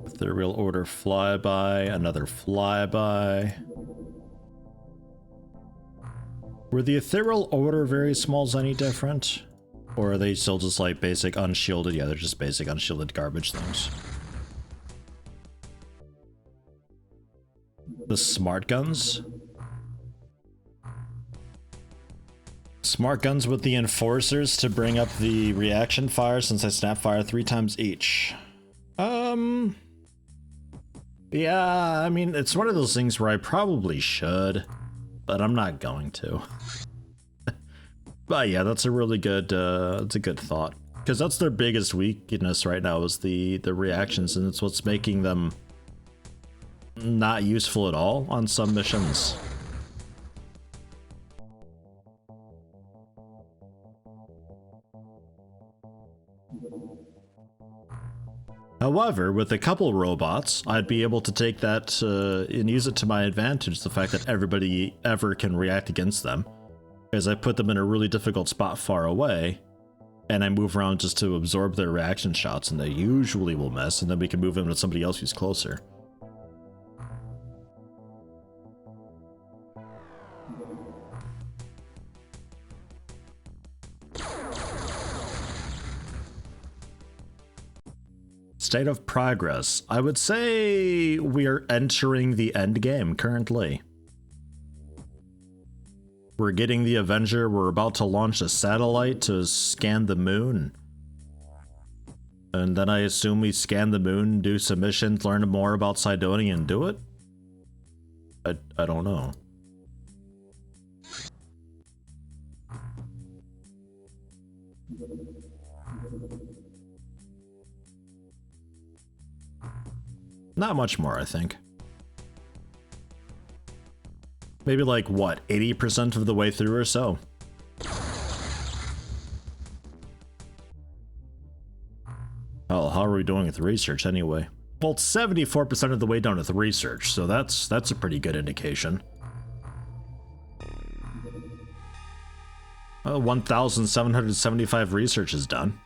Ethereal Order flyby, another flyby. Were the Ethereal Order very smalls any different? Or are they still just like basic unshielded? Yeah, they're just basic unshielded garbage things. The smart guns? Smart guns with the enforcers to bring up the reaction fire since I snap fire 3 times each. Yeah, I mean, it's one of those things where I probably should, but I'm not going to. But yeah, that's a really good, it's a good thought. Because that's their biggest weakness right now is the reactions, and it's what's making them not useful at all on some missions. However, with a couple robots, I'd be able to take that and use it to my advantage, the fact that everybody ever can react against them. As I put them in a really difficult spot far away, and I move around just to absorb their reaction shots, and they usually will miss, and then we can move them to somebody else who's closer. State of progress. I would say we are entering the end game currently. We're getting the Avenger, we're about to launch a satellite to scan the moon. And then I assume we scan the moon, do some missions, learn more about Cydonia and do it? I don't know. Not much more, I think. Maybe like, what, 80% of the way through or so? Oh, how are we doing with research anyway? Well, it's 74% of the way done with research, so that's a pretty good indication. 1,775 research is done.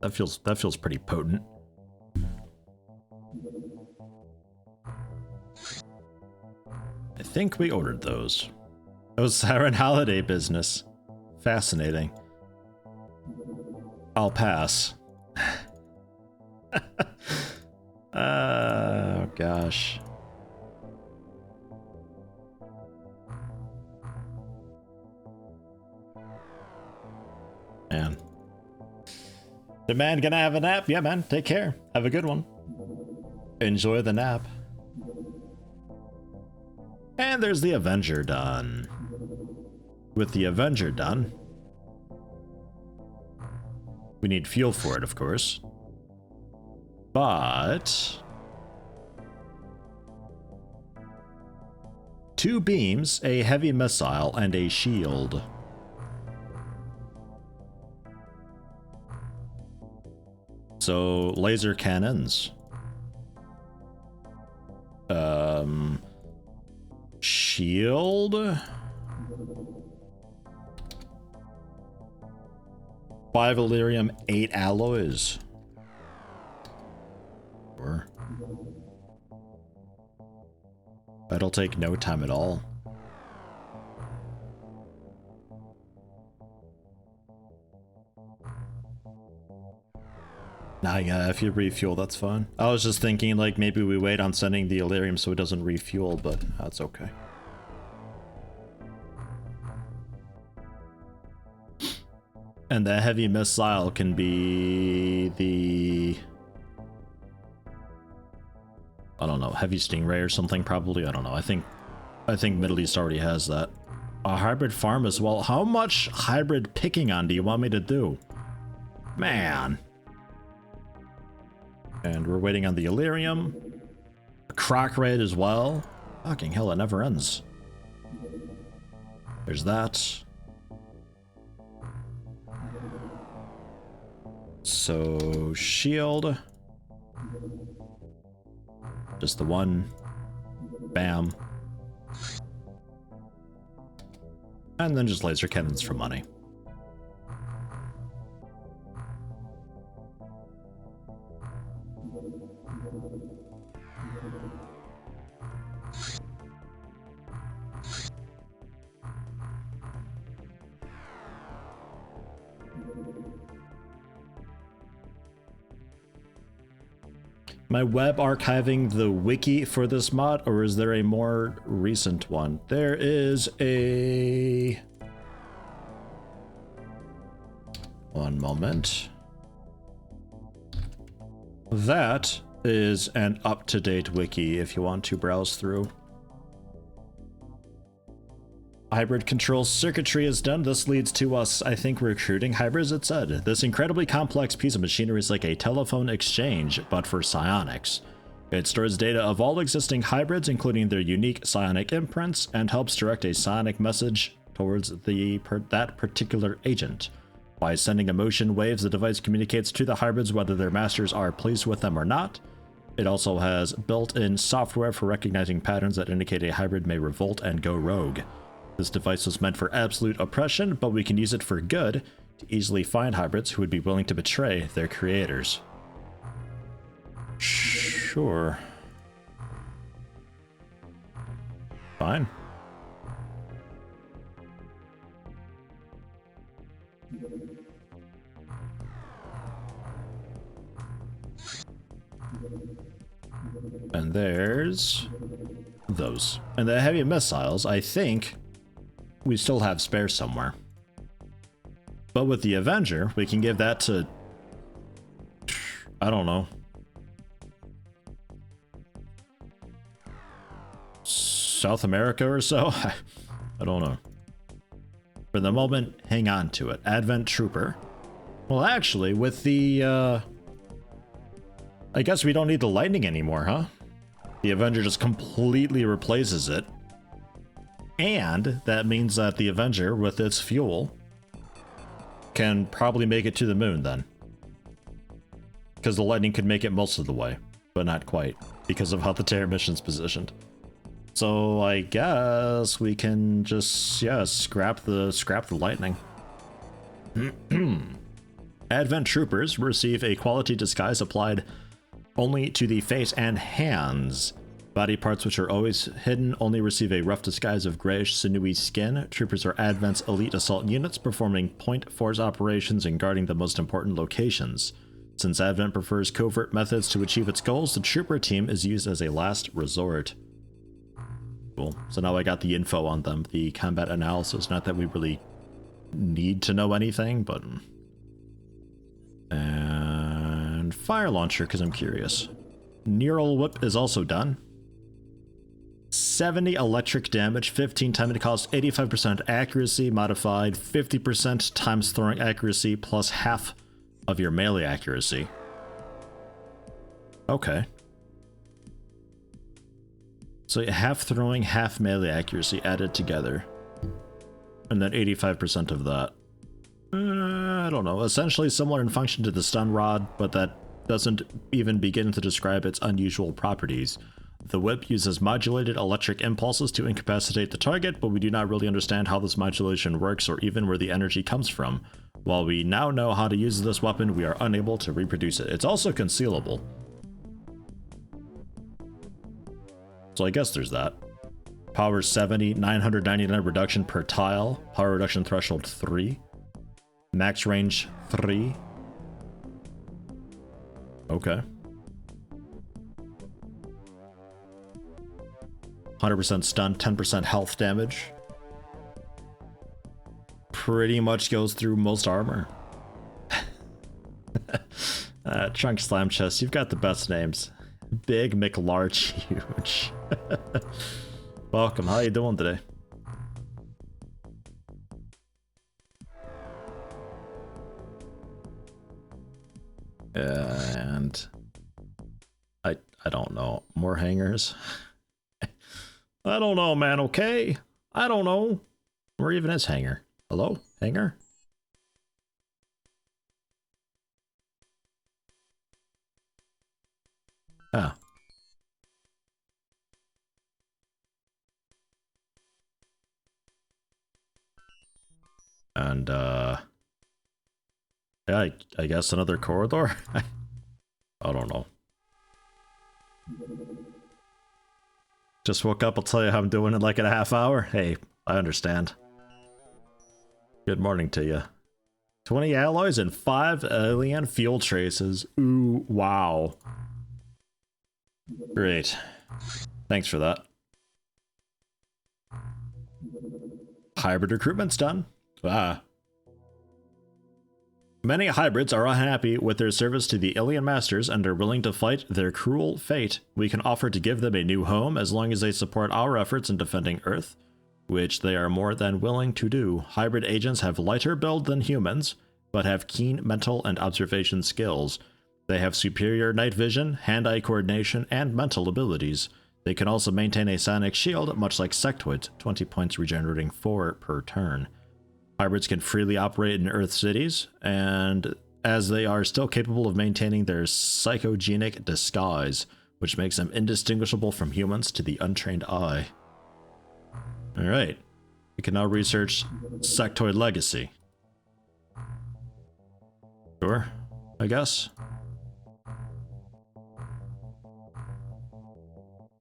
That feels pretty potent. I think we ordered those. Oh, Siren Holiday business. Fascinating. I'll pass. Oh gosh. Man. The man gonna have a nap? Yeah, man. Take care. Have a good one. Enjoy the nap. And there's the Avenger done. With the Avenger done, we need fuel for it, of course. But 2 beams, a heavy missile, and a shield. So, laser cannons. Shield? 5 Illyrium, 8 alloys. Or that'll take no time at all. Nah, yeah, if you refuel, that's fine. I was just thinking, like, maybe we wait on sending the Illyrium so it doesn't refuel, but that's okay. And the heavy missile can be the... I don't know, heavy stingray or something, probably. I don't know. I think Middle East already has that. A hybrid farm as well. How much hybrid picking on do you want me to do? Man. And we're waiting on the Illyrium. A croc raid as well. Fucking hell, it never ends. There's that. So, shield. Just the one. Bam. And then just laser cannons for money. Am I web archiving the wiki for this mod, or is there a more recent one? There is a... One moment. That is an up-to-date wiki if you want to browse through. Hybrid control circuitry is done. This leads to us, I think, recruiting hybrids, it said. This incredibly complex piece of machinery is like a telephone exchange, but for psionics. It stores data of all existing hybrids, including their unique psionic imprints, and helps direct a psionic message towards that particular agent. By sending emotion waves, the device communicates to the hybrids whether their masters are pleased with them or not. It also has built-in software for recognizing patterns that indicate a hybrid may revolt and go rogue. This device was meant for absolute oppression, but we can use it for good to easily find hybrids who would be willing to betray their creators. Sure. Fine. And there's those. And the heavy missiles, I think we still have spares somewhere. But with the Avenger, we can give that to, I don't know, South America or so? I don't know. For the moment, hang on to it. Advent Trooper. Well, actually, with the, I guess we don't need the lightning anymore, huh? The Avenger just completely replaces it. And that means that the Avenger, with its fuel, can probably make it to the moon then. Because the lightning could make it most of the way, but not quite, because of how the Terror mission's positioned. So I guess we can just, yeah, scrap the lightning. Advent Troopers receive a quality disguise applied only to the face and hands. Body parts which are always hidden only receive a rough disguise of grayish sinewy skin. Troopers are Advent's elite assault units performing point force operations and guarding the most important locations. Since Advent prefers covert methods to achieve its goals, the Trooper team is used as a last resort. Cool. So now I got the info on them, the combat analysis. Not that we really need to know anything, but... And fire launcher, because I'm curious. Nero Whip is also done. 70 electric damage, 15 time it costs, 85% accuracy modified, 50% times throwing accuracy plus half of your melee accuracy. Okay. So half throwing, half melee accuracy added together. And then 85% of that. I don't know. Essentially similar in function to the stun rod, but that doesn't even begin to describe its unusual properties. The whip uses modulated electric impulses to incapacitate the target, but we do not really understand how this modulation works or even where the energy comes from. While we now know how to use this weapon, we are unable to reproduce it. It's also concealable. So I guess there's that. Power 70, 999 reduction per tile. Power reduction threshold 3. Max range 3. Okay. 100% stun, 10% health damage. Pretty much goes through most armor. Trunk Slam Chest, you've got the best names. Big, McLarge, huge. Welcome, how you doing today? And I don't know. More hangers? I don't know, man, okay? I don't know. Where even is hanger? Hello? Hanger? Ah. And, yeah, I guess another corridor? I don't know. Just woke up, I'll tell you how I'm doing in like in a half hour. Hey, I understand. Good morning to you. 20 alloys and 5 alien fuel traces. Ooh, wow. Great. Thanks for that. Hybrid recruitment's done. Ah. Many hybrids are unhappy with their service to the alien masters and are willing to fight their cruel fate. We can offer to give them a new home as long as they support our efforts in defending Earth, which they are more than willing to do. Hybrid agents have lighter build than humans, but have keen mental and observation skills. They have superior night vision, hand-eye coordination, and mental abilities. They can also maintain a psionic shield, much like sectoids, 20 points regenerating 4 per turn. Hybrids can freely operate in Earth cities, and as they are still capable of maintaining their psychogenic disguise, which makes them indistinguishable from humans to the untrained eye. Alright, we can now research sectoid legacy. Sure, I guess.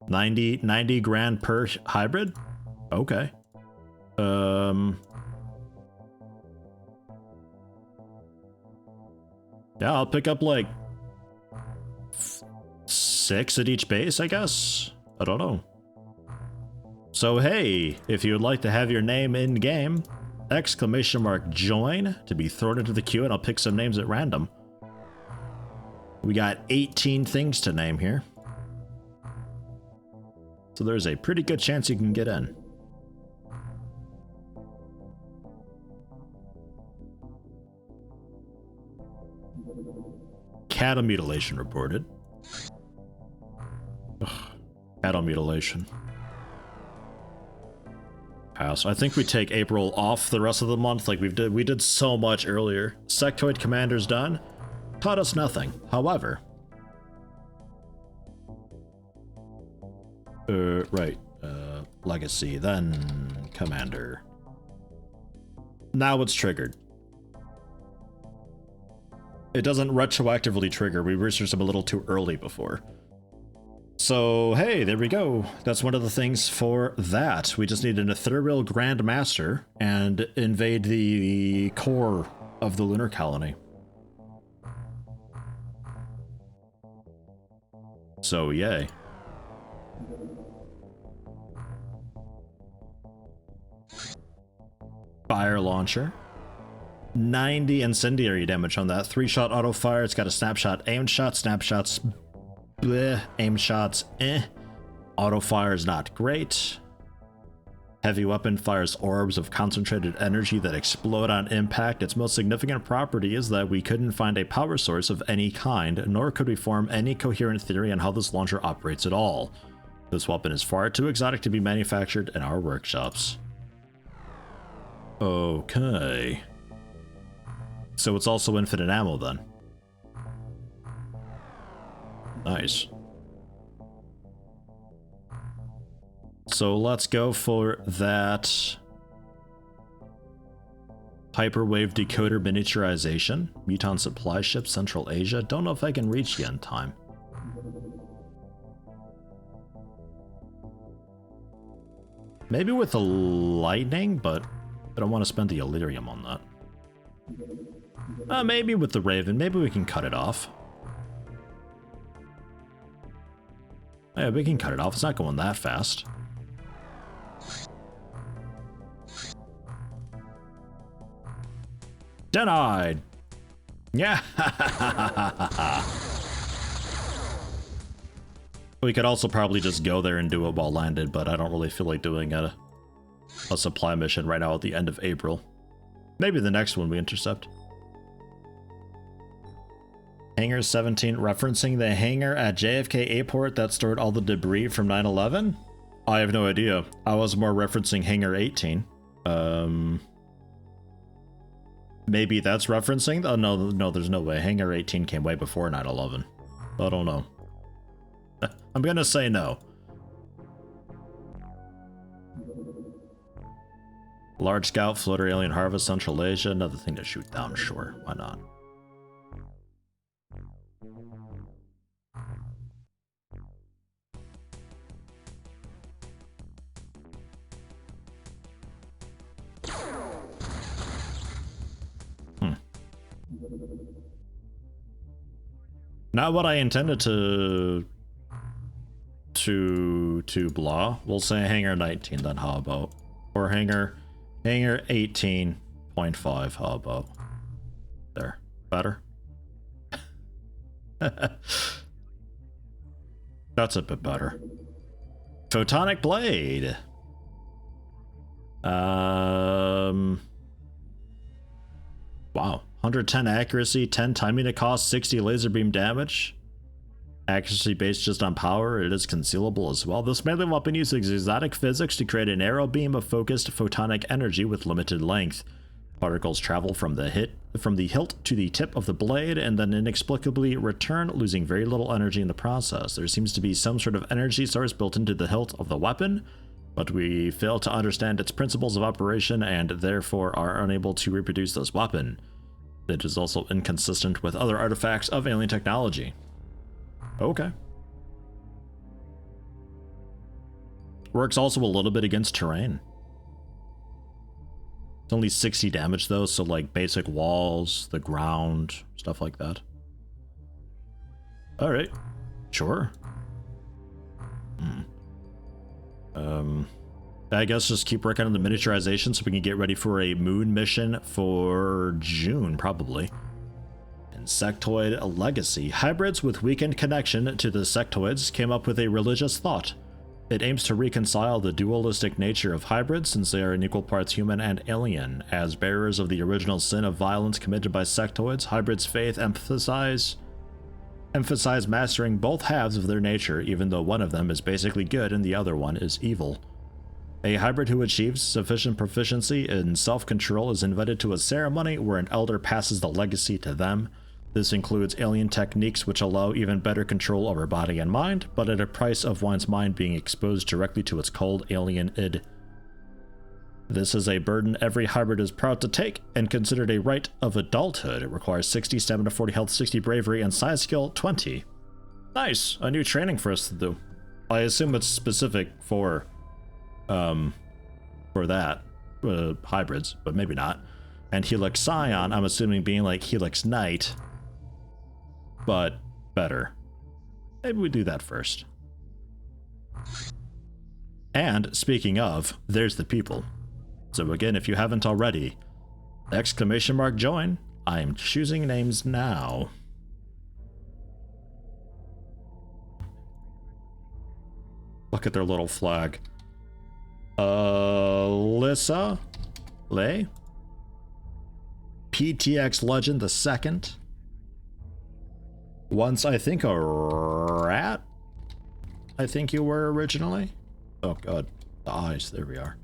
90 grand per hybrid? Okay. Yeah, I'll pick up like 6 at each base, I guess? I don't know. So hey, if you would like to have your name in game, !join to be thrown into the queue, and I'll pick some names at random. We got 18 things to name here. So there's a pretty good chance you can get in. Cattle mutilation reported. Ugh, cattle mutilation. Pass. I think we take April off the rest of the month like we did so much earlier. Sectoid commander's done. Taught us nothing. However. Right. Legacy, then commander. Now it's triggered. It doesn't retroactively trigger. We researched them a little too early before. So, hey, there we go. That's one of the things for that. We just need an ethereal grandmaster and invade the core of the lunar colony. So, yay. Fire launcher. 90 incendiary damage on that. 3-shot auto fire. It's got a snapshot, aimed shot, snapshots, bleh, aim shots, eh. Auto fire is not great. Heavy weapon fires orbs of concentrated energy that explode on impact. Its most significant property is that we couldn't find a power source of any kind, nor could we form any coherent theory on how this launcher operates at all. This weapon is far too exotic to be manufactured in our workshops. Okay. So it's also infinite ammo then. Nice. So let's go for that hyperwave decoder miniaturization. Muton supply ship, Central Asia. Don't know if I can reach you in time. Maybe with the lightning, but I don't want to spend the Illyrium on that. Maybe with the Raven. Maybe we can cut it off. Yeah, we can cut it off. It's not going that fast. Denied! Yeah! We could also probably just go there and do it while landed, but I don't really feel like doing a supply mission right now at the end of April. Maybe the next one we intercept. Hangar 17 referencing the hangar at JFK Airport that stored all the debris from 9/11? I have no idea. I was more referencing Hangar 18. Maybe that's referencing? Oh, no, there's no way. Hangar 18 came way before 9/11. I don't know. I'm gonna say no. Large scout, floater, alien harvest, Central Asia. Another thing to shoot down, sure. Why not? Not what I intended to blah. We'll say hangar 19 then, how about? Or hangar 18.5, how about? There. Better? That's a bit better. Photonic Blade. Wow. 110 accuracy, 10 timing to cost, 60 laser beam damage. Accuracy based just on power, it is concealable as well. This melee weapon uses exotic physics to create a narrow beam of focused photonic energy with limited length. Particles travel from the hilt to the tip of the blade and then inexplicably return, losing very little energy in the process. There seems to be some sort of energy source built into the hilt of the weapon, but we fail to understand its principles of operation and therefore are unable to reproduce this weapon. It is also inconsistent with other artifacts of alien technology. Okay. Works also a little bit against terrain. It's only 60 damage though, so like basic walls, the ground, stuff like that. Alright. Sure. I guess just keep working on the miniaturization so we can get ready for a moon mission for June, probably. Insectoid Legacy. Hybrids with weakened connection to the sectoids came up with a religious thought. It aims to reconcile the dualistic nature of hybrids since they are in equal parts human and alien. As bearers of the original sin of violence committed by sectoids, hybrids' faith emphasize mastering both halves of their nature, even though one of them is basically good and the other one is evil. A hybrid who achieves sufficient proficiency in self-control is invited to a ceremony where an elder passes the legacy to them. This includes alien techniques which allow even better control over body and mind, but at a price of one's mind being exposed directly to its cold alien id. This is a burden every hybrid is proud to take and considered a rite of adulthood. It requires 60 stamina, 40 health, 60 bravery, and science skill 20. Nice, a new training for us to do. I assume it's specific for that, hybrids, but maybe not. And Helix Scion, I'm assuming being like Helix Knight, but better. Maybe we do that first. And speaking of, there's the people. So again, if you haven't already, exclamation mark join. I am choosing names now. Look at their little flag. Alyssa Lay, PTX Legend the Second. Once I think a rat. I think you were originally. Oh god, the eyes. There we are.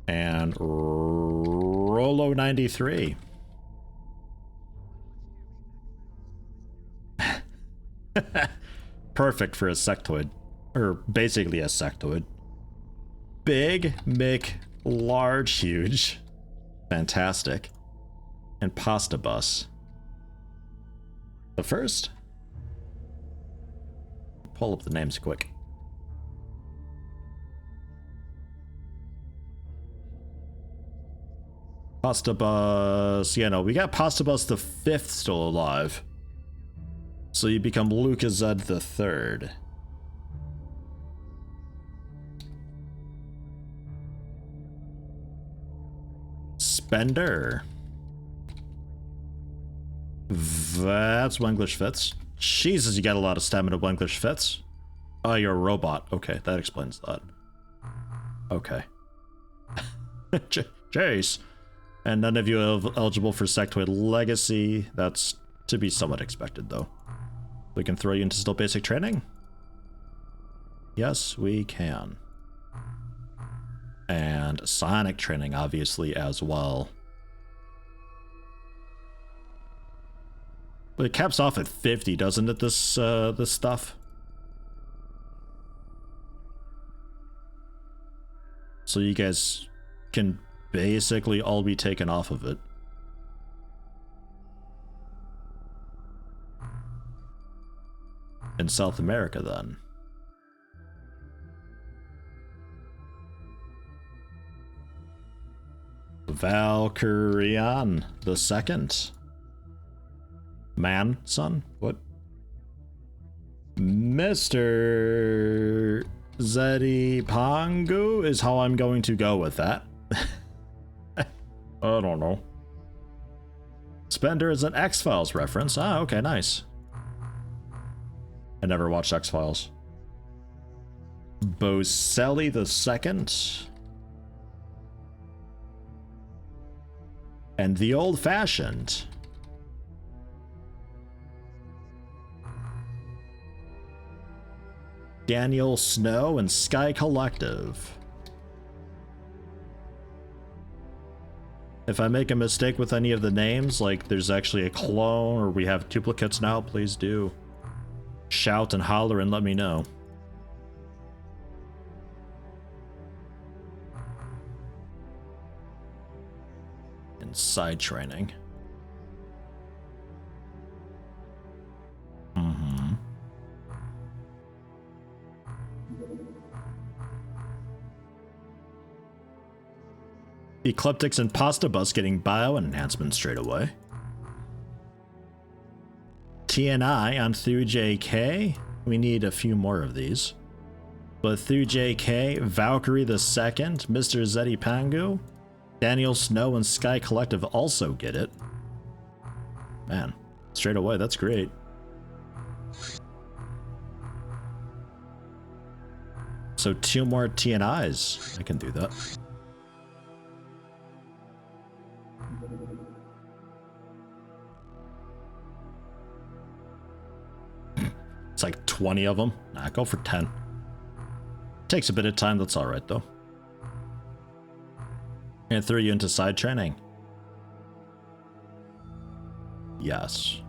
And Rolo 93. Perfect for a sectoid, or basically a sectoid. Big, Mick, large, huge, fantastic, and Pasta Bus. The first, pull up the names quick. Pasta Bus, yeah, no, we got Pasta Bus the 5th still alive. So you become Lucazed the 3rd. Spender. That's Wenglish Fitz. Jesus, you got a lot of stamina, Wenglish Fitz. Oh, you're a robot. Okay, that explains that. Okay. Jace. And none of you are eligible for Sectoid Legacy. That's to be somewhat expected, though. We can throw you into still basic training? Yes, we can. And Sonic training, obviously, as well. But it caps off at 50, doesn't it, this this stuff? So you guys can basically all be taken off of it. In South America, then. Valkyrian the Second. Man, son? What? Mr. Zeddy Pangu is how I'm going to go with that. I don't know. Spender is an X-Files reference. Ah, okay, nice. I never watched X-Files. Boselli the Second. And the Old-Fashioned. Daniel Snow and Sky Collective. If I make a mistake with any of the names, like there's actually a clone or we have duplicates now, please do shout and holler and let me know. Inside training. Ecliptics and Pasta Bus getting bio enhancements straight away. TNI on through JK. We need a few more of these. But through JK, Valkyrie the Second, Mr. Zeddy Pangu, Daniel Snow and Sky Collective also get it. Man, straight away, that's great. So 2 more TNIs. I can do that. It's like 20 of them. Nah, go for 10. Takes a bit of time, that's alright though. And throw you into side training. Yes.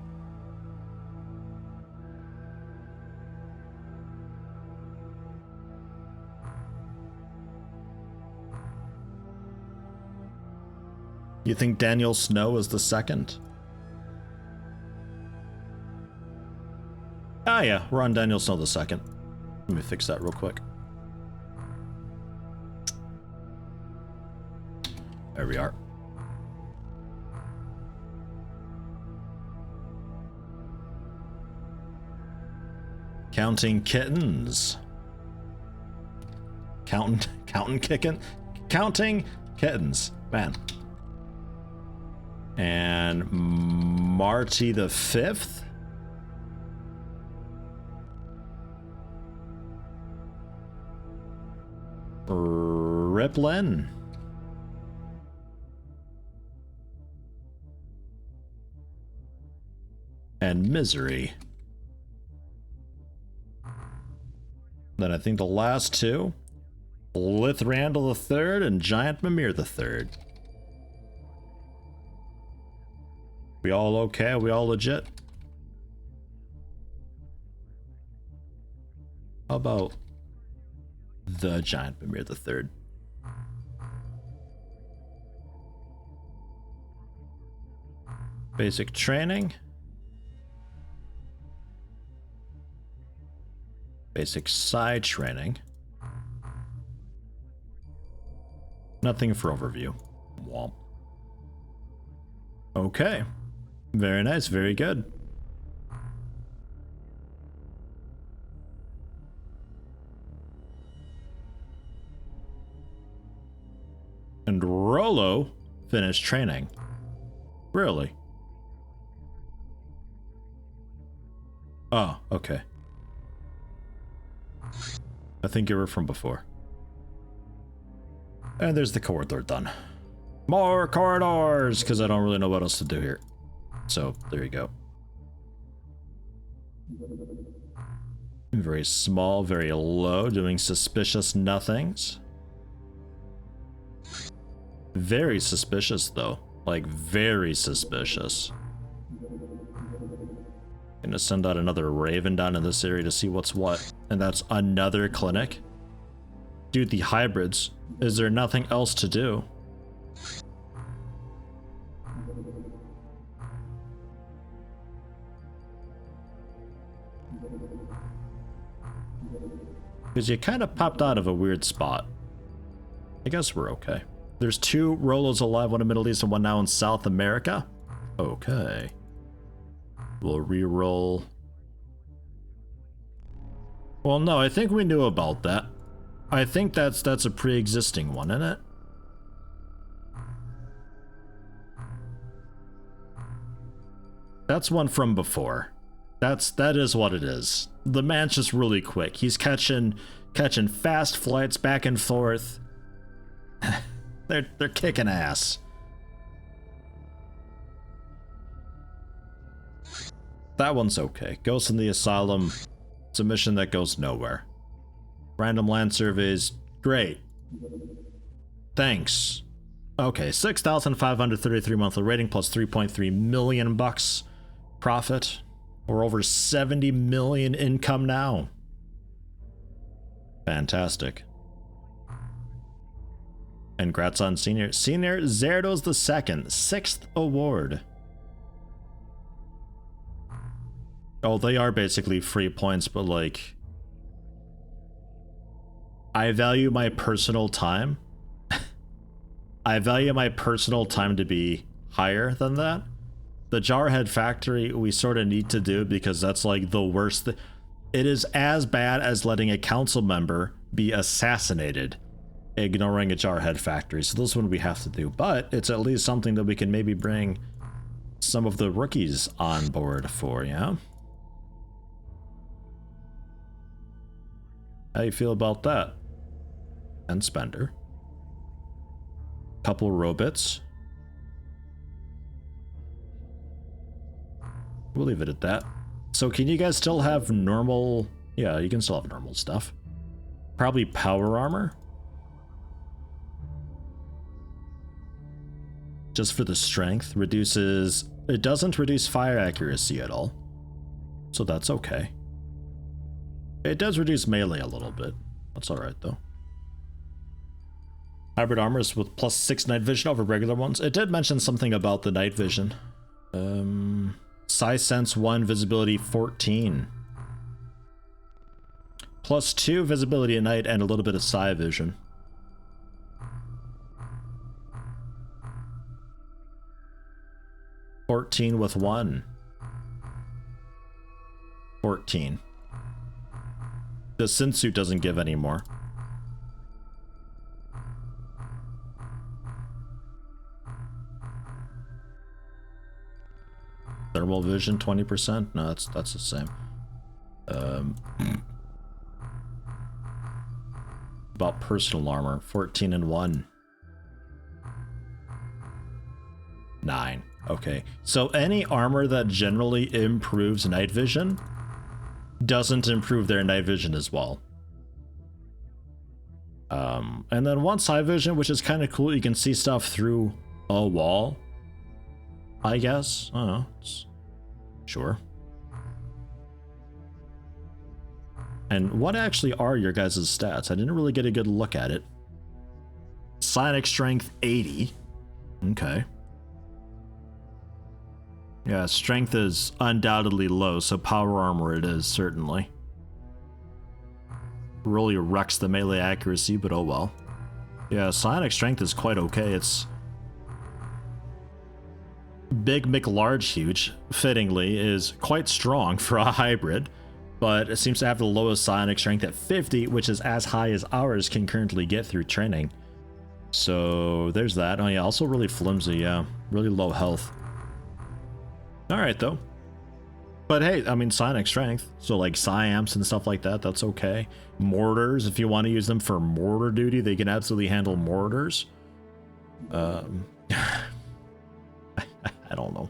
You think Daniel Snow is the second? Ah yeah, we're on Daniel Snow the second. Let me fix that real quick. There we are. Counting kittens. Counting kittens. Man. And Marty the Fifth. Riplin. And Misery. Then I think the last two, Lith Randall III and Giant Mimir III. We all okay? We all legit? How about the Giant Mimir III? Basic training. Basic side training. Nothing for overview. Womp. Okay. Very nice, very good. And Rolo finished training. Really? Oh, okay. I think you were from before. And there's the corridor done. More corridors, because I don't really know what else to do here. So, there you go. Very small, very low, doing suspicious nothings. Very suspicious, though. Like, very suspicious. Gonna send out another Raven down in this area to see what's what. And that's another clinic. Dude, the hybrids. Is there nothing else to do? Because you kind of popped out of a weird spot. I guess we're okay. There's 2 Rolos alive, one in Middle East and one now in South America. Okay. We'll re-roll. Well, no, I think we knew about that. I think that's a pre-existing one, isn't it? That's one from before. That is what it is. The man's just really quick. He's catching fast flights back and forth. They're kicking ass. That one's okay. Ghost in the Asylum. It's a mission that goes nowhere. Random land surveys. Great. Thanks. Okay, 6,533 monthly rating plus 3.3 million bucks profit. We're over 70 million income now. Fantastic. And congrats on Senior Zerdos the Second, 6th award. Oh, they are basically free points, but like, I value my personal time. I value my personal time to be higher than that. The Jarhead Factory we sort of need to do because that's like the worst. It is as bad as letting a council member be assassinated, ignoring a Jarhead Factory. So this one we have to do, but it's at least something that we can maybe bring some of the rookies on board for, yeah? How you feel about that? And Spender. Couple robots. We'll leave it at that. So can you guys still have normal... Yeah, you can still have normal stuff. Probably power armor. Just for the strength. Reduces... It doesn't reduce fire accuracy at all. So that's okay. It does reduce melee a little bit. That's alright though. Hybrid armors with plus 6 night vision over regular ones. It did mention something about the night vision. Psi Sense 1, visibility 14. Plus 2 visibility at night and a little bit of Psi vision. $14 with 1. 14. The synth doesn't give any more. Thermal vision 20%? No, that's the same. About personal armor, 14 and 1. 9. Okay. So any armor that generally improves night vision doesn't improve their night vision as well. And then one Psi vision, which is kind of cool. You can see stuff through a wall, I guess. I don't know. Sure. And what actually are your guys' stats? I didn't really get a good look at it. Psionic strength 80. Okay. Yeah, strength is undoubtedly low, so power armor it is, certainly. Really wrecks the melee accuracy, but oh well. Yeah, psionic strength is quite okay. It's Big McLarge Huge, fittingly, is quite strong for a hybrid, but it seems to have the lowest psionic strength at 50, which is as high as ours can currently get through training. So there's that. Oh yeah, also really flimsy, yeah. Really low health. Alright though. But hey, I mean, psionic strength, so like psi-amps and stuff like that, that's okay. Mortars, if you want to use them for mortar duty, they can absolutely handle mortars. I don't know.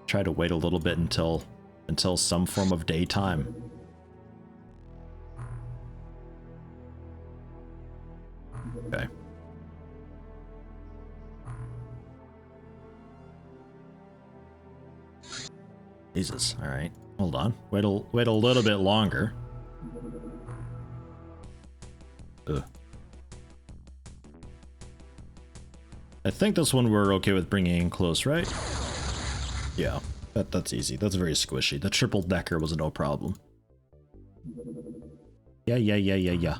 Try to wait a little bit until some form of daytime. Okay. Jesus, all right. Hold on. Wait a little bit longer. Ugh. I think this one we're okay with bringing in close, right? Yeah, that's easy. That's very squishy. The triple decker was no problem. Yeah.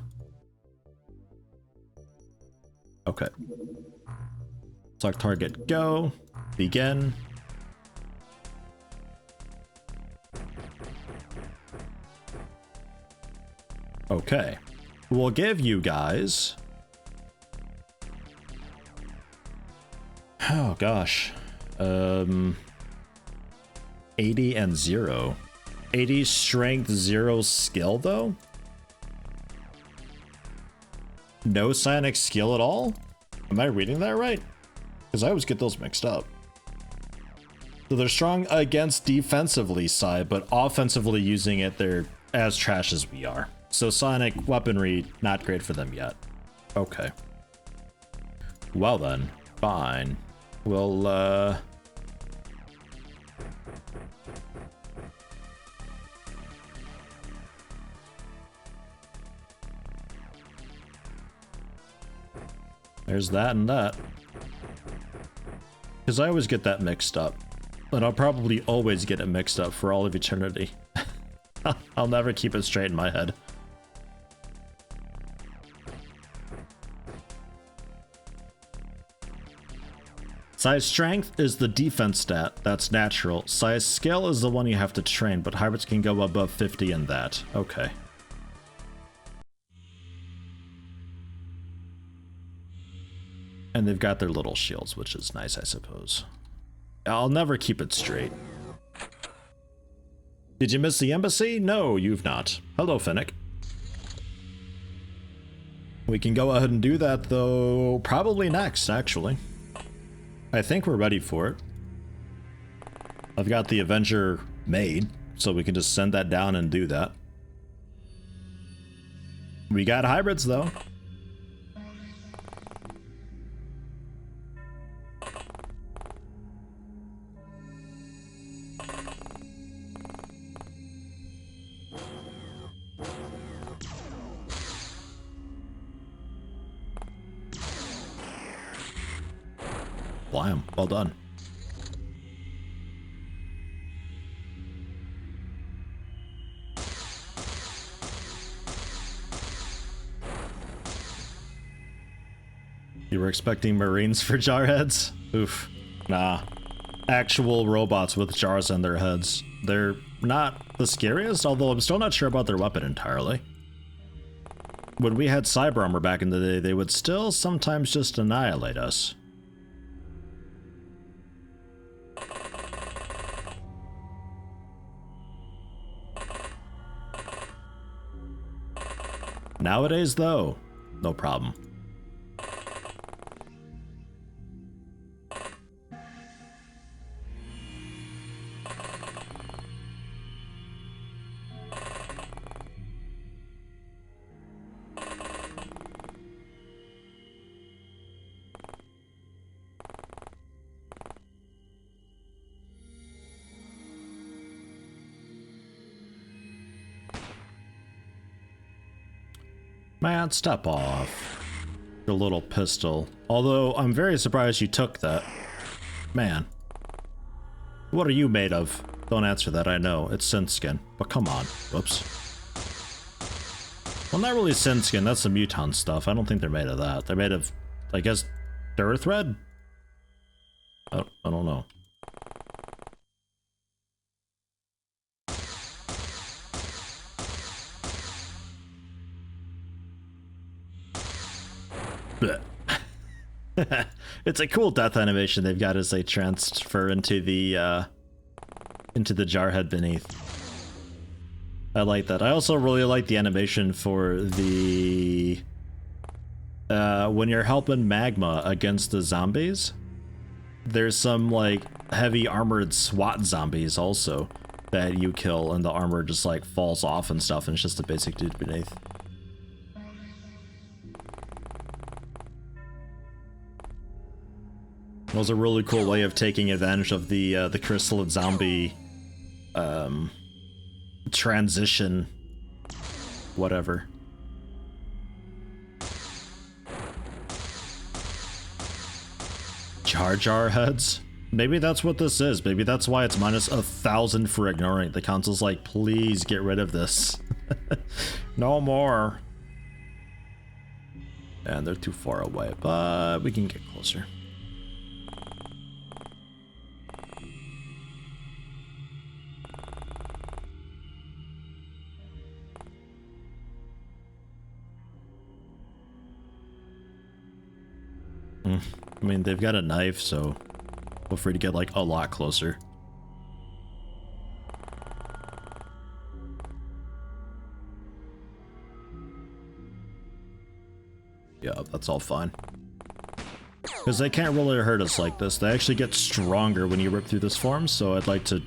Okay. Select target, go. Begin. Okay. We'll give you guys... Oh gosh. 80 and 0. 80 strength, 0 skill though? No psionic skill at all? Am I reading that right? Because I always get those mixed up. So they're strong against defensively side, but offensively using it, they're as trash as we are. So psionic weaponry, not great for them yet. Okay. Well then, fine. We'll, there's that and that. Because I always get that mixed up. And I'll probably always get it mixed up for all of eternity. I'll never keep it straight in my head. Size strength is the defense stat, that's natural. Size skill is the one you have to train, but hybrids can go above 50 in that. Okay. And they've got their little shields, which is nice, I suppose. I'll never keep it straight. Did you miss the embassy? No, you've not. Hello, Finnick. We can go ahead and do that, though, probably next, actually. I think we're ready for it. I've got the Avenger made, so we can just send that down and do that. We got hybrids, though. Blam, well done. You were expecting Marines for jar heads? Oof. Nah. Actual robots with jars on their heads. They're not the scariest, although I'm still not sure about their weapon entirely. When we had cyber armor back in the day, they would still sometimes just annihilate us. Nowadays, though, no problem. Man, step off. Your little pistol. Although, I'm very surprised you took that. Man. What are you made of? Don't answer that, I know. It's synth skin. But come on. Whoops. Well, not really synth skin. That's the muton stuff. I don't think they're made of that. They're made of, I guess, Durithread? I don't know. It's a cool death animation they've got as they transfer into the jarhead beneath. I like that. I also really like the animation for the when you're helping Magma against the zombies. There's some like heavy armored SWAT zombies also that you kill, and the armor just like falls off and stuff, and it's just a basic dude beneath. It was a really cool way of taking advantage of the crystalline zombie transition, whatever. Jar heads? Maybe that's what this is. Maybe that's why it's minus 1,000 for ignoring it. The console's like, please get rid of this. No more. And they're too far away, but we can get closer. I mean, they've got a knife, so feel free to get like a lot closer. Yeah, that's all fine. Because they can't really hurt us like this. They actually get stronger when you rip through this form, so I'd like to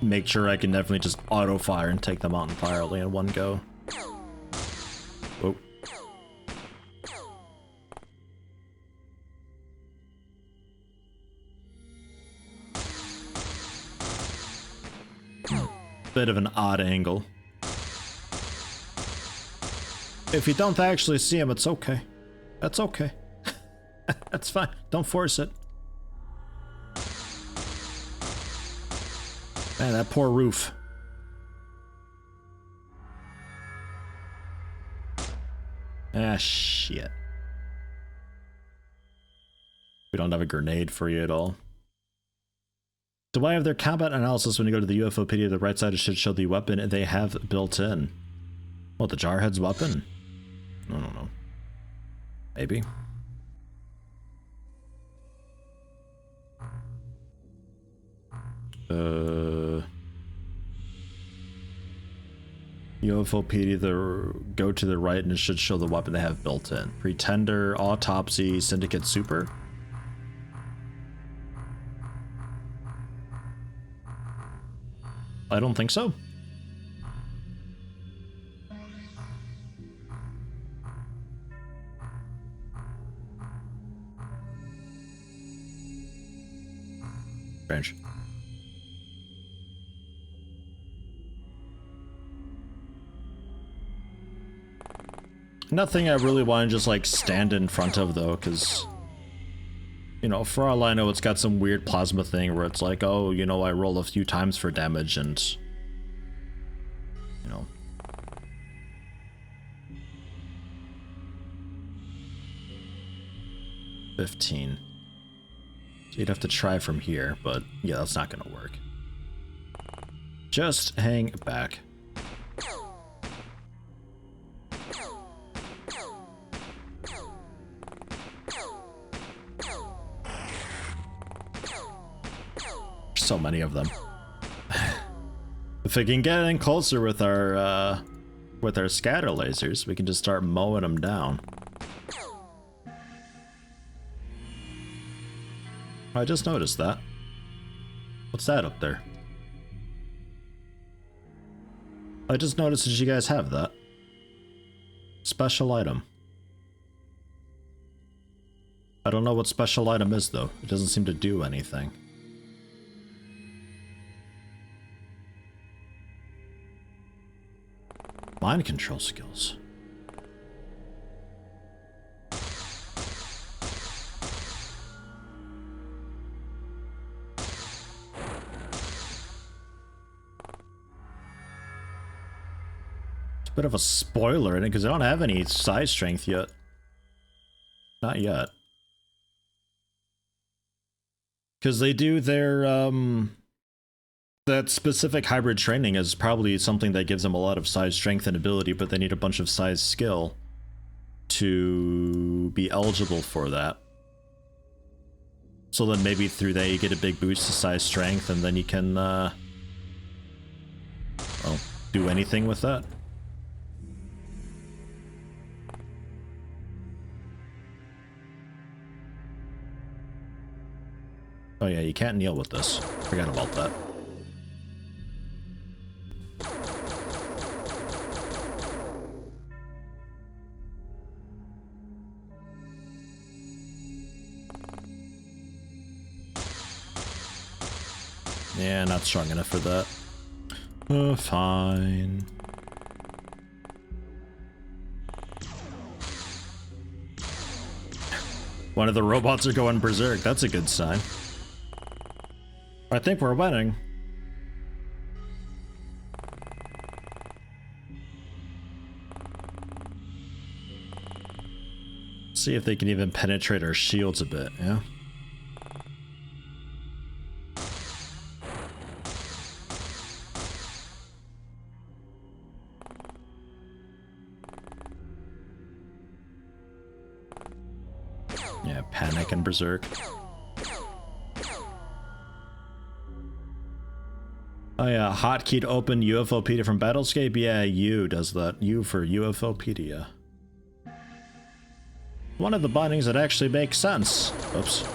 make sure I can definitely just auto-fire and take them out entirely in one go. Oh. Bit of an odd angle. If you don't actually see him, it's okay. That's okay. That's fine. Don't force it. Man, that poor roof. Ah, shit. We don't have a grenade for you at all. Do I have their combat analysis when you go to the UFO PD? The right side should show the weapon they have built in. What, the Jarhead's weapon? I don't know. Maybe. UFO PD, go to the right and it should show the weapon they have built in. Pretender, Autopsy, Syndicate Super. I don't think so. Strange. Nothing I really want to just like stand in front of though, because, you know, for all I know, it's got some weird plasma thing where it's like, oh, you know, I roll a few times for damage and, you know. $15. So you'd have to try from here, but yeah, that's not gonna work. Just hang back. So many of them. If we can get in closer with our scatter lasers, we can just start mowing them down. I just noticed that. What's that up there? I just noticed that you guys have that. Special item. I don't know what special item is though. It doesn't seem to do anything. Mind control skills. It's a bit of a spoiler in it because I don't have any size strength yet. Not yet. Because they do their, that specific hybrid training is probably something that gives them a lot of size strength and ability, but they need a bunch of size skill to be eligible for that. So then maybe through that you get a big boost to size strength and then you can, well, do anything with that. Oh yeah, you can't kneel with this. Forgot about that. Yeah, not strong enough for that. Fine. One of the robots are going berserk. That's a good sign. I think we're winning. See if they can even penetrate our shields a bit, yeah? Yeah, panic and berserk. Oh yeah, hotkey to open UFOpedia from Battlescape? Yeah, U does that. U for UFOpedia. One of the bindings that actually makes sense. Oops.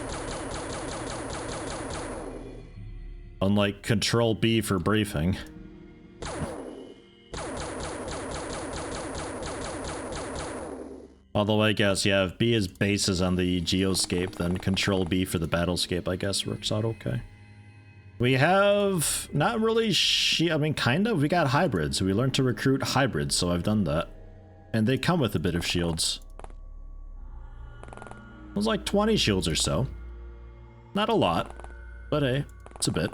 Unlike Control B for briefing. Although I guess, yeah, if B is bases on the geoscape, then Control B for the battlescape, I guess, works out okay. We have not really, I mean, kind of. We got hybrids. We learned to recruit hybrids, so I've done that. And they come with a bit of shields. It was like 20 shields or so. Not a lot, but hey, it's a bit.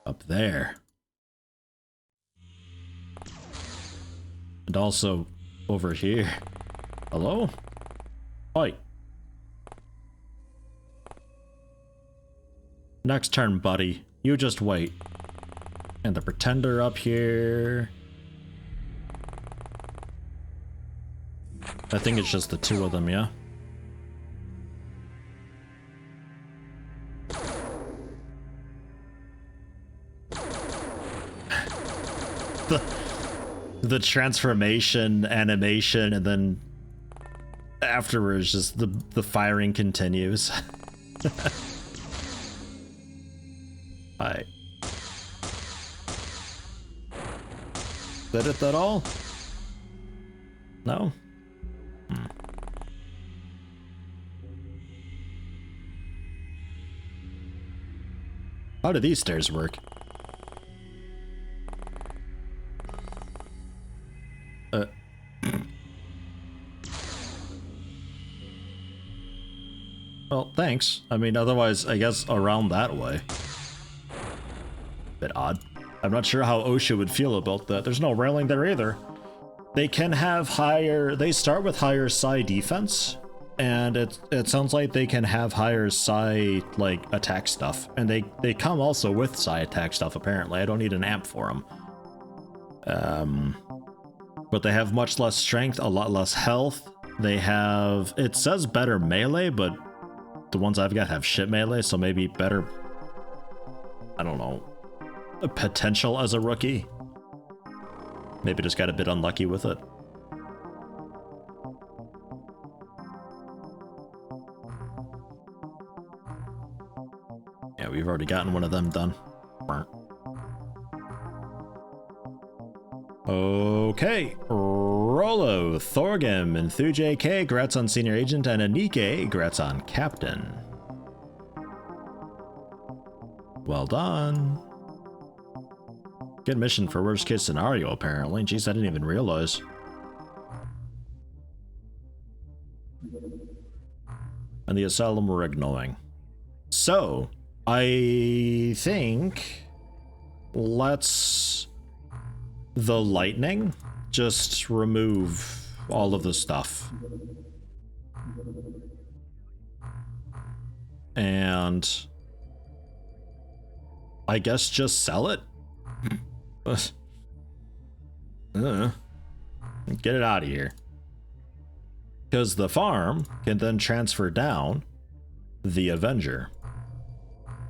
Up there. And also over here. Hello? Oi. Next turn, buddy. You just wait. And the Pretender up here. I think it's just the two of them, yeah? The transformation animation, and then afterwards just the firing continues. Alright. Did it at all? No? How do these stairs work? Well, thanks. I mean, otherwise, I guess around that way. Bit odd. I'm not sure how OSHA would feel about that. There's no railing there either. They can have higher... They start with higher psi defense, and it sounds like they can have higher psi, like, attack stuff. And they come also with psi attack stuff, apparently. I don't need an amp for them. But they have much less strength, a lot less health. They have... It says better melee, but the ones I've got have shit melee, so maybe better... I don't know. Potential as a rookie. Maybe just got a bit unlucky with it. Yeah, we've already gotten one of them done. Okay, Rolo, Thorgrim, Enthuj AK, congrats on Senior Agent, and Anike, congrats on Captain. Well done. Good mission for worst case scenario, apparently. Jeez, I didn't even realize. And the Asylum were ignoring. So, I think... Let's... The lightning? Just remove all of the stuff. And... I guess just sell it? Get it out of here. Because the farm can then transfer down the Avenger.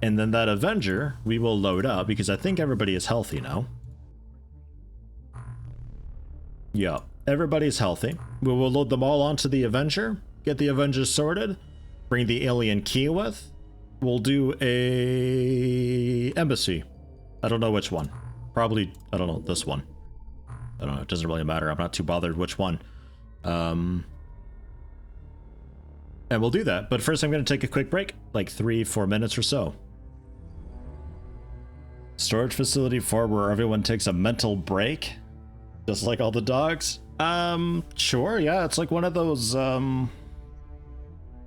And then that Avenger we will load up because I think everybody is healthy now. Yeah, everybody's healthy. We will load them all onto the Avenger, get the Avenger sorted, bring the alien key with. We'll do a embassy. I don't know which one. Probably, I don't know, this one. I don't know, it doesn't really matter. I'm not too bothered which one. And we'll do that. But first I'm going to take a quick break, like 3-4 minutes or so. Storage facility 4 where everyone takes a mental break. Just like all the dogs. Sure, yeah, it's like one of those, well,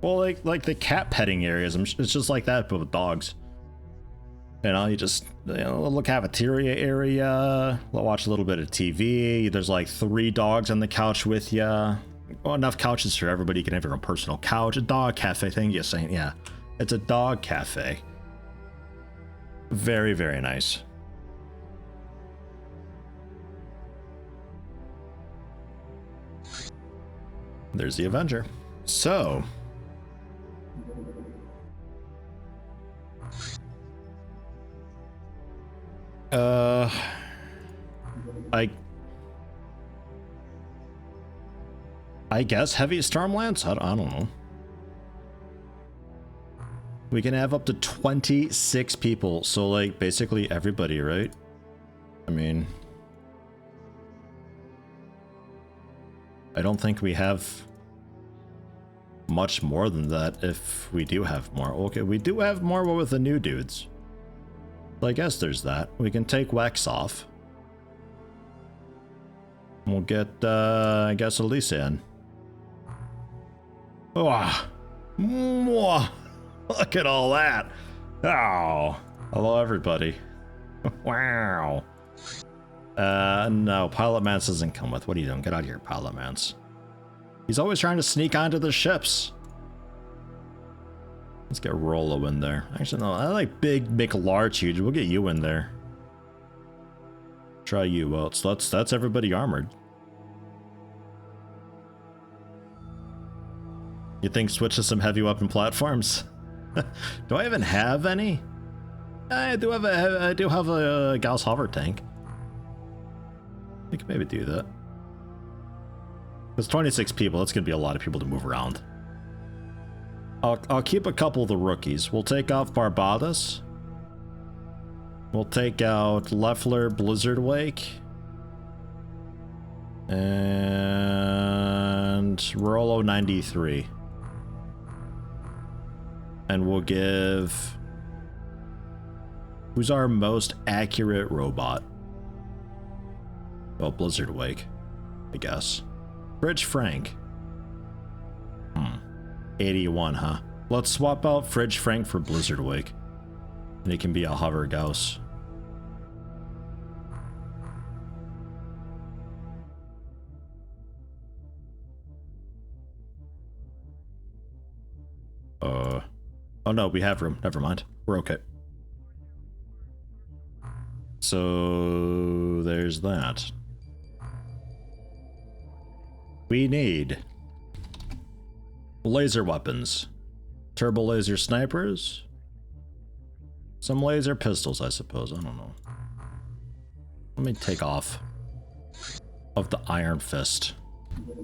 like the cat petting areas. It's just like that, but with dogs. You know, you just, you know, a little cafeteria area, watch a little bit of TV. There's like 3 dogs on the couch with you. Well, enough couches for everybody. You can have your own personal couch. A dog cafe thing, you're saying, yeah. It's a dog cafe. Very, very nice. There's the Avenger. So, I guess heavy Stormlance? I don't know. We can have up to 26 people, so like basically everybody, right? I mean, I don't think we have much more than that if we do have more. Okay, we do have more with the new dudes. So I guess there's that. We can take Wax off. We'll get, I guess, Elise in. Oh, mwah. Look at all that. Oh, hello everybody. Wow. No, Pilot Mance doesn't come with. What are you doing? Get out of here, Pilot Mance. He's always trying to sneak onto the ships. Let's get Rollo in there. Actually, no, I like big, make large, huge. We'll get you in there. Try you out. So that's everybody armored. You think switch to some heavy weapon platforms? Do I even have any? I do have a Gauss hover tank. We could maybe do that. There's 26 people. That's gonna be a lot of people to move around. I'll keep a couple of the rookies. We'll take off Barbados. We'll take out Leffler, Blizzard Wake, and Rollo 93. And we'll give... Who's our most accurate robot? Well, Blizzard Wake, I guess. Fridge Frank. 81, huh? Let's swap out Fridge Frank for Blizzard Wake. And it can be a hover Gauss. Oh no, we have room. Never mind. We're okay. So there's that. We need laser weapons, turbo laser snipers, some laser pistols, I suppose. I don't know. Let me take off of the Iron Fist.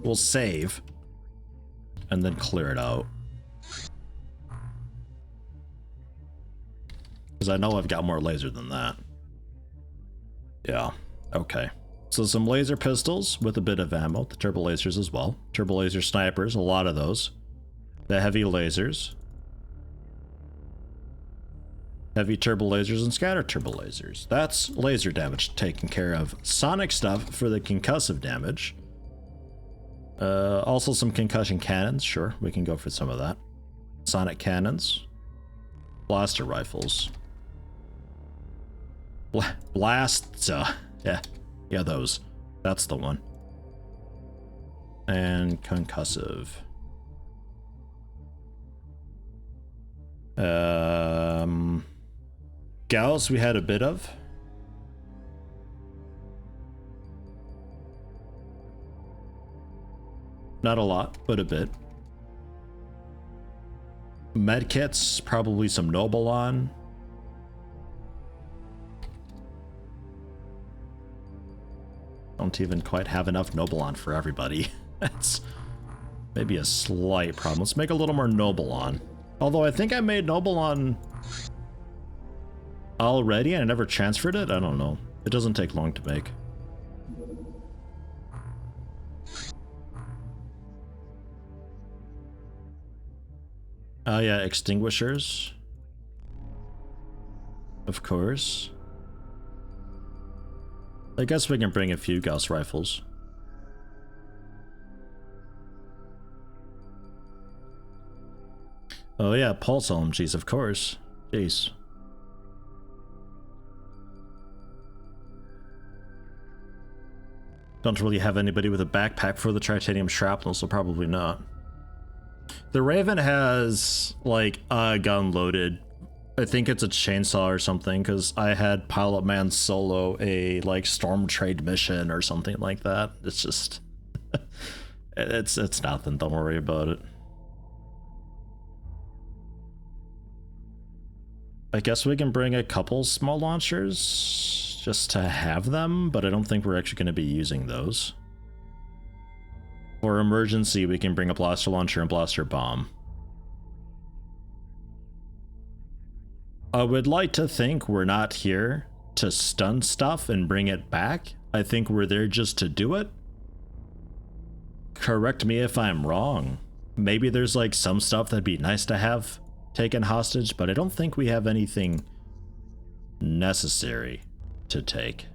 We'll save and then clear it out. Because I know I've got more laser than that. Yeah, okay. So some laser pistols with a bit of ammo, the turbo lasers as well. Turbo laser snipers, a lot of those. The heavy lasers. Heavy turbo lasers and scatter turbo lasers. That's laser damage taken care of. Sonic stuff for the concussive damage. Also some concussion cannons, sure, we can go for some of that. Sonic cannons. Blaster rifles. Blasts, yeah, those. That's the one. And concussive. Gauss we had a bit of. Not a lot, but a bit. Medkits, probably some Nobolon. Don't even quite have enough Nobolon for everybody. That's maybe a slight problem. Let's make a little more Nobolon. Although I think I made Nobolon already and I never transferred it. I don't know. It doesn't take long to make. Oh yeah, extinguishers. Of course. I guess we can bring a few Gauss rifles. Oh yeah, pulse LMGs, of course. Jeez. Don't really have anybody with a backpack for the titanium shrapnel, so probably not. The Raven has, like, a gun loaded I think it's a chainsaw or something, because I had Pilot Man solo a like storm trade mission or something like that. It's just it's nothing, don't worry about it. I guess we can bring a couple small launchers just to have them, but I don't think we're actually going to be using those. For emergency, we can bring a blaster launcher and blaster bomb. I would like to think we're not here to stun stuff and bring it back. I think we're there just to do it. Correct me if I'm wrong. Maybe there's like some stuff that'd be nice to have taken hostage, but I don't think we have anything necessary to take.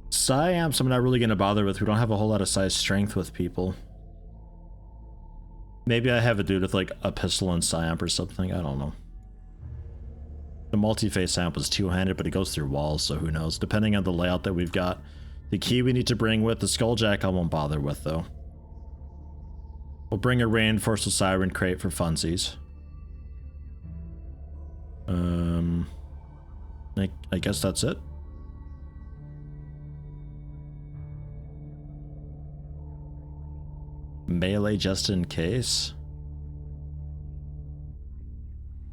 Psyamps I'm not really going to bother with. We don't have a whole lot of size strength with people. Maybe I have a dude with like a pistol and Psyamp or something, I don't know. The multi-phase Psyamp was two-handed, but it goes through walls, so who knows. Depending on the layout that we've got. The key we need to bring with the Skulljack I won't bother with though. We'll bring a reinforced Siren crate for funsies. I guess that's it. Melee just in case.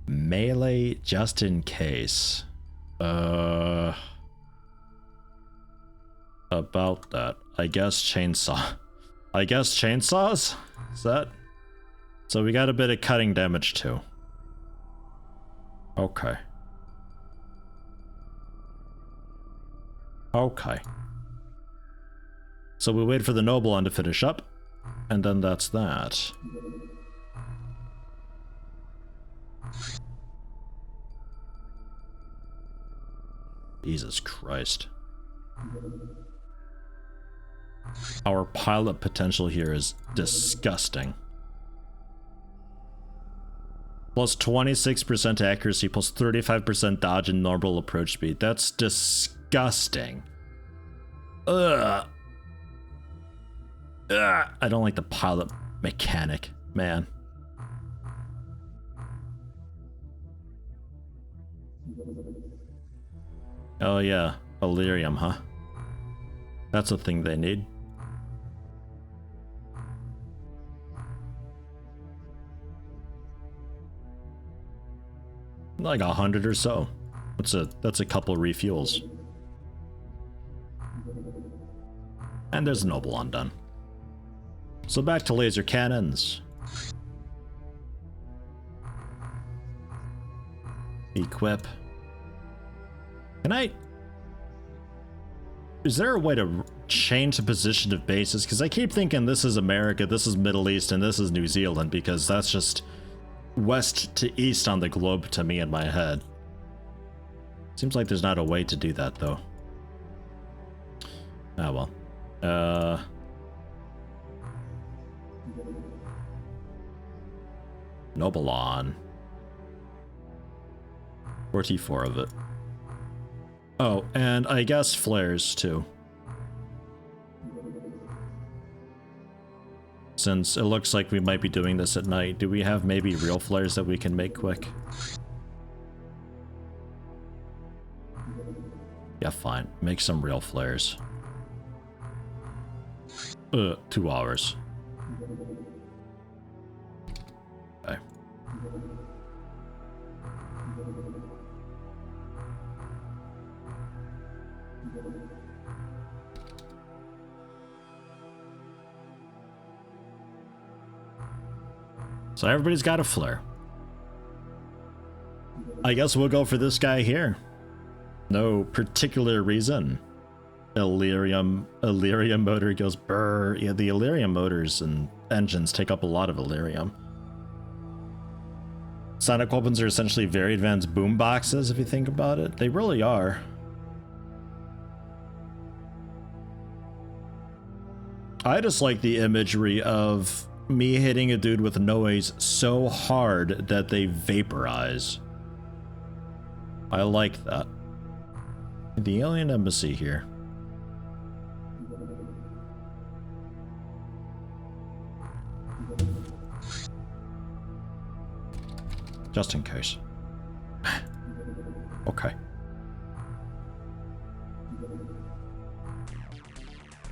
Melee just in case. About that. I guess chainsaw. I guess chainsaws? Is that? So we got a bit of cutting damage too. Okay. Okay. So we wait for the noble one to finish up, and then that's that. Jesus Christ. Our pilot potential here is disgusting. Plus 26% accuracy, plus 35% dodge and normal approach speed. That's disgusting. Ugh. Ugh. I don't like the pilot mechanic, man. Oh yeah, Illyrium, huh? That's a thing they need. Like 100 or so. That's a couple refuels. And there's a noble undone. So back to laser cannons. Equip. Can I... Is there a way to change the position of bases? Because I keep thinking this is America, this is Middle East, and this is New Zealand, because that's just west to east on the globe to me in my head. Seems like there's not a way to do that, though. Ah, well. Nobelon. 44 of it. Oh, and I guess flares, too. Since it looks like we might be doing this at night, do we have maybe real flares that we can make quick? Yeah, fine. Make some real flares. 2 hours. Okay. So everybody's got a flare. I guess we'll go for this guy here. No particular reason. Illyrium motor goes brrr. Yeah, the Illyrium motors and engines take up a lot of Illyrium. Sonic weapons are essentially very advanced boom boxes, if you think about it. They really are. I just like the imagery of me hitting a dude with noise so hard that they vaporize. I like that. The alien embassy here. Just in case. Okay.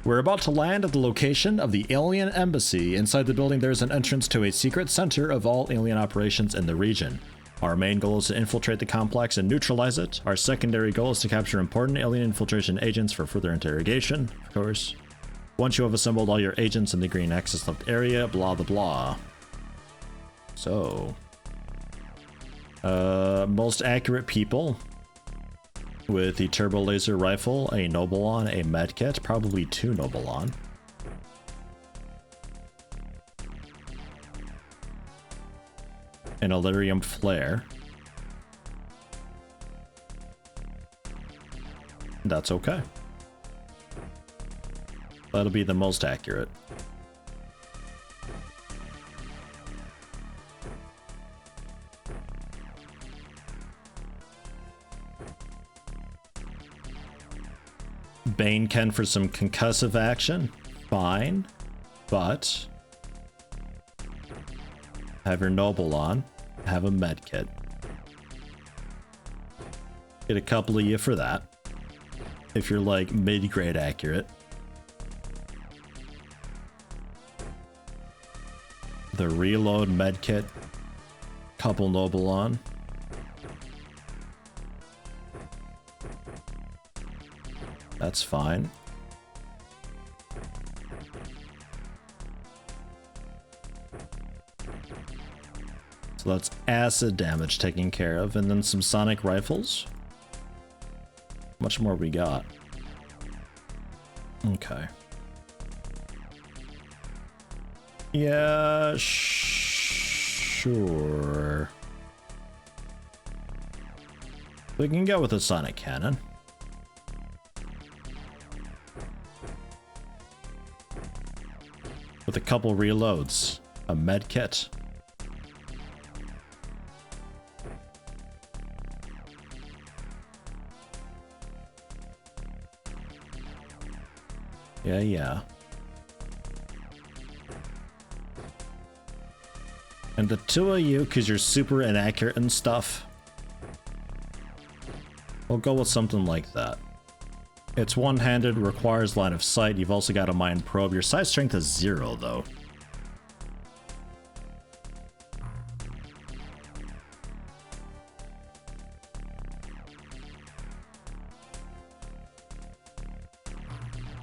We're about to land at the location of the alien embassy. Inside the building, there's an entrance to a secret center of all alien operations in the region. Our main goal is to infiltrate the complex and neutralize it. Our secondary goal is to capture important alien infiltration agents for further interrogation, of course. Once you have assembled all your agents in the green access left area, blah blah blah. So, most accurate people with the turbo laser rifle, a Nobelon, a medkit, probably 2 Nobelon. An Illyrium flare. That's okay. That'll be the most accurate. Bane can for some concussive action. Fine. But have your Noble on. Have a medkit. Get a couple of you for that. If you're like mid-grade accurate. The reload medkit. Couple Noble on. That's fine. So that's acid damage taken care of, and then some sonic rifles. How much more we got? Okay. Yeah, sure. We can go with a sonic cannon. With a couple reloads, a med kit. Yeah. And the 2 of you, because you're super inaccurate and stuff, we'll go with something like that. It's one-handed, requires line of sight. You've also got a mind probe. Your size strength is 0, though.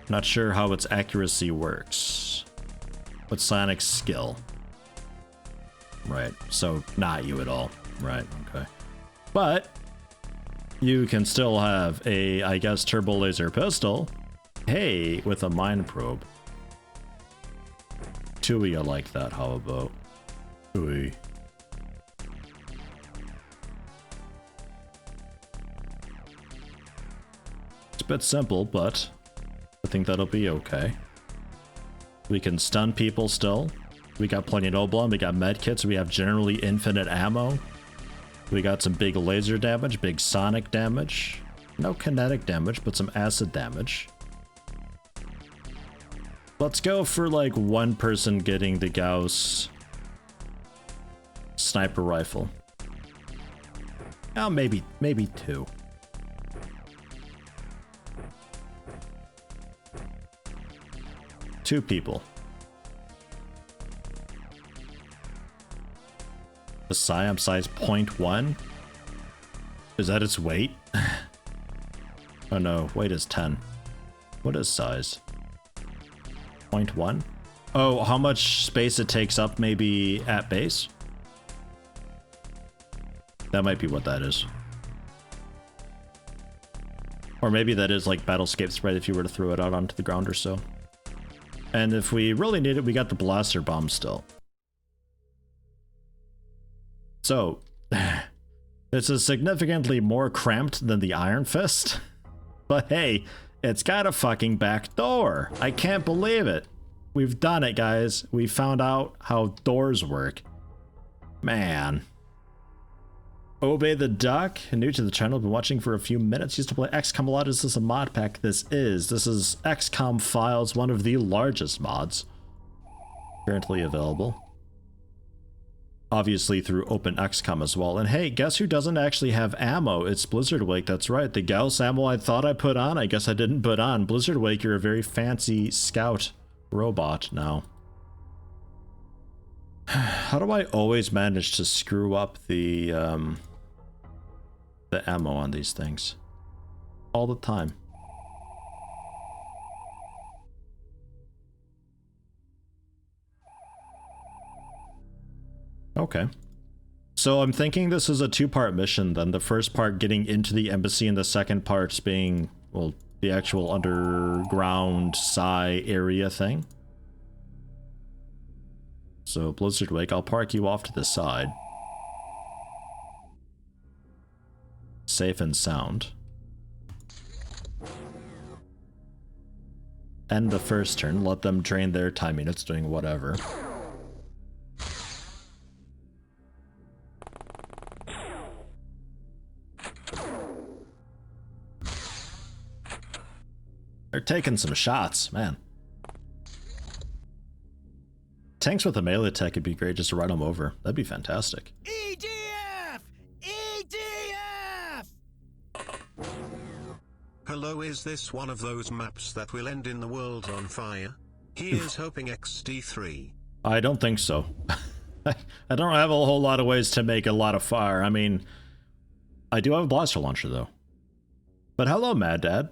Not sure how its accuracy works. But sonic skill. Right, so not you at all. Right, okay. But you can still have a, I guess, turbo laser pistol. Hey, with a mind probe. 2 of you like that, how about? Ooh. It's a bit simple, but I think that'll be okay. We can stun people still. We got plenty of Oblong, we got medkits, we have generally infinite ammo. We got some big laser damage, big sonic damage. No kinetic damage, but some acid damage. Let's go for like 1 person getting the Gauss sniper rifle. Oh, maybe 2. Two people. The Siam size 0.1? Is that its weight? Oh no, weight is 10. What is size? 0.1? Oh, how much space it takes up maybe at base? That might be what that is. Or maybe that is like Battlescape spread if you were to throw it out onto the ground or so. And if we really need it, we got the blaster bomb still. So, this is significantly more cramped than the Iron Fist. But hey, it's got a fucking back door. I can't believe it. We've done it, guys. We found out how doors work. Man. Obey the Duck, new to the channel, been watching for a few minutes. Used to play XCOM a lot. Is this a mod pack? This is XComfiles, one of the largest mods currently available. obviously through OpenXCOM as well. And hey, guess who doesn't actually have ammo? It's Blizzardwake, that's right. The Gauss ammo I thought I put on, I guess I didn't put on. Blizzardwake, you're a very fancy scout robot now. How do I always manage to screw up the ammo on these things? All the time. Okay. So I'm thinking this is a two-part mission then. The first part getting into the embassy and the second part being, well, the actual underground psi area thing. So Blizzardwake, I'll park you off to the side. Safe and sound. End the first turn, let them drain their time units doing whatever. They're taking some shots, man. Tanks with a melee attack would be great just to run them over. That'd be fantastic. EDF! EDF! Hello, is this one of those maps that will end in the world on fire? Here's hoping XD3. I don't think so. I don't have a whole lot of ways to make a lot of fire. I mean, I do have a blaster launcher though. But hello, Mad Dad.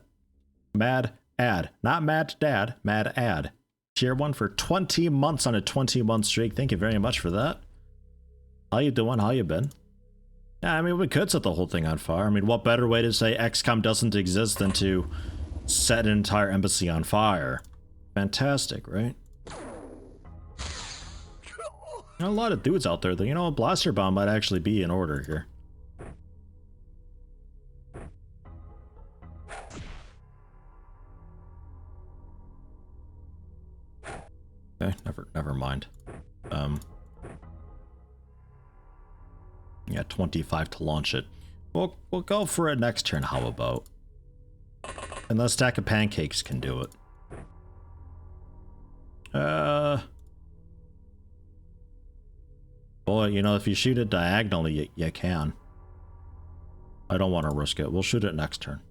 Mad Ad. Not Mad Dad, Mad Ad. Tier 1 for 20 months on a 20-month streak. Thank you very much for that. How you doing? How you been? Yeah, I mean, we could set the whole thing on fire. I mean, what better way to say XCOM doesn't exist than to set an entire embassy on fire? Fantastic, right? A lot of dudes out there that, you know, a blaster bomb might actually be in order here. Okay, never mind. Yeah, 25 to launch it. We'll go for it next turn, how about? And that stack of pancakes can do it. Boy, you know, if you shoot it diagonally, you can. I don't want to risk it. We'll shoot it next turn.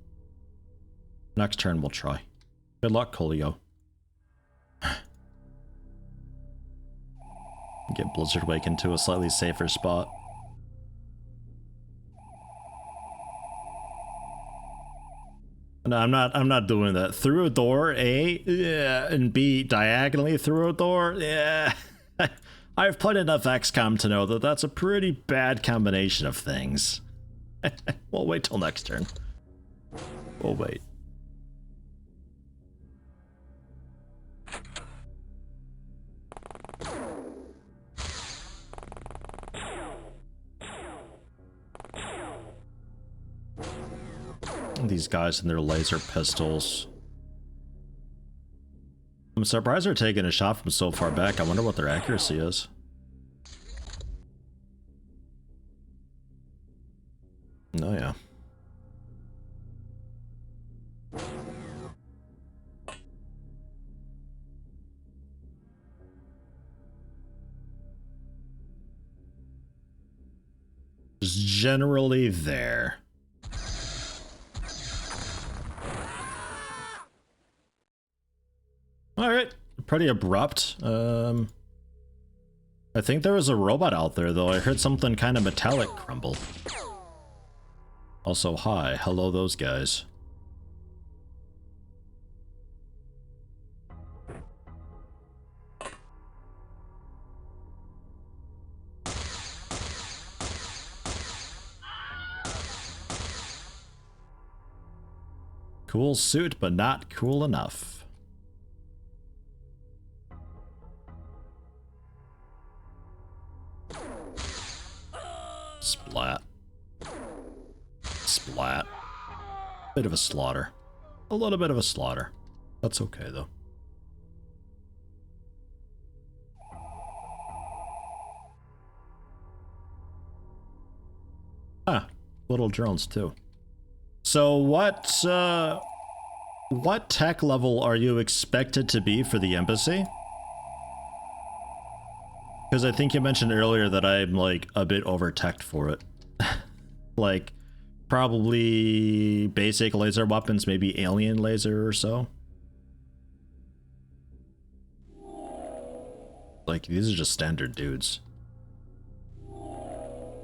Next turn, we'll try. Good luck, Colio. Get Blizzardwake into a slightly safer spot. No, I'm not doing that. Through a door, A, yeah, and B, diagonally through a door, yeah. I've played enough XCOM to know that that's a pretty bad combination of things. We'll wait till next turn. We'll wait. These guys and their laser pistols. I'm surprised they're taking a shot from so far back. I wonder what their accuracy is. Oh yeah. Just generally there. Alright, pretty abrupt. I think there was a robot out there, though. I heard something kind of metallic crumble. Also, hi. Hello, those guys. Cool suit, but not cool enough. Splat. Splat. Bit of a slaughter. A little bit of a slaughter. That's okay, though. Ah, little drones, too. So what tech level are you expected to be for the embassy? Because I think you mentioned earlier that I'm like a bit over-teched for it. Like, probably basic laser weapons, maybe alien laser or so. Like, these are just standard dudes.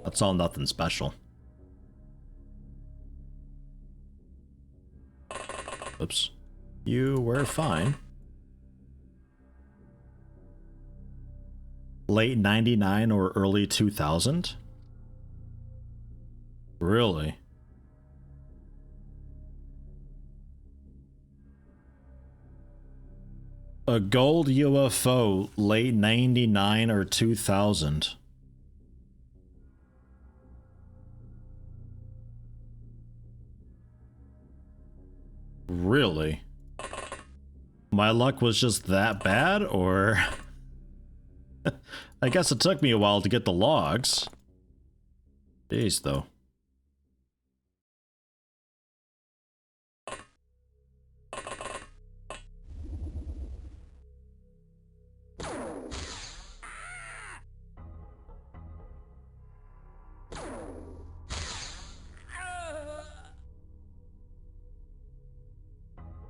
That's all nothing special. Oops. You were fine. Late 99 or early 2000? Really? A gold UFO, late 99 or 2000. Really? My luck was just that bad, or... I guess it took me a while to get the logs. Jeez, though.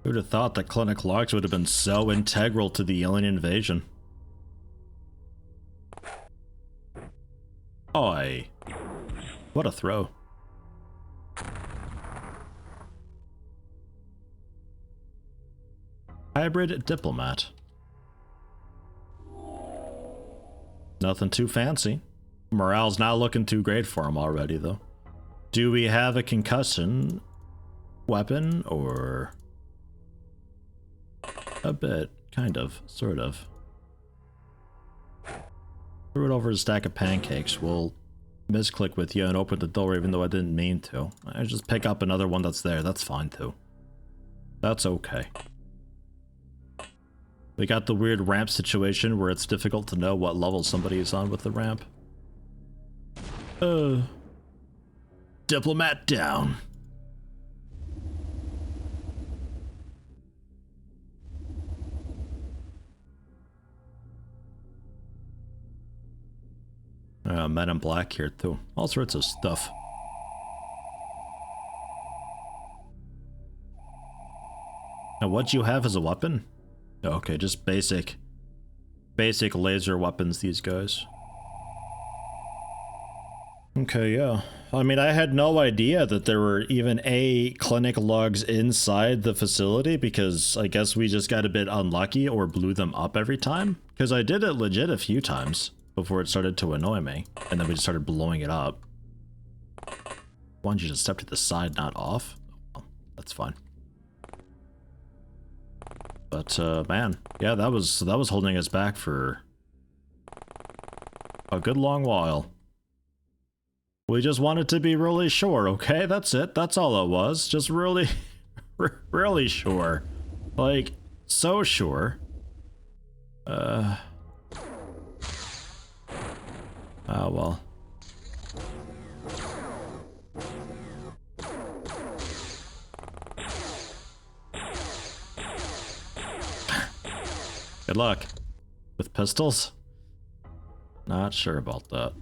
Who'd have thought that clinic logs would have been so integral to the alien invasion? Oi. What a throw. Hybrid Diplomat. Nothing too fancy. Morale's not looking too great for him already, though. Do we have a concussion weapon, or... A bit, kind of, sort of. Threw it over a stack of pancakes. We'll misclick with you and open the door even though I didn't mean to. I just pick up another one that's there. That's fine too. That's okay. We got the weird ramp situation where it's difficult to know what level somebody is on with the ramp. Diplomat down. Men in black here too. All sorts of stuff. Now what you have as a weapon? Okay, just basic laser weapons, these guys. Okay, yeah. I mean, I had no idea that there were even clinic logs inside the facility, because I guess we just got a bit unlucky or blew them up every time. Because I did it legit a few times before it started to annoy me, and then we just started blowing it up. Why don't you just step to the side, not off? Oh, that's fine. But man, yeah, that was holding us back for a good long while. We just wanted to be really sure, okay? That's it. That's all it was. Just really, really sure. Like, so sure. Oh, well. Good luck. With pistols? Not sure about that.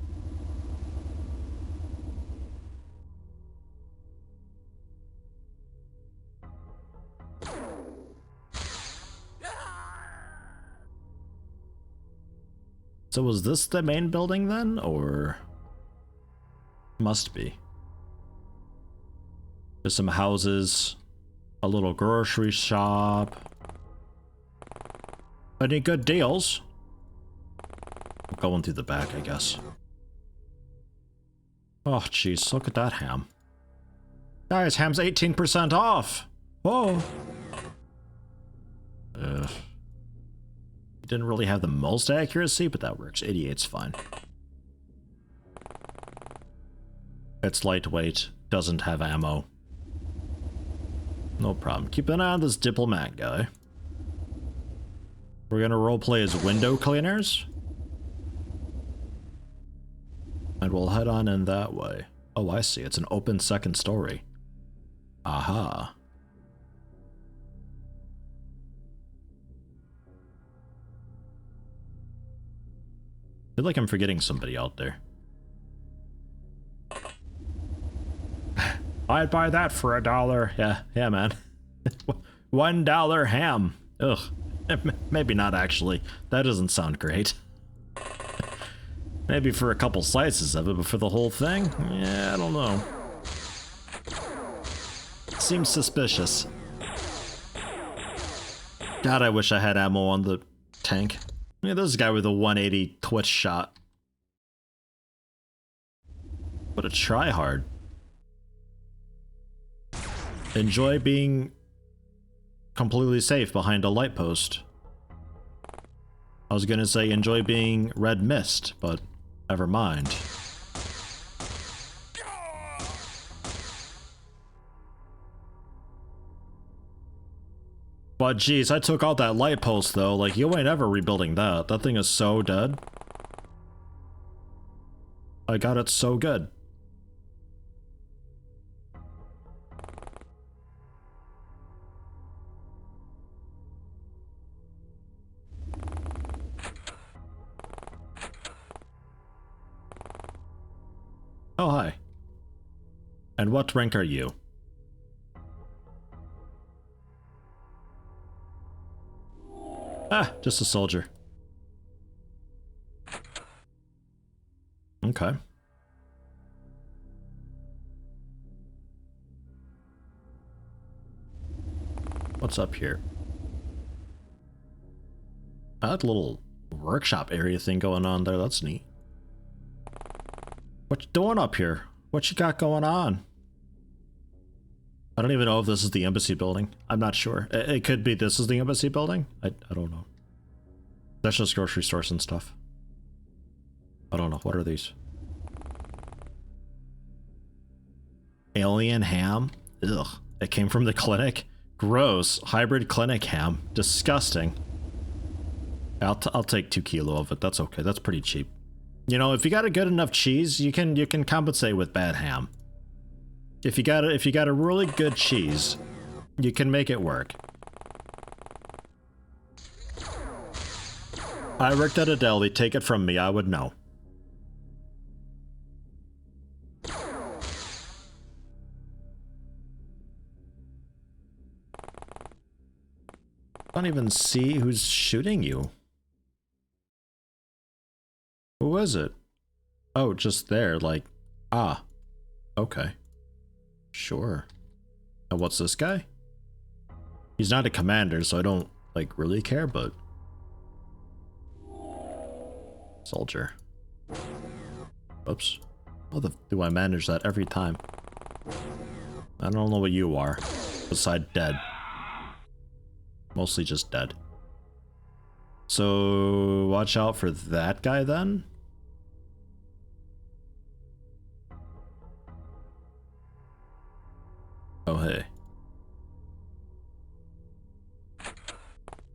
So was this the main building then, or? Must be. There's some houses, a little grocery shop. Any good deals? Going through the back, I guess. Oh, jeez, look at that ham. Guys, ham's 18% off! Whoa! Didn't really have the most accuracy, but that works. 88's fine. It's lightweight, doesn't have ammo. No problem. Keep an eye on this diplomat guy. We're gonna roleplay as window cleaners. And we'll head on in that way. Oh, I see. It's an open second story. Aha. feel like I'm forgetting somebody out there. I'd buy that for $1. Yeah, man. $1 ham. Ugh. Maybe not actually. That doesn't sound great. Maybe for a couple slices of it, but for the whole thing? Yeah, I don't know. Seems suspicious. God, I wish I had ammo on the tank. Look at this guy with a 180 twitch shot. What a tryhard. Enjoy being completely safe behind a light post. I was gonna say enjoy being red mist, but never mind. But geez, I took out that light post though, like you ain't ever rebuilding that. That thing is so dead. I got it so good. Oh, hi. And what rank are you? Ah, just a soldier. Okay. What's up here? That little workshop area thing going on there, that's neat. What you doing up here? What you got going on? I don't even know if this is the embassy building. I'm not sure. It could be this is the embassy building. I don't know. That's just grocery stores and stuff. I don't know. What are these? Alien ham? Ugh. It came from the clinic? Gross. Hybrid clinic ham. Disgusting. I'll take 2 kilo of it. That's okay. That's pretty cheap. You know, if you got a good enough cheese, you can compensate with bad ham. If you got a really good cheese, you can make it work. I worked at a deli, take it from me, I would know. I don't even see who's shooting you. Who is it? Oh, just there, like, ah, okay. Sure. And what's this guy? He's not a commander, so I don't, like, really care, but... Soldier. Oops. How the f do I manage that every time? I don't know what you are. Beside dead. Mostly just dead. So, watch out for that guy then? Oh, hey.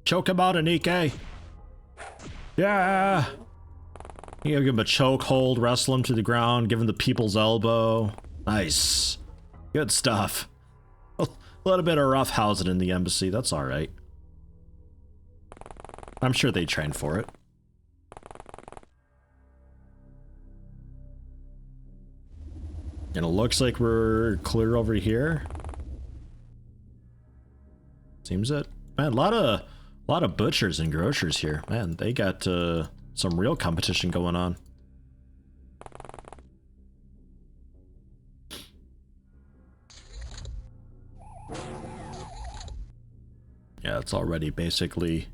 Choke him out, Anike! Yeah! You give him a choke hold, wrestle him to the ground, give him the people's elbow. Nice. Good stuff. A little bit of roughhousing in the embassy, that's alright. I'm sure they train for it. And it looks like we're clear over here. Seems it. Man, a lot of butchers and grocers here. Man, they got some real competition going on. Yeah, it's already basically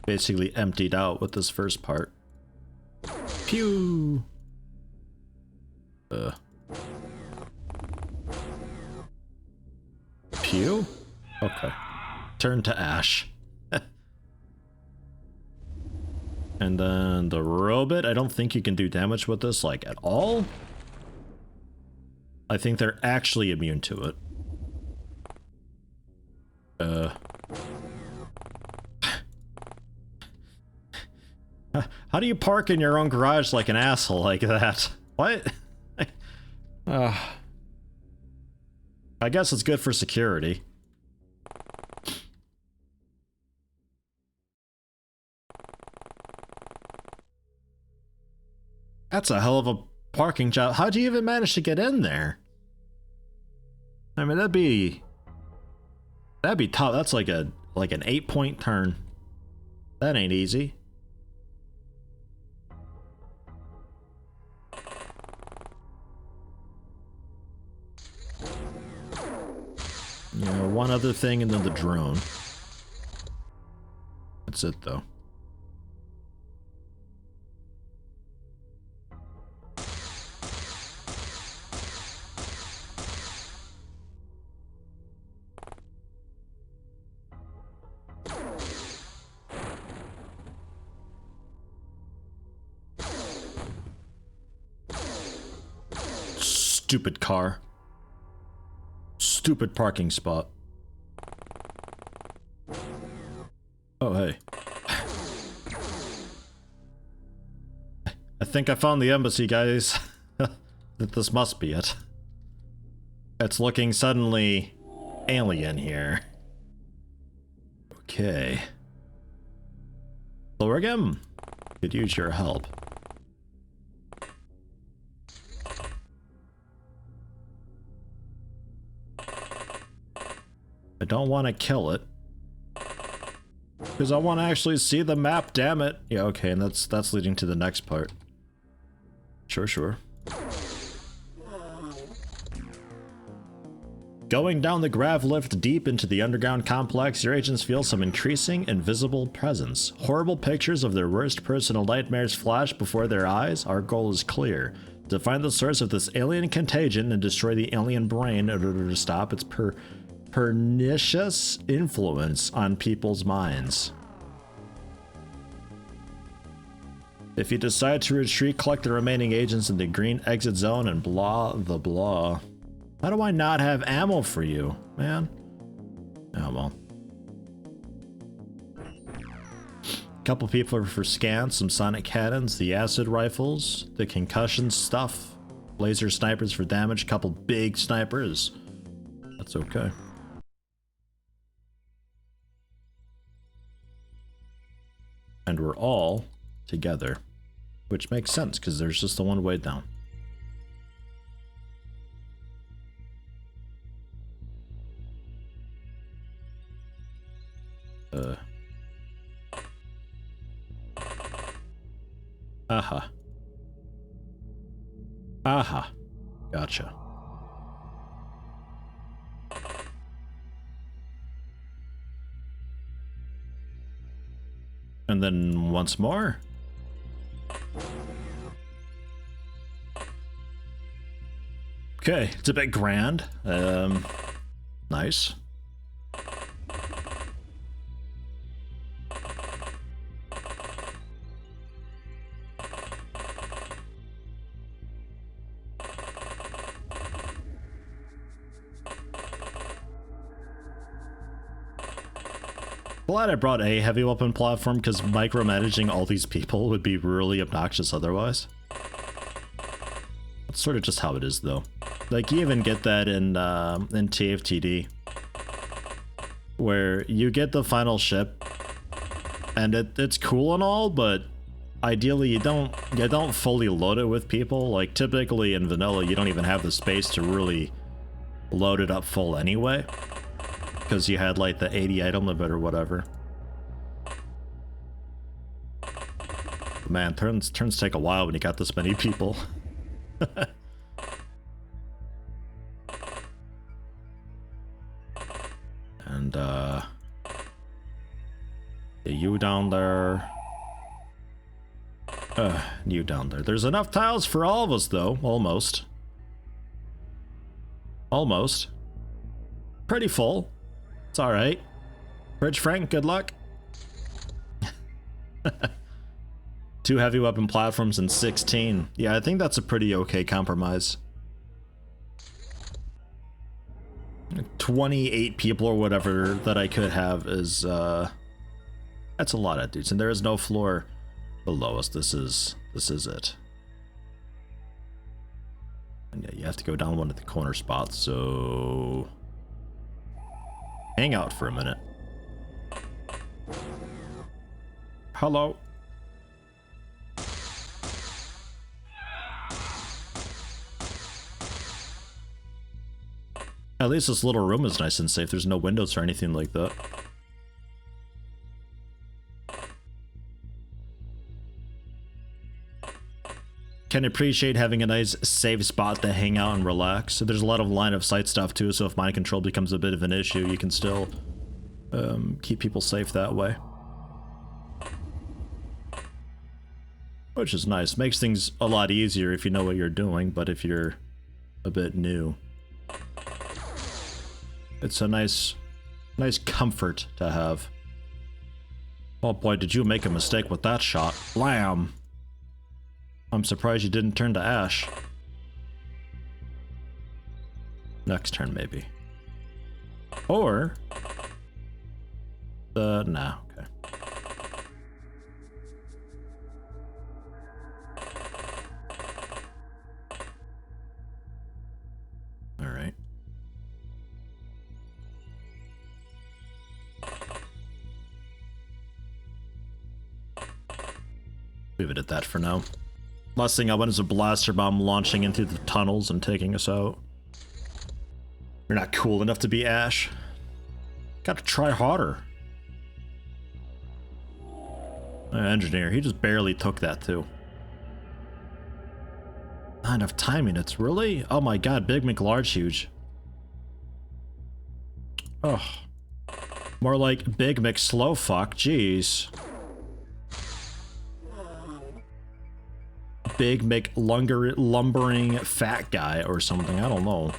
emptied out with this first part. Pew! Pew? Okay. Turn to ash. And then the robot, I don't think you can do damage with this, like, at all. I think they're actually immune to it. How do you park in your own garage like an asshole like that? What? I guess it's good for security. That's a hell of a parking job. How'd you even manage to get in there? I mean, that'd be tough. That's like an 8-point turn. That ain't easy. You know, one other thing and then the drone. That's it though. Stupid car. Stupid parking spot. Oh, hey. I think I found the embassy, guys. This must be it. It's looking suddenly alien here. Okay. Lorgam, could use your help. I don't want to kill it. Because I want to actually see the map, damn it. Yeah, okay, and that's leading to the next part. Sure. Going down the grav lift deep into the underground complex, your agents feel some increasing invisible presence. Horrible pictures of their worst personal nightmares flash before their eyes. Our goal is clear. To find the source of this alien contagion and destroy the alien brain in order to stop its pernicious influence on people's minds. If you decide to retreat, collect the remaining agents in the green exit zone and blah the blah. How do I not have ammo for you, man? Oh well. Couple people are for scans, some sonic cannons, the acid rifles, the concussion stuff, laser snipers for damage, couple big snipers. That's okay. And we're all together, which makes sense because there's just the one way down. Aha. Gotcha. And then once more. Okay, it's a bit grand. Nice. Glad I brought a heavy weapon platform because micromanaging all these people would be really obnoxious otherwise. That's sort of just how it is though. Like you even get that in TFTD, where you get the final ship, and it's cool and all, but ideally you don't fully load it with people. Like typically in vanilla, you don't even have the space to really load it up full anyway, because you had like the 80 item limit or whatever. Man, turns take a while when you got this many people. And you down there. You down there. There's enough tiles for all of us though, almost. Almost. Pretty full. It's alright. Bridge Frank, good luck. 2 heavy weapon platforms and 16. Yeah, I think that's a pretty okay compromise. 28 people or whatever that I could have is, that's a lot of dudes. And there is no floor below us. This is it. And yeah, you have to go down one of the corner spots, so hang out for a minute. At least this little room is nice and safe. There's no windows or anything like that. Can appreciate having a nice safe spot to hang out and relax. So there's a lot of line of sight stuff too, so if mind control becomes a bit of an issue, you can still keep people safe that way. Which is nice. Makes things a lot easier if you know what you're doing, but if you're a bit new, it's a nice comfort to have. Oh boy, did you make a mistake with that shot. Blam! I'm surprised you didn't turn to ash. Next turn, maybe. Or... nah, okay. Alright. Leave it at that for now. Last thing I want is a blaster bomb launching into the tunnels and taking us out. You're not cool enough to be Ash. Gotta try harder. Engineer, he just barely took that too. Not enough time units, really? Oh my god, Big McLarge huge. Oh. More like Big McSlowfuck, jeez. Big lumbering fat guy or something, I don't know.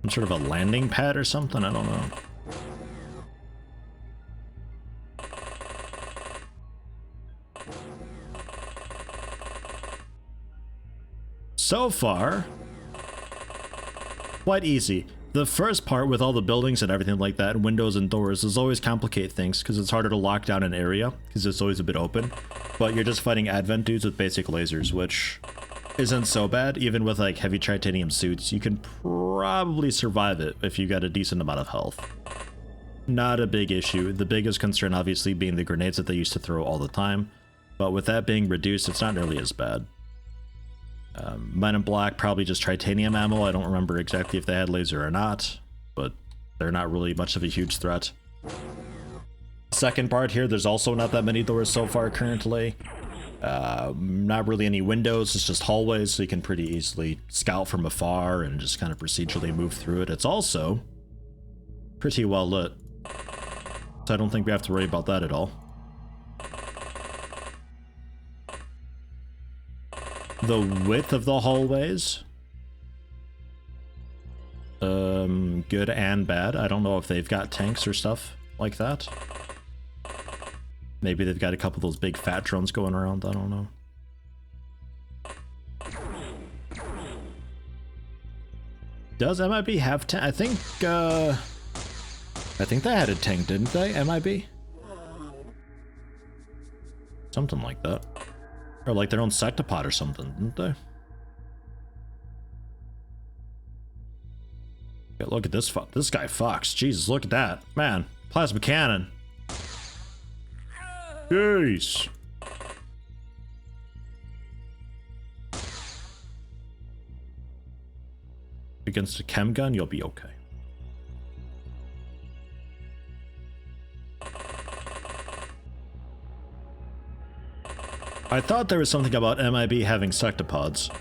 Some sort of a landing pad or something, I don't know. So far, quite easy. The first part with all the buildings and everything like that, windows and doors, is always complicate things because it's harder to lock down an area because it's always a bit open. But you're just fighting advent dudes with basic lasers, which isn't so bad. Even with like heavy titanium suits, you can probably survive it if you got a decent amount of health. Not a big issue. The biggest concern obviously being the grenades that they used to throw all the time. But with that being reduced, it's not nearly as bad. Men in Black, probably just titanium ammo. I don't remember exactly if they had laser or not, but they're not really much of a huge threat. Second part here, there's also not that many doors so far currently. Not really any windows, it's just hallways, so you can pretty easily scout from afar and just kind of procedurally move through it. It's also pretty well lit, so I don't think we have to worry about that at all. The width of the hallways, good and bad. I don't know if they've got tanks or stuff like that. Maybe they've got a couple of those big fat drones going around, I don't know. Does MIB have tank? I think they had a tank, didn't they, MIB? Something like that. Or like their own sectopod or something, didn't they? Yeah, look at this guy Fox. Jesus, look at that. Man, plasma cannon. Jeez. Against a chem gun, you'll be okay. I thought there was something about MIB having sectopods.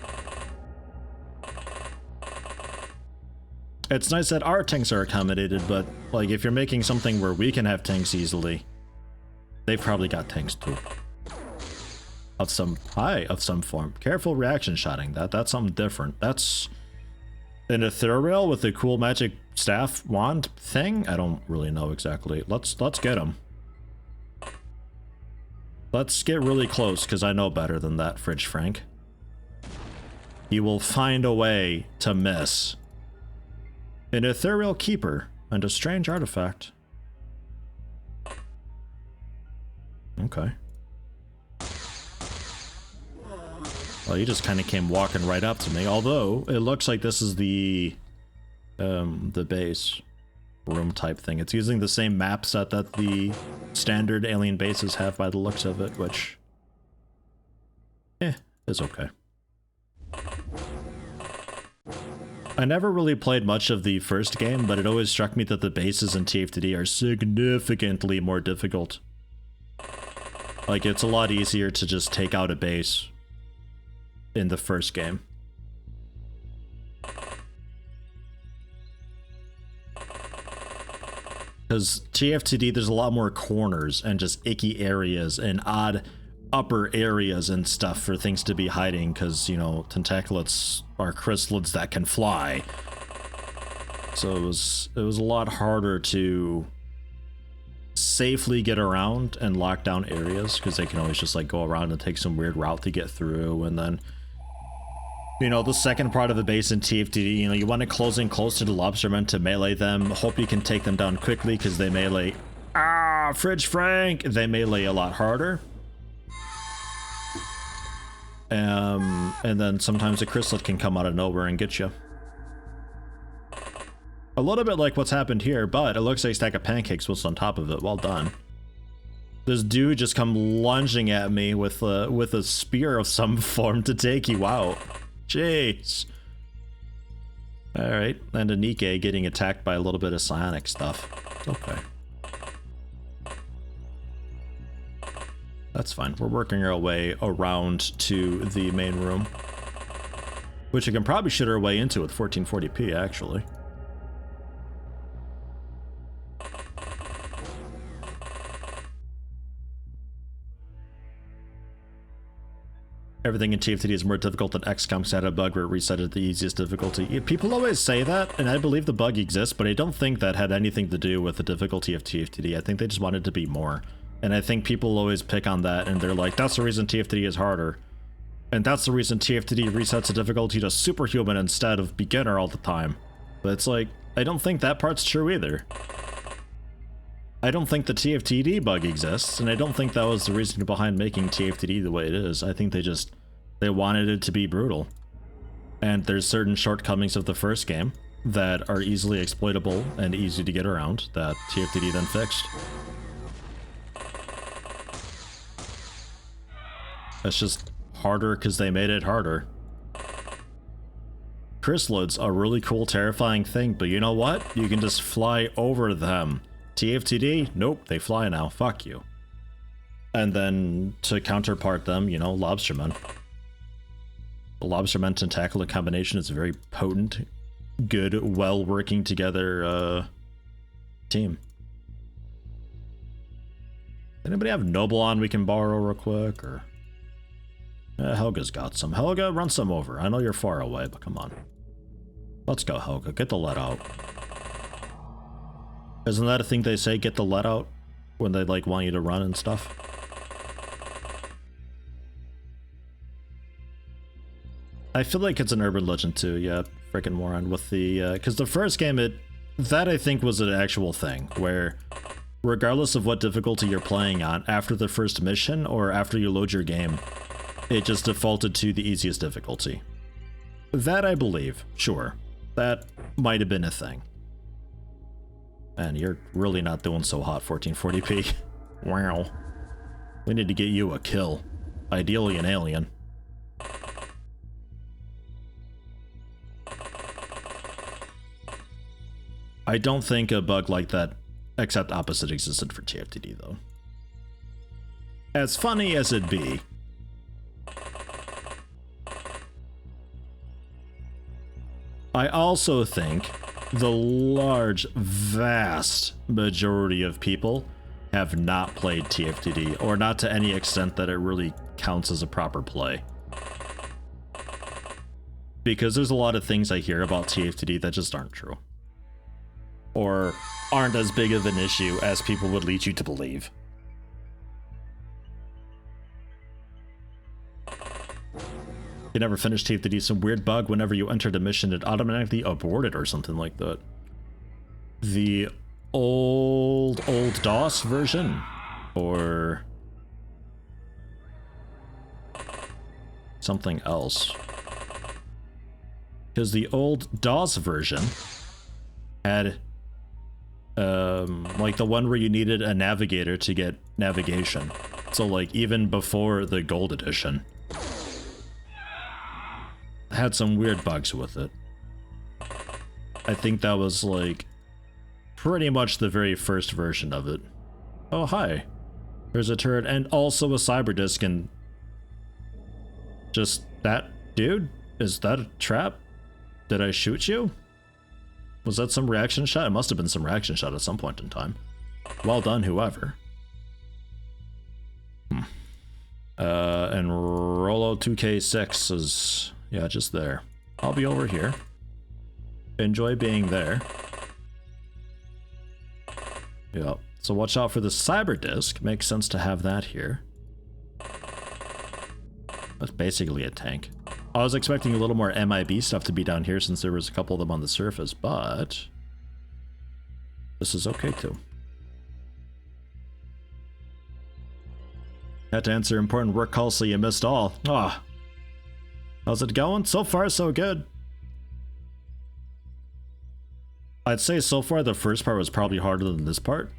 It's nice that our tanks are accommodated, but like if you're making something where we can have tanks easily, they've probably got tanks too. Of some form. Careful reaction shotting. That's something different. That's an ethereal with a cool magic staff wand thing? I don't really know exactly. Let's get him. Let's get really close, because I know better than that, Fridge Frank. He will find a way to miss. An ethereal keeper and a strange artifact. Okay. Well, he just kind of came walking right up to me, although it looks like this is the base. room type thing. It's using the same map set that the standard alien bases have by the looks of it, which is okay. I never really played much of the first game, but it always struck me that the bases in TFTD are significantly more difficult. Like, it's a lot easier to just take out a base in the first game. Because TFTD, there's a lot more corners and just icky areas and odd upper areas and stuff for things to be hiding, because, you know, tentaculates are chrysalids that can fly. So it was a lot harder to safely get around and lock down areas, because they can always just like go around and take some weird route to get through. And then, you know, the second part of the base in TFTD, you know, you want to close in close to the lobstermen to melee them. Hope you can take them down quickly, because they melee. Fridge Frank! They melee a lot harder. And then sometimes a chrysalid can come out of nowhere and get you. A little bit like what's happened here, but it looks like a stack of pancakes was on top of it. Well done. This dude just come lunging at me with a spear of some form to take you out. Jeez. Alright, and a Nike getting attacked by a little bit of psionic stuff. Okay. That's fine. We're working our way around to the main room, which we can probably shoot our way into with 1440p, actually. Everything in TFTD is more difficult than XCOM had a bug where it reset at the easiest difficulty. People always say that, and I believe the bug exists, but I don't think that had anything to do with the difficulty of TFTD. I think they just wanted to be more. And I think people always pick on that, and they're like, that's the reason TFTD is harder. And that's the reason TFTD resets the difficulty to superhuman instead of beginner all the time. But it's like, I don't think that part's true either. I don't think the TFTD bug exists, and I don't think that was the reason behind making TFTD the way it is. I think they wanted it to be brutal. And there's certain shortcomings of the first game that are easily exploitable and easy to get around that TFTD then fixed. It's just harder because they made it harder. Chrysalids are a really cool, terrifying thing, but you know what? You can just fly over them. TFTD? Nope, they fly now. Fuck you. And then to counterpart them, you know, lobstermen. The lobstermen tentaculate combination is a very potent, good, well working together team. Anybody have Noble on we can borrow real quick, or? Helga's got some. Helga, run some over. I know you're far away, but come on. Let's go, Helga. Get the let out. Isn't that a thing they say, get the let out? When they, like, want you to run and stuff? I feel like it's an urban legend, too. Yeah, freaking moron. With the, because the first game, that I think was an actual thing, where regardless of what difficulty you're playing on, after the first mission, or after you load your game, it just defaulted to the easiest difficulty. That I believe, sure. That might have been a thing. Man, you're really not doing so hot, 1440p. Wow. We need to get you a kill. Ideally an alien. I don't think a bug like that, except opposite, existed for TFTD, though. As funny as it be, I also think the large, vast majority of people have not played TFTD, or not to any extent that it really counts as a proper play. Because there's a lot of things I hear about TFTD that just aren't true. Or aren't as big of an issue as people would lead you to believe. You never finished TFTD, some weird bug whenever you entered a mission, it automatically aborted or something like that. The old DOS version? Or something else? Because the old DOS version had Like the one where you needed a navigator to get navigation. So like even before the gold edition, had some weird bugs with it. I think that was like pretty much the very first version of it. Oh, hi. There's a turret and also a cyber disc, and just that dude? Is that a trap? Did I shoot you? Was that some reaction shot? It must have been some reaction shot at some point in time. Well done, whoever. And Rolo 2K6 is, yeah, just there. I'll be over here. Enjoy being there. Yeah, so watch out for the cyber disc. Makes sense to have that here. That's basically a tank. I was expecting a little more MIB stuff to be down here since there was a couple of them on the surface, but this is okay too. Had to answer important work calls, so you missed all. Ah, how's it going? So far, so good. I'd say so far the first part was probably harder than this part,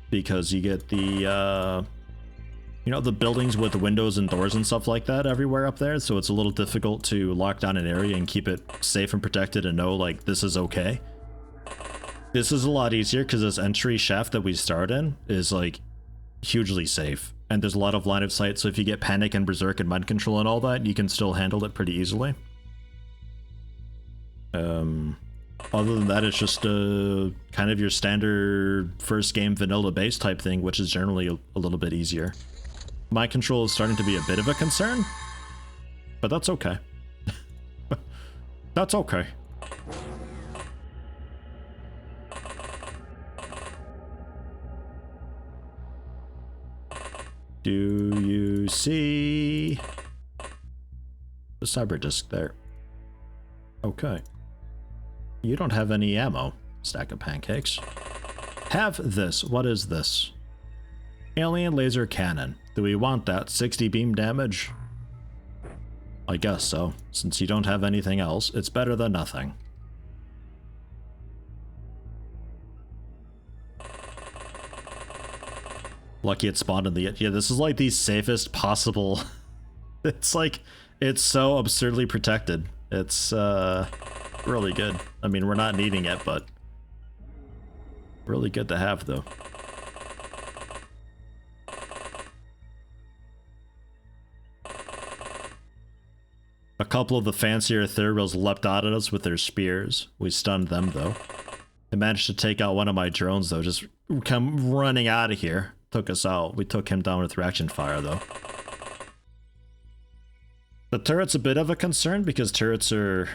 because you get the, you know, the buildings with windows and doors and stuff like that everywhere up there, so it's a little difficult to lock down an area and keep it safe and protected and know, like, this is okay. This is a lot easier because this entry shaft that we start in is, like, hugely safe. And there's a lot of line of sight, so if you get panic and berserk and mind control and all that, you can still handle it pretty easily. Other than that, it's just kind of your standard first game vanilla base type thing, which is generally a little bit easier. Mind control is starting to be a bit of a concern, but that's okay. That's okay. Do you see the cyber disc there? Okay. You don't have any ammo, stack of pancakes. Have this. What is this? Alien laser cannon. Do we want that? 60 beam damage? I guess so. Since you don't have anything else, it's better than nothing. Lucky it spawned in the... Yeah, this is like the safest possible... It's like... It's so absurdly protected. It's, really good. I mean, we're not needing it, but... really good to have, though. A couple of the fancier Thuribles leapt out at us with their spears. We stunned them, though. They managed to take out one of my drones, though, just come running out of here. Took us out. We took him down with reaction fire, though. The turret's a bit of a concern because turrets are...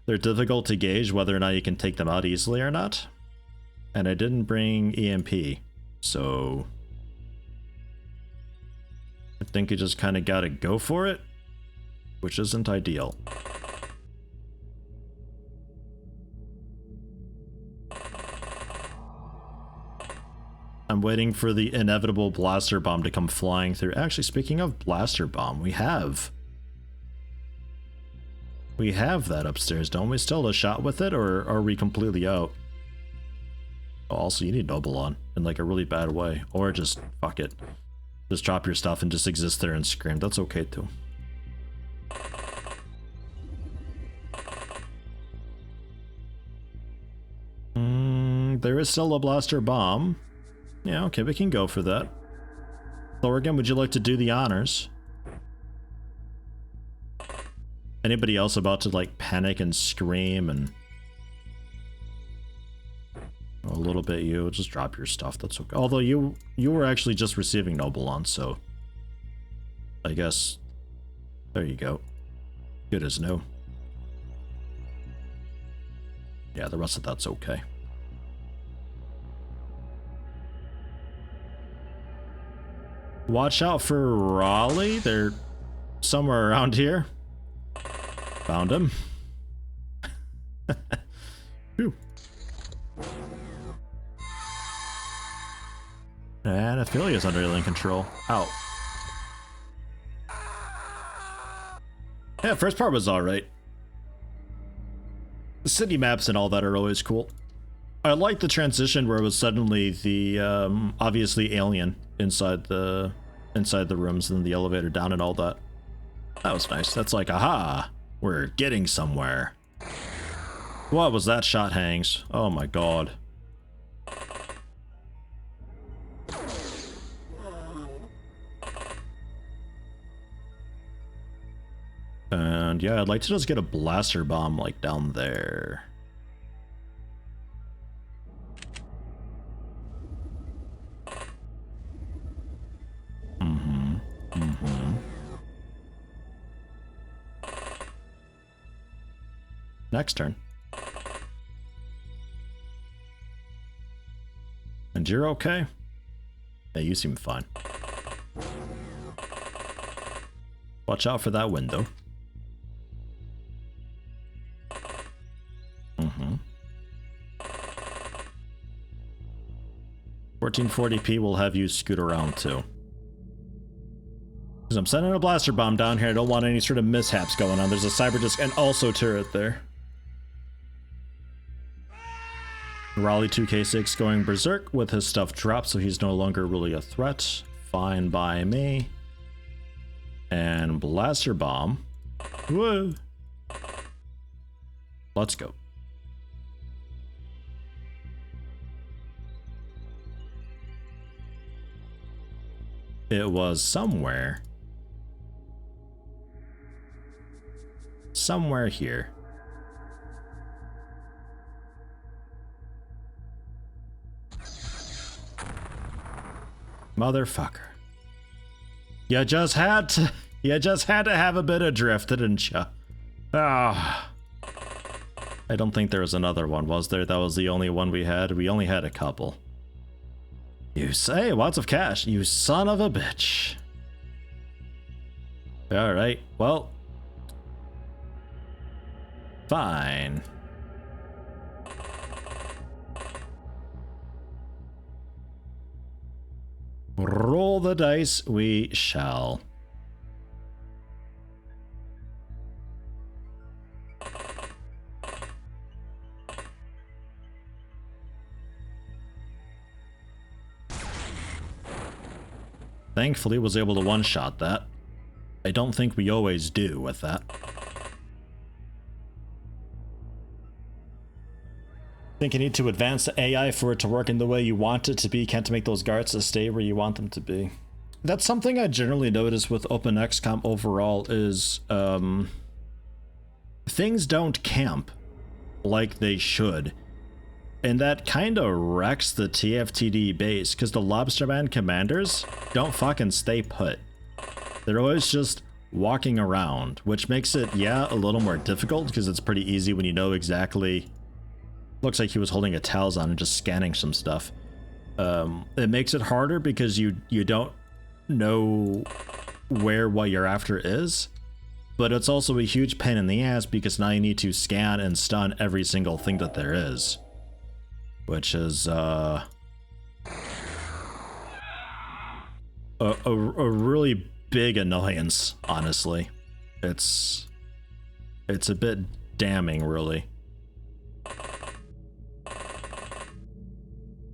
they're difficult to gauge whether or not you can take them out easily or not. And I didn't bring EMP, so... I think you just kind of gotta go for it, which isn't ideal. I'm waiting for the inevitable blaster bomb to come flying through. Actually, speaking of blaster bomb, we have that upstairs, don't we? Still a shot with it, or are we completely out? Oh, also, you need Nobelon in like a really bad way, or just fuck it, just drop your stuff and just exist there and scream. That's okay too. There is still a blaster bomb. Yeah, okay, we can go for that. Thorgan, would you like to do the honors? Anybody else about to like panic and scream and... a little bit, you just drop your stuff, that's okay. Although you were actually just receiving Nobelon, so... I guess... there you go. Good as new. Yeah, the rest of that's okay. Watch out for Raleigh. They're somewhere around here. Found him. Whew. And Aphelia's under alien control. Ow. Yeah, first part was alright. The city maps and all that are always cool. I like the transition where it was suddenly the obviously alien inside the rooms and the elevator down and all that. That was nice. That's like, aha, we're getting somewhere. What was that shot, Hangs? Oh my god. And yeah, I'd like to just get a blaster bomb like down there. Next turn. And you're okay? Yeah, you seem fine. Watch out for that window. 1440p will have you scoot around too. Because I'm sending a blaster bomb down here, I don't want any sort of mishaps going on. There's a cyber disc and also turret there. Raleigh 2K6 going berserk with his stuff dropped, so he's no longer really a threat. Fine by me. And blaster bomb. Whoa. Let's go. It was somewhere here. Motherfucker. You just had to have a bit of drift, didn't you? Ah. I don't think there was another one, was there? That was the only one we had. We only had a couple. You say lots of cash, you son of a bitch. Alright, well. Fine. Roll the dice, we shall. Thankfully was able to one-shot that. I don't think we always do with that. Think you need to advance the AI for it to work in the way you want it to be. Can't make those guards stay where you want them to be. That's something I generally notice with OpenXCOM overall is things don't camp like they should. And that kind of wrecks the TFTD base, because the Lobsterman commanders don't fucking stay put. They're always just walking around, which makes it, yeah, a little more difficult, because it's pretty easy when you know exactly... Looks like he was holding a Talzon and just scanning some stuff. It makes it harder because you don't know where what you're after is, but it's also a huge pain in the ass because now you need to scan and stun every single thing that there is. Which is a really big annoyance, honestly. It's a bit damning, really.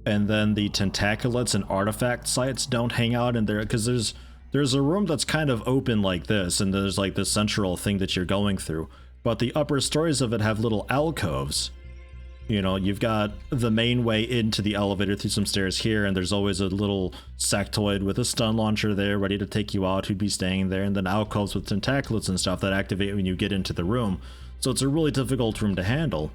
And then the tentaculates and artifact sites don't hang out in there, because there's a room that's kind of open like this, and there's like this central thing that you're going through, but the upper stories of it have little alcoves. You know, you've got the main way into the elevator through some stairs here, and there's always a little sectoid with a stun launcher there ready to take you out who'd be staying there, and then alcoves with tentaculates and stuff that activate when you get into the room. So it's a really difficult room to handle.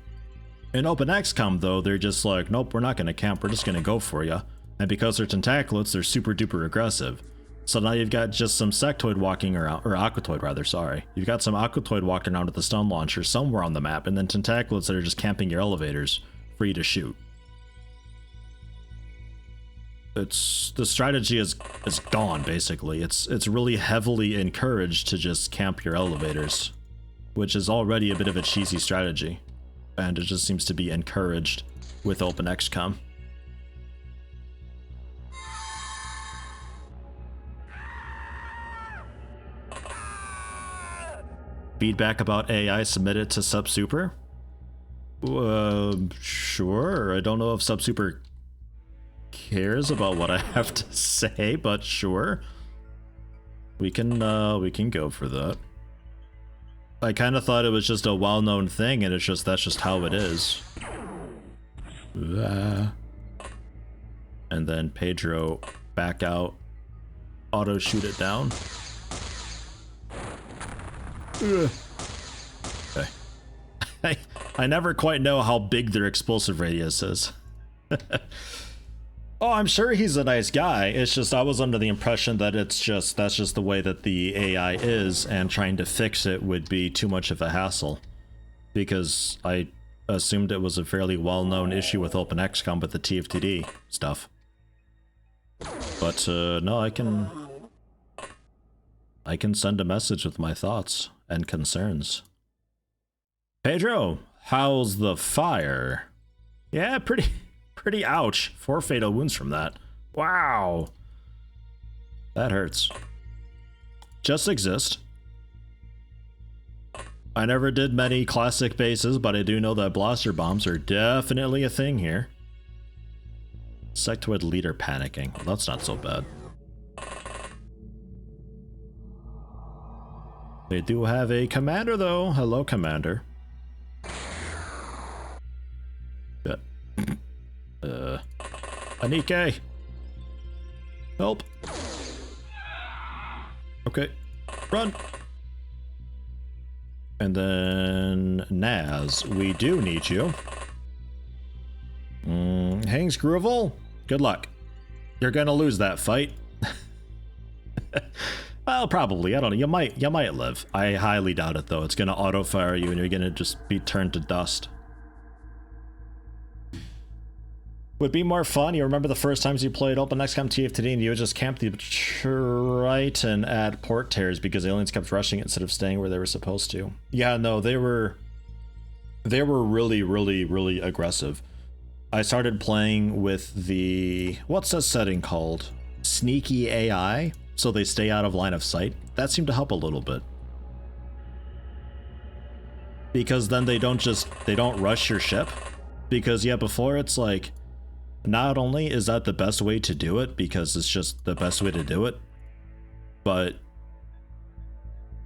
In OpenXCOM, though, they're just like, nope, we're not going to camp, we're just going to go for you. And because they're tentaculates, they're super duper aggressive. So now you've got just some sectoid walking around, or aquatoid rather, sorry. You've got some aquatoid walking around with the stun launcher somewhere on the map, and then tentaculates that are just camping your elevators for you to shoot. The strategy is gone, basically. It's really heavily encouraged to just camp your elevators, which is already a bit of a cheesy strategy. And it just seems to be encouraged with OpenXCOM. Feedback about AI submitted to Subsuper? Sure. I don't know if Subsuper cares about what I have to say, but sure. We can go for that. I kind of thought it was just a well-known thing, and that's just how it is. And then Pedro back out, auto shoot it down. Okay. I never quite know how big their explosive radius is. Oh, I'm sure he's a nice guy. It's just I was under the impression that that's just the way that the AI is, and trying to fix it would be too much of a hassle. Because I assumed it was a fairly well-known issue with OpenXCOM with the TFTD stuff. But no, I can send a message with my thoughts and concerns. Pedro, how's the fire? Yeah, pretty ouch. 4 fatal wounds from that. Wow. That hurts. Just exist. I never did many classic bases, but I do know that blaster bombs are definitely a thing here. Sectoid leader panicking. Well, that's not so bad. They do have a commander, though. Hello, commander. Anike! Help! Okay, run! And then Naz, we do need you. Hangs Groovel, good luck. You're gonna lose that fight. Well, probably. I don't know. You might live. I highly doubt it, though. It's gonna auto fire you, and you're gonna just be turned to dust. Would be more fun. You remember the first times you played OpenXCOM TFTD and you would just camp the Triton at port tears because aliens kept rushing instead of staying where they were supposed to. Yeah, no, they were really aggressive. I started playing with the, what's that setting called? Sneaky AI, so they stay out of line of sight. That seemed to help a little bit. Because then they don't rush your ship. Because yeah, before it's like, not only is that the best way to do it, because it's just the best way to do it, but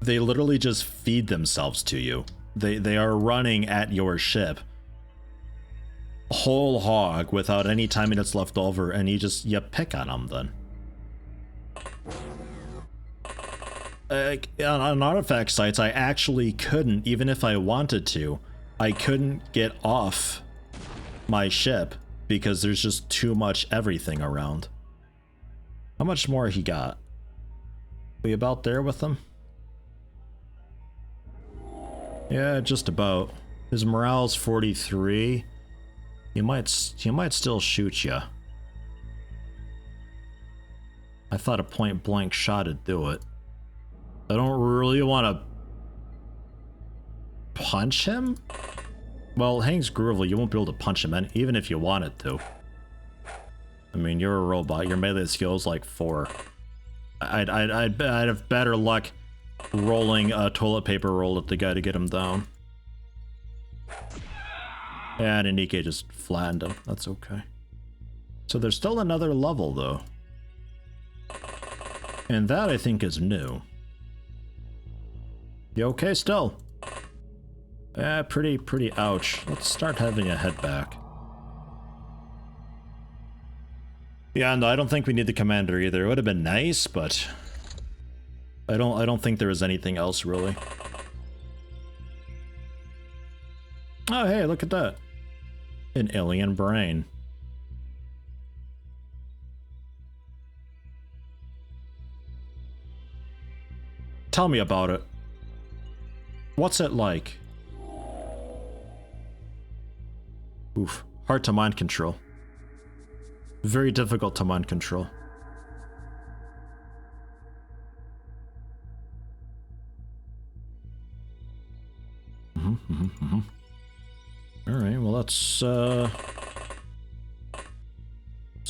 they literally just feed themselves to you. They are running at your ship whole hog without any time minutes left over, and you pick on them then. On artifact sites, I actually couldn't, even if I wanted to, I couldn't get off my ship because there's just too much everything around. How much more he got? We about there with him? Yeah, just about. His morale's 43. He might still shoot ya. I thought a point blank shot would do it. I don't really want to punch him. Well, Hangs Groovel, you won't be able to punch him even if you wanted to. I mean, you're a robot. Your melee skill's like 4. I'd have better luck rolling a toilet paper roll at the guy to get him down. And Anike just flattened him. That's okay. So there's still another level, though. And that, I think, is new. You okay still? Pretty ouch. Let's start having a head back. Yeah, no, I don't think we need the commander either. It would have been nice, but I don't think there was anything else really. Oh, hey, look at that. An alien brain. Tell me about it. What's it like? Oof. Hard to mind control. Very difficult to mind control. Alright, well let's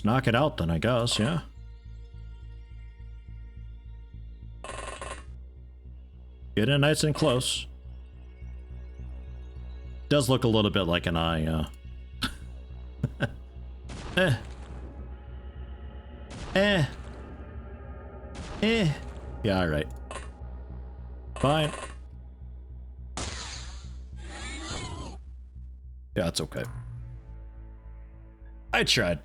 knock it out then, I guess, yeah? Get in nice and close. Does look a little bit like an eye, Eh. Yeah, alright. Fine. Yeah, it's okay. I tried.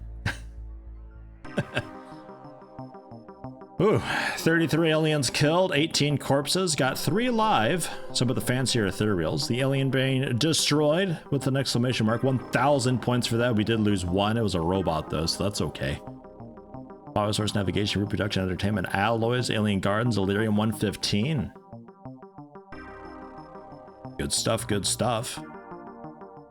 Ooh, 33 aliens killed, 18 corpses, got 3 alive. Some of the fancier ethereals. The alien brain destroyed with an exclamation mark. 1,000 points for that. We did lose 1. It was a robot though, so that's okay. Power source, navigation, reproduction, entertainment, alloys, alien gardens, Illyrium 115. Good stuff, good stuff.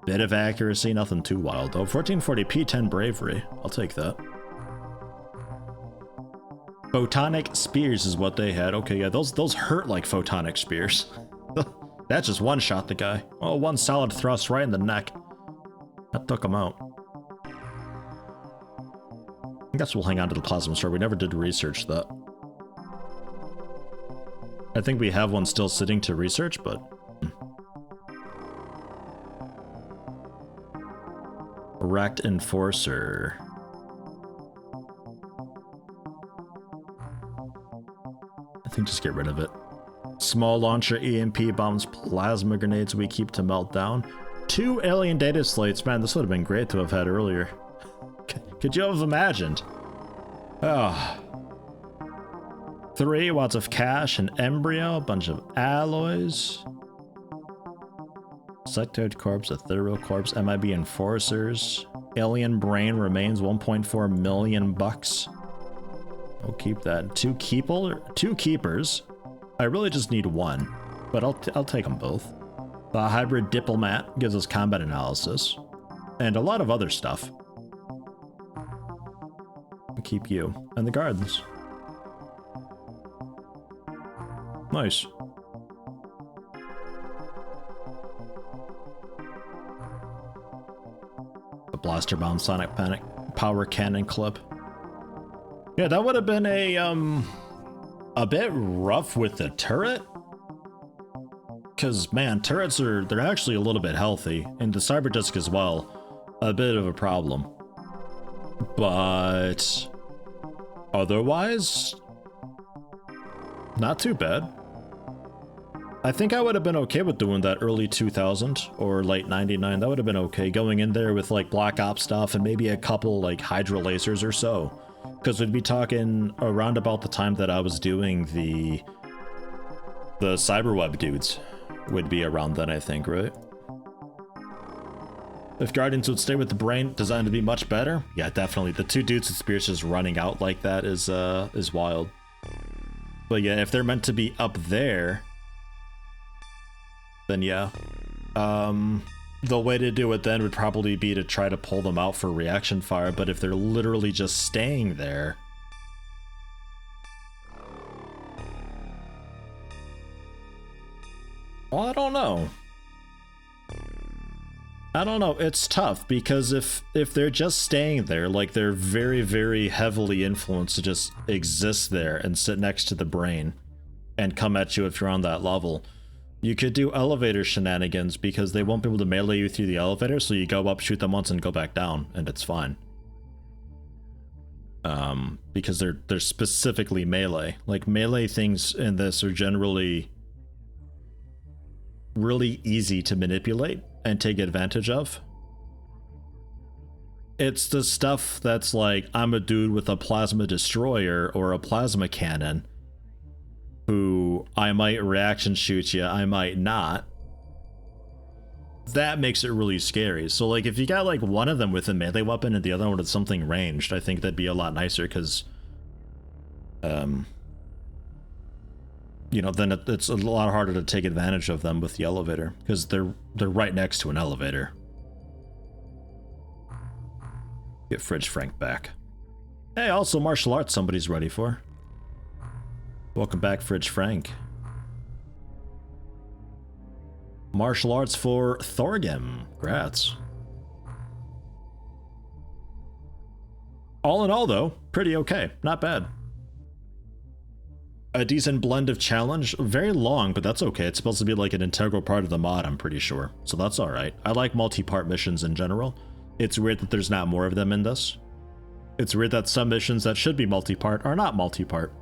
Bit of accuracy, nothing too wild though. 1440p, 10 bravery. I'll take that. Photonic spears is what they had. Okay, yeah, those hurt like photonic spears. That just one-shot the guy. Oh, one solid thrust right in the neck. That took him out. I guess we'll hang on to the plasma sword. We never did research that. I think we have one still sitting to research, but... Wrecked Enforcer. I think just get rid of it. Small launcher, EMP bombs, plasma grenades we keep to melt down. 2 alien data slates. Man, this would have been great to have had earlier. Could you have imagined? Oh. 3 watts of cash, an embryo, a bunch of alloys. Sectoid corpse, ethereal corpse, MIB enforcers. Alien brain remains, 1.4 million bucks. I'll keep that. 2 keepers. I really just need 1, but I'll take them both. The hybrid diplomat gives us combat analysis and a lot of other stuff. I'll keep you and the gardens. Nice. The blaster bomb, sonic panic, power cannon clip. Yeah, that would have been a bit rough with the turret. Cause man, turrets they're actually a little bit healthy, and the cyber disc as well, a bit of a problem. But otherwise, not too bad. I think I would have been okay with doing that early 2000 or late 99. That would have been okay, going in there with like Black Ops stuff and maybe a couple like Hydra lasers or so. Because we'd be talking around about the time that I was doing the Cyberweb dudes would be around then, I think, right? If Guardians would stay with the brain, designed to be much better? Yeah, definitely. The 2 dudes with spears just running out like that is wild. But yeah, if they're meant to be up there, then yeah. The way to do it then would probably be to try to pull them out for reaction fire, but if they're literally just staying there... Well, I don't know. I don't know, it's tough, because if they're just staying there, like they're very, very heavily influenced to just exist there and sit next to the brain and come at you if you're on that level, you could do elevator shenanigans because they won't be able to melee you through the elevator, so you go up, shoot them once, and go back down, and it's fine. Because they're specifically melee. Like, melee things in this are generally really easy to manipulate and take advantage of. It's the stuff that's like, I'm a dude with a plasma destroyer or a plasma cannon who I might reaction shoot you, I might not. That makes it really scary. So like if you got like one of them with a melee weapon and the other one with something ranged, I think that'd be a lot nicer, because you know, then it's a lot harder to take advantage of them with the elevator, because they're right next to an elevator. Get Fridge Frank back. Hey, also martial arts somebody's ready for. Welcome back, Fridge Frank. Martial arts for Thorgrim. Grats. All in all, though, pretty okay. Not bad. a decent blend of challenge. Very long, but that's okay. It's supposed to be like an integral part of the mod, I'm pretty sure. So that's alright. I like multi-part missions in general. It's weird that there's not more of them in this. It's weird that some missions that should be multi-part are not multi-part.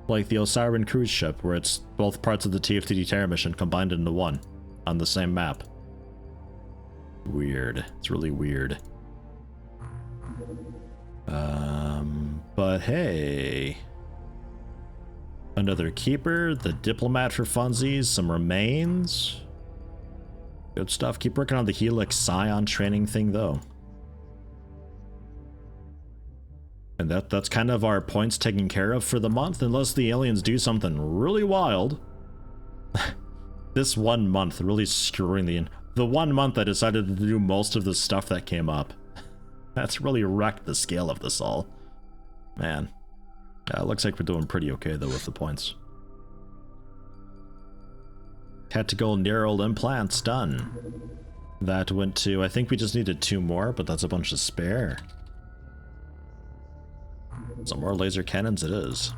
Like the Osiris cruise ship, where it's both parts of the TFTD Terra mission combined into one on the same map. Weird. It's really weird. But hey. Another keeper, the diplomat for funsies, some remains. Good stuff. Keep working on the Helix Scion training thing though. And that's kind of our points taken care of for the month, unless the aliens do something really wild. This 1 month really screwing the 1 month I decided to do most of the stuff that came up. That's really wrecked the scale of this all. Man. Yeah, it looks like we're doing pretty okay though with the points. Tactical neural implants done. That went to, I think we just needed 2 more, but that's a bunch of spare. Some more laser cannons it is.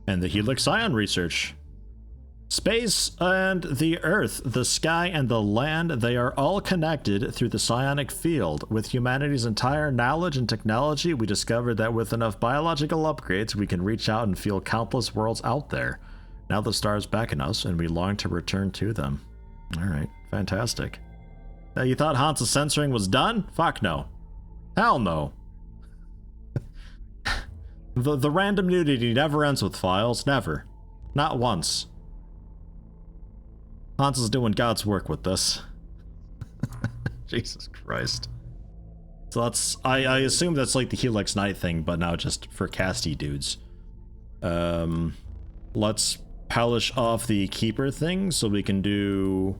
And the Helix Scion research. Space and the Earth, the sky and the land, they are all connected through the psionic field. With humanity's entire knowledge and technology, we discovered that with enough biological upgrades, we can reach out and feel countless worlds out there. Now the stars beckon us, and we long to return to them. Alright, fantastic. Now, you thought Hans' censoring was done? Fuck no. Hell no. The random nudity never ends with files, never. Not once. Hans is doing God's work with this. Jesus Christ. So that's, I assume that's like the Helix Knight thing, but now just for casty dudes. Let's polish off the Keeper thing so we can do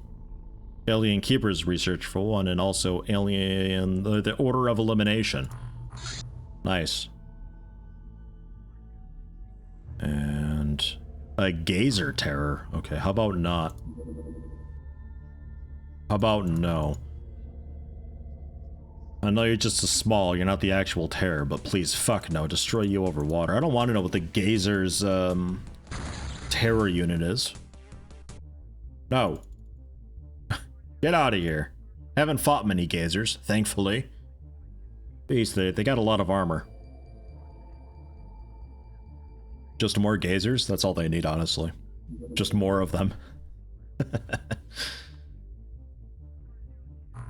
Alien Keepers research for one, and also Alien, the Order of Elimination. Nice. And a Gazer Terror. Okay, how about not? How about no? I know you're just a small, you're not the actual terror, but please, fuck no, destroy you over water. I don't want to know what the Gazer's terror unit is. No. Get out of here. Haven't fought many Gazers, thankfully. Beast, they got a lot of armor. Just more Gazers? That's all they need, honestly. Just more of them.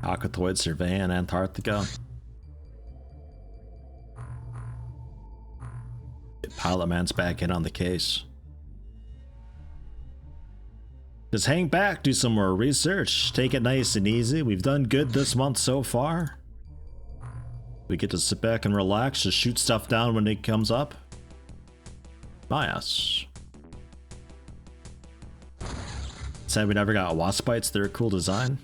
Aquatoid surveying Antarctica. Get Pilot Man's back in on the case. Just hang back, do some more research, take it nice and easy. We've done good this month so far. We get to sit back and relax, just shoot stuff down when it comes up. Nice. Sad we never got wasp bites, they're a cool design.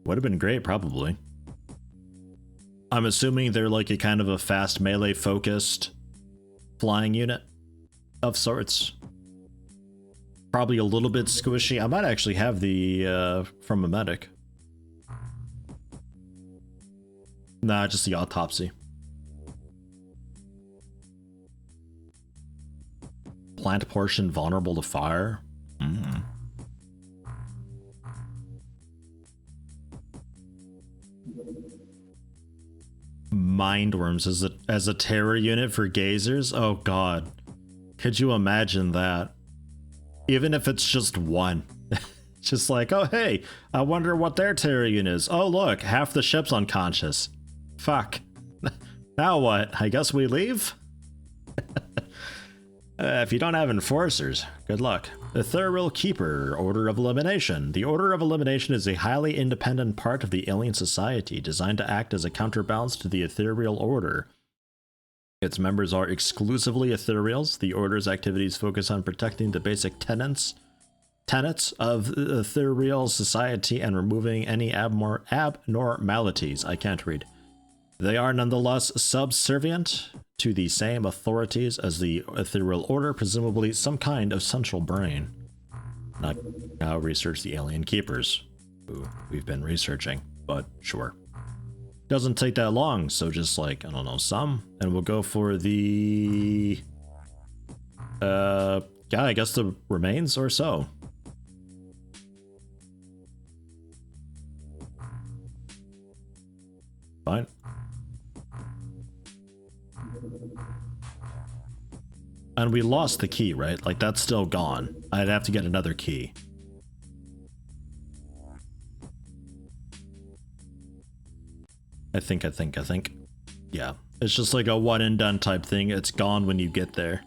Would have been great, probably. I'm assuming they're like a kind of a fast melee focused flying unit of sorts. Probably a little bit squishy. I might actually have the from a medic. Nah, just the autopsy. Plant portion vulnerable to fire. Mindworms as a terror unit for Gazers? Oh god. Could you imagine that? Even if it's just one. Just like, oh hey, I wonder what their terror unit is. Oh look, half the ship's unconscious. Fuck. Now what? I guess we leave? If you don't have enforcers, good luck. Ethereal Keeper, Order of Elimination. The Order of Elimination is a highly independent part of the alien society, designed to act as a counterbalance to the Ethereal Order. Its members are exclusively Ethereals. The Order's activities focus on protecting the basic tenets of Ethereal society and removing any abnormalities. I can't read. They are nonetheless subservient to the same authorities as the Ethereal Order, presumably some kind of central brain. Now research the Alien Keepers, who we've been researching, but sure. Doesn't take that long, so just like, I don't know, some. And we'll go for the... yeah, I guess the remains or so. Fine. And we lost the key, right? Like, that's still gone. I'd have to get another key. I think. Yeah. It's just like a one and done type thing. It's gone when you get there.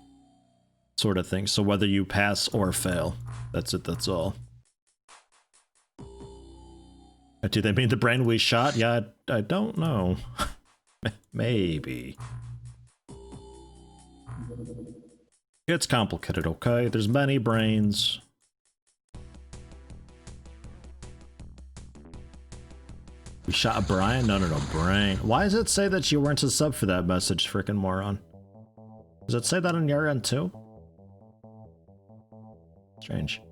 Sort of thing. So whether you pass or fail. That's it, that's all. Do they mean the brain we shot? Yeah, I don't know. Maybe. It's complicated, okay? There's many brains. We shot Brian? No, Brain. Why does it say that you weren't a sub for that message, frickin' moron? Does it say that on your end too? Strange.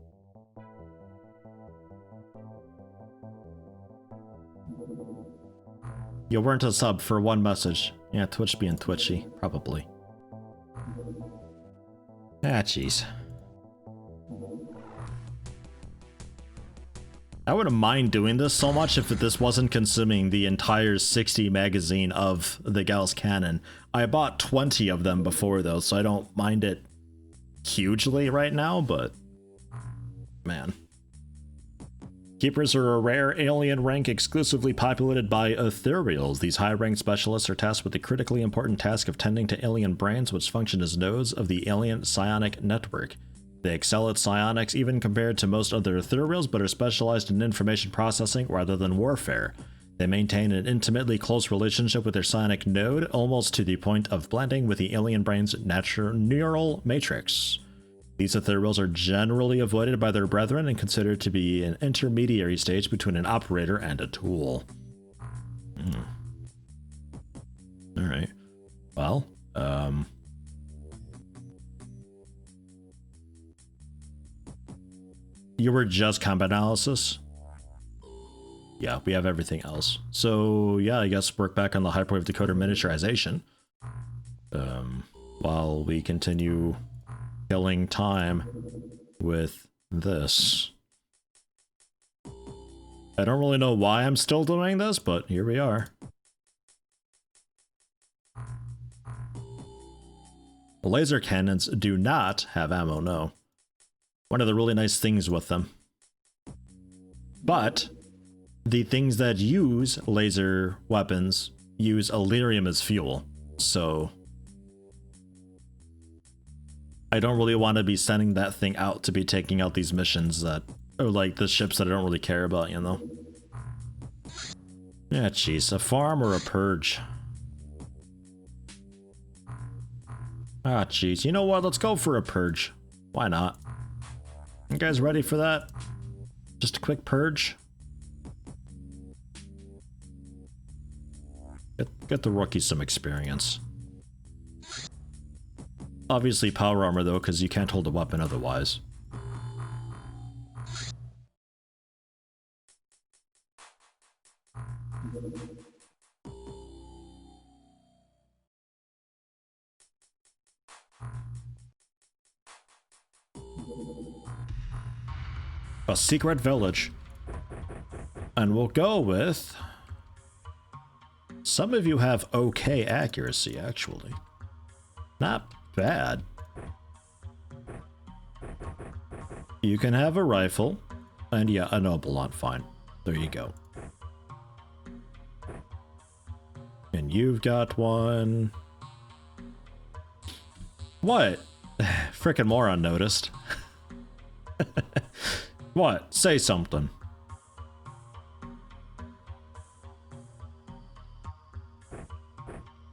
You weren't a sub for one message. Yeah, Twitch being twitchy, probably. Ah, jeez. I wouldn't mind doing this so much if this wasn't consuming the entire 60 magazine of the Gauss cannon. I bought 20 of them before though, so I don't mind it hugely right now, but man. Keepers are a rare alien rank exclusively populated by ethereals. These high-ranked specialists are tasked with the critically important task of tending to alien brains which function as nodes of the alien psionic network. They excel at psionics even compared to most other ethereals, but are specialized in information processing rather than warfare. They maintain an intimately close relationship with their psionic node, almost to the point of blending with the alien brain's neural matrix. These ethereals are generally avoided by their brethren and considered to be an intermediary stage between an operator and a tool. Alright. Well, you were just combat analysis? Yeah, we have everything else. So, yeah, I guess work back on the hyperwave decoder miniaturization. While we continue killing time with this. I don't really know why I'm still doing this, but here we are. The laser cannons do not have ammo, no. One of the really nice things with them. But the things that use laser weapons use Elerium as fuel, so I don't really want to be sending that thing out to be taking out these missions that are like the ships that I don't really care about, you know? Yeah, jeez, a farm or a purge? Ah, jeez, you know what? Let's go for a purge. Why not? You guys ready for that? Just a quick purge? Get the rookie some experience. Obviously power armor though, because you can't hold a weapon otherwise. A secret village. And we'll go with... Some of you have okay accuracy, actually. Not bad. You can have a rifle. And yeah, a Nobelon, fine. There you go. And you've got one. What? Frickin' moron noticed. What? Say something.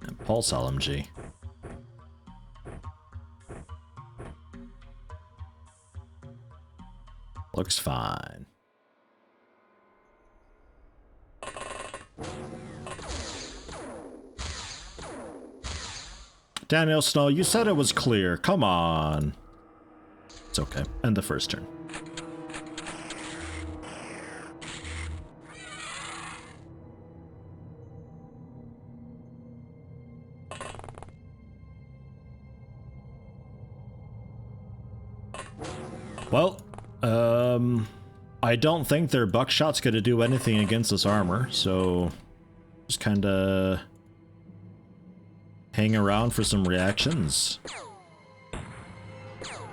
And Pulse LMG. Looks fine. Daniel Snow, you said it was clear. Come on. It's okay. End the first turn. Well, I don't think their buckshot's gonna do anything against this armor, so just kinda hang around for some reactions.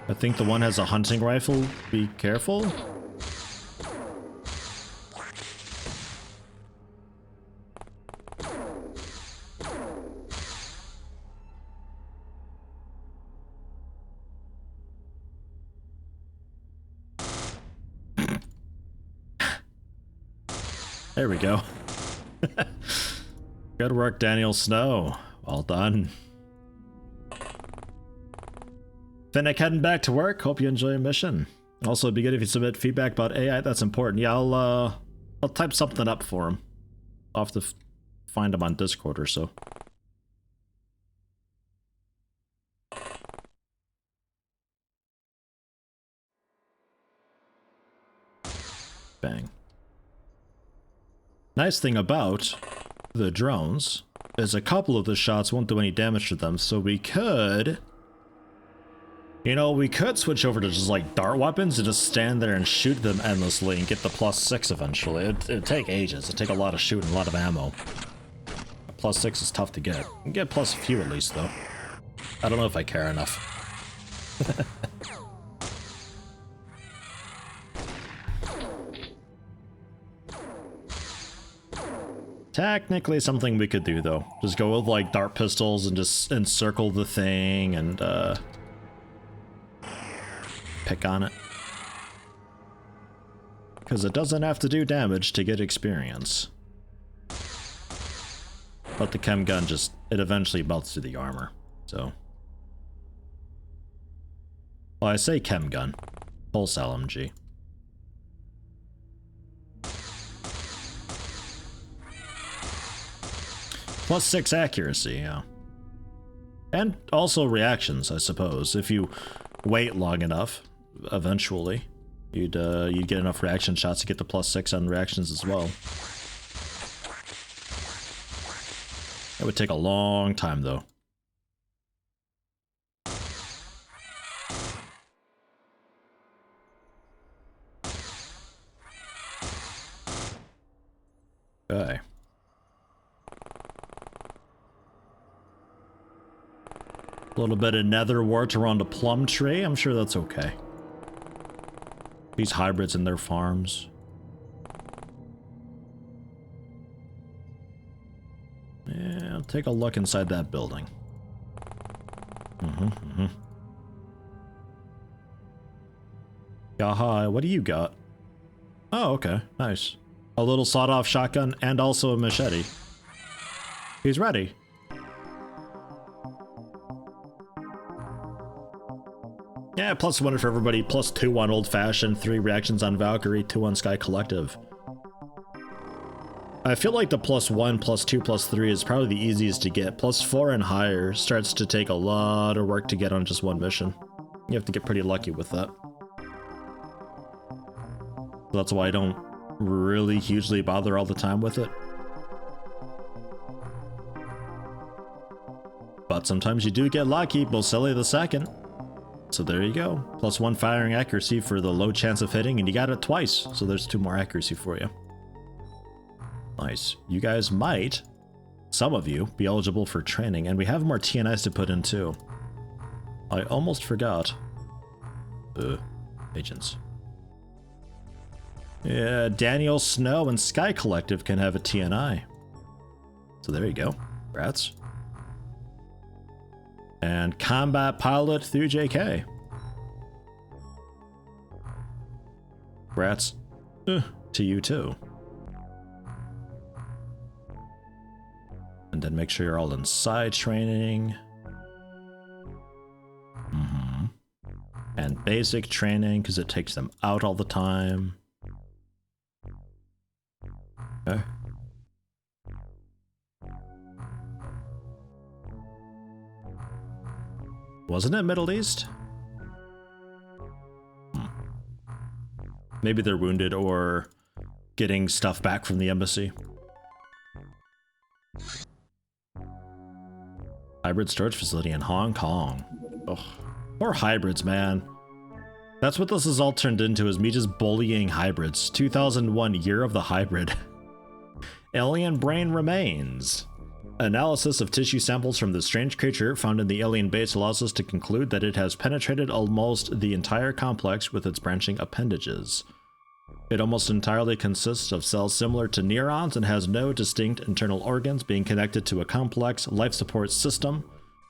I think the one has a hunting rifle. Be careful. There we go. Good work, Daniel Snow. Well done. Finnick heading back to work. Hope you enjoy your mission. Also, it'd be good if you submit feedback about AI. That's important. Yeah, I'll type something up for him. I'll have to find him on Discord or so. Bang. Nice thing about the drones is a couple of the shots won't do any damage to them, so we could... You know, we could switch over to just like dart weapons and just stand there and shoot them endlessly and get the +6 eventually. It'd take ages. It'd take a lot of shooting, a lot of ammo. +6 is tough to get. You can get plus a few at least, though. I don't know if I care enough. Technically something we could do, though. Just go with like dart pistols and just encircle the thing and pick on it. Because it doesn't have to do damage to get experience. But the chem gun just, it eventually melts through the armor, so. Well, I say chem gun. Pulse LMG. +6 accuracy, yeah. And also reactions, I suppose. If you wait long enough, eventually, you'd get enough reaction shots to get the +6 on reactions as well. It would take a long time, though. Okay. A little bit of nether wart around a plum tree. I'm sure that's okay. These hybrids in their farms. Yeah, I'll take a look inside that building. Yaha, what do you got? Oh, okay, nice. A little sawed-off shotgun and also a machete. He's ready. Yeah, +1 for everybody, +2 on Old Fashioned, 3 reactions on Valkyrie, 2 on Sky Collective. I feel like the +1, +2, +3 is probably the easiest to get. +4 and higher starts to take a lot of work to get on just one mission. You have to get pretty lucky with that. That's why I don't really hugely bother all the time with it. But sometimes you do get lucky, Boselli the second. So there you go. +1 firing accuracy for the low chance of hitting, and you got it twice. So there's 2 more accuracy for you. Nice. You guys might, some of you, be eligible for training, and we have more TNIs to put in too. I almost forgot. Agents. Yeah, Daniel Snow and Sky Collective can have a TNI. So there you go. Rats. And Combat Pilot through JK. Rats to you too. And then make sure you're all in side training. And basic training, because it takes them out all the time. Okay. Wasn't it Middle East? Maybe they're wounded or getting stuff back from the embassy. Hybrid storage facility in Hong Kong. Ugh. Poor hybrids, man. That's what this has all turned into, is me just bullying hybrids. 2001, year of the hybrid. Alien brain remains. Analysis of tissue samples from the strange creature found in the alien base allows us to conclude that it has penetrated almost the entire complex with its branching appendages. It almost entirely consists of cells similar to neurons and has no distinct internal organs, being connected to a complex life support system.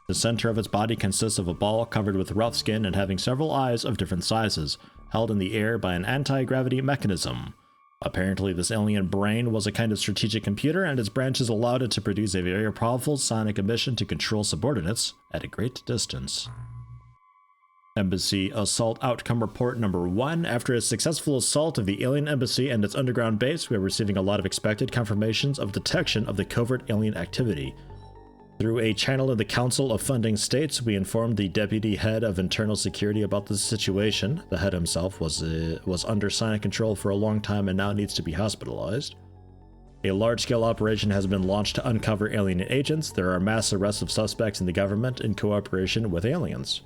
The center of its body consists of a ball covered with rough skin and having several eyes of different sizes, held in the air by an anti-gravity mechanism. Apparently, this alien brain was a kind of strategic computer, and its branches allowed it to produce a very powerful sonic emission to control subordinates at a great distance. Embassy Assault Outcome Report number 1. After a successful assault of the alien embassy and its underground base, we are receiving a lot of expected confirmations of detection of the covert alien activity. Through a channel in the Council of Funding States, we informed the deputy head of internal security about the situation. The head himself was under sonic control for a long time and now needs to be hospitalized. A large-scale operation has been launched to uncover alien agents. There are mass arrests of suspects in the government in cooperation with aliens.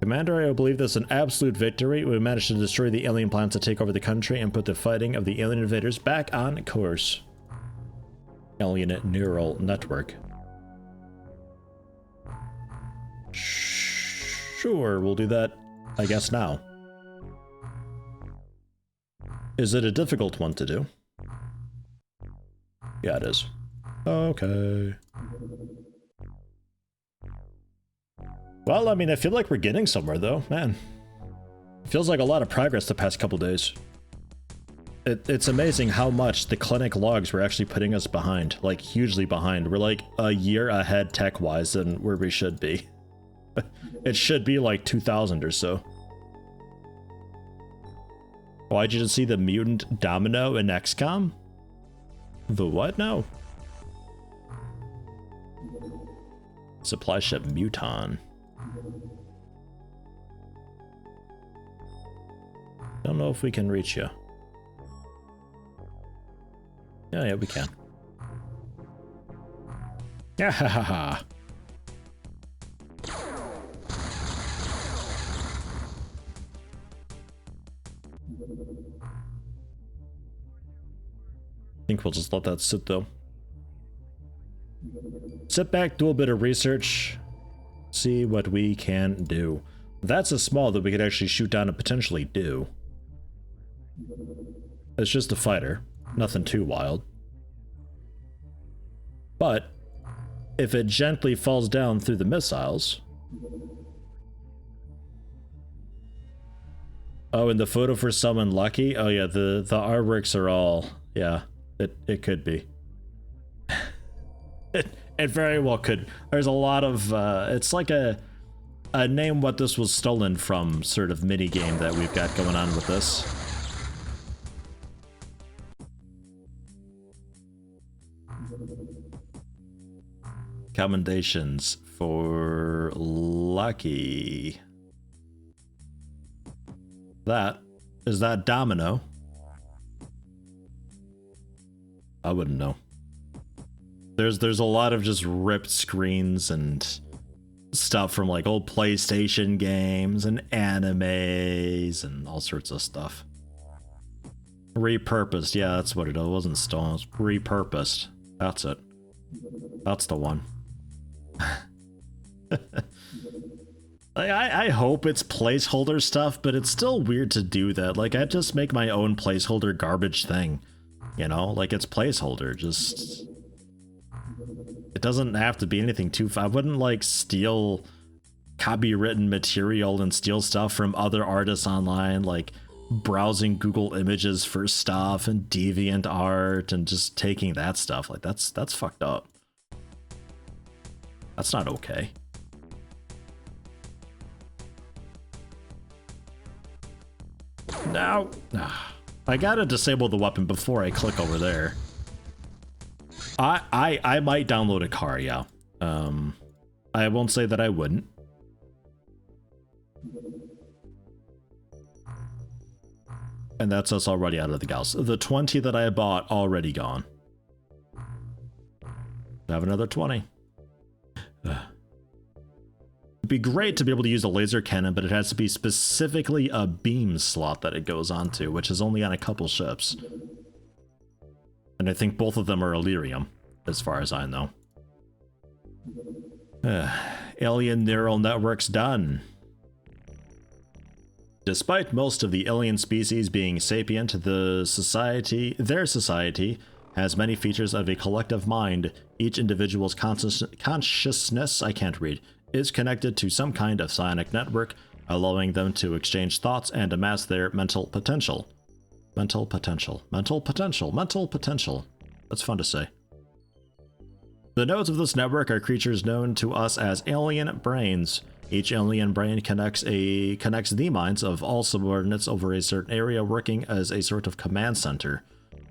Commander, I believe this is an absolute victory. We managed to destroy the alien plans to take over the country and put the fighting of the alien invaders back on course. Alien neural network. Sure, we'll do that, I guess, now. Is it a difficult one to do? Yeah, it is. Okay. Well, I mean, I feel like we're getting somewhere, though. Man. It feels like a lot of progress the past couple days. It's amazing how much the clinic logs were actually putting us behind. Like, hugely behind. We're like a year ahead tech-wise than where we should be. It should be like 2000 or so. Why'd you just see the mutant domino in XCOM? The what now? Supply ship Muton. Don't know if we can reach you. Yeah, we can. Yeah, ha ha ha. I think we'll just let that sit, though. Sit back, do a bit of research, see what we can do. That's a small that we could actually shoot down and potentially do. It's just a fighter, nothing too wild. But if it gently falls down through the missiles... Oh, and the photo for someone lucky? Oh yeah, the artworks are all... Yeah, it could be. It very well could. There's a lot of... it's like a name what this was stolen from sort of mini-game that we've got going on with this. Commendations for lucky. Is that domino? I wouldn't know. There's a lot of just ripped screens and stuff from like old PlayStation games and animes and all sorts of stuff. Repurposed, yeah, that's what it is. It wasn't stolen, it was repurposed. That's it. That's the one. I hope it's placeholder stuff, but it's still weird to do that. Like, I just make my own placeholder garbage thing. You know, like it's placeholder, just... It doesn't have to be anything too... I wouldn't, like, steal copywritten material and steal stuff from other artists online, like browsing Google Images for stuff and DeviantArt and just taking that stuff. Like, that's fucked up. That's not okay. Now, I gotta disable the weapon before I click over there. I might download a car, yeah. I won't say that I wouldn't. And that's us already out of the gals. The 20 that I bought already gone. I have another 20. be great to be able to use a laser cannon, but it has to be specifically a beam slot that it goes onto, which is only on a couple ships. And I think both of them are Illyrium, as far as I know. Alien neural networks done. Despite most of the alien species being sapient, their society has many features of a collective mind. Each individual's consciousness, I can't read, is connected to some kind of psionic network, allowing them to exchange thoughts and amass their mental potential. Mental potential. That's fun to say. The nodes of this network are creatures known to us as alien brains. Each alien brain connects the minds of all subordinates over a certain area, working as a sort of command center,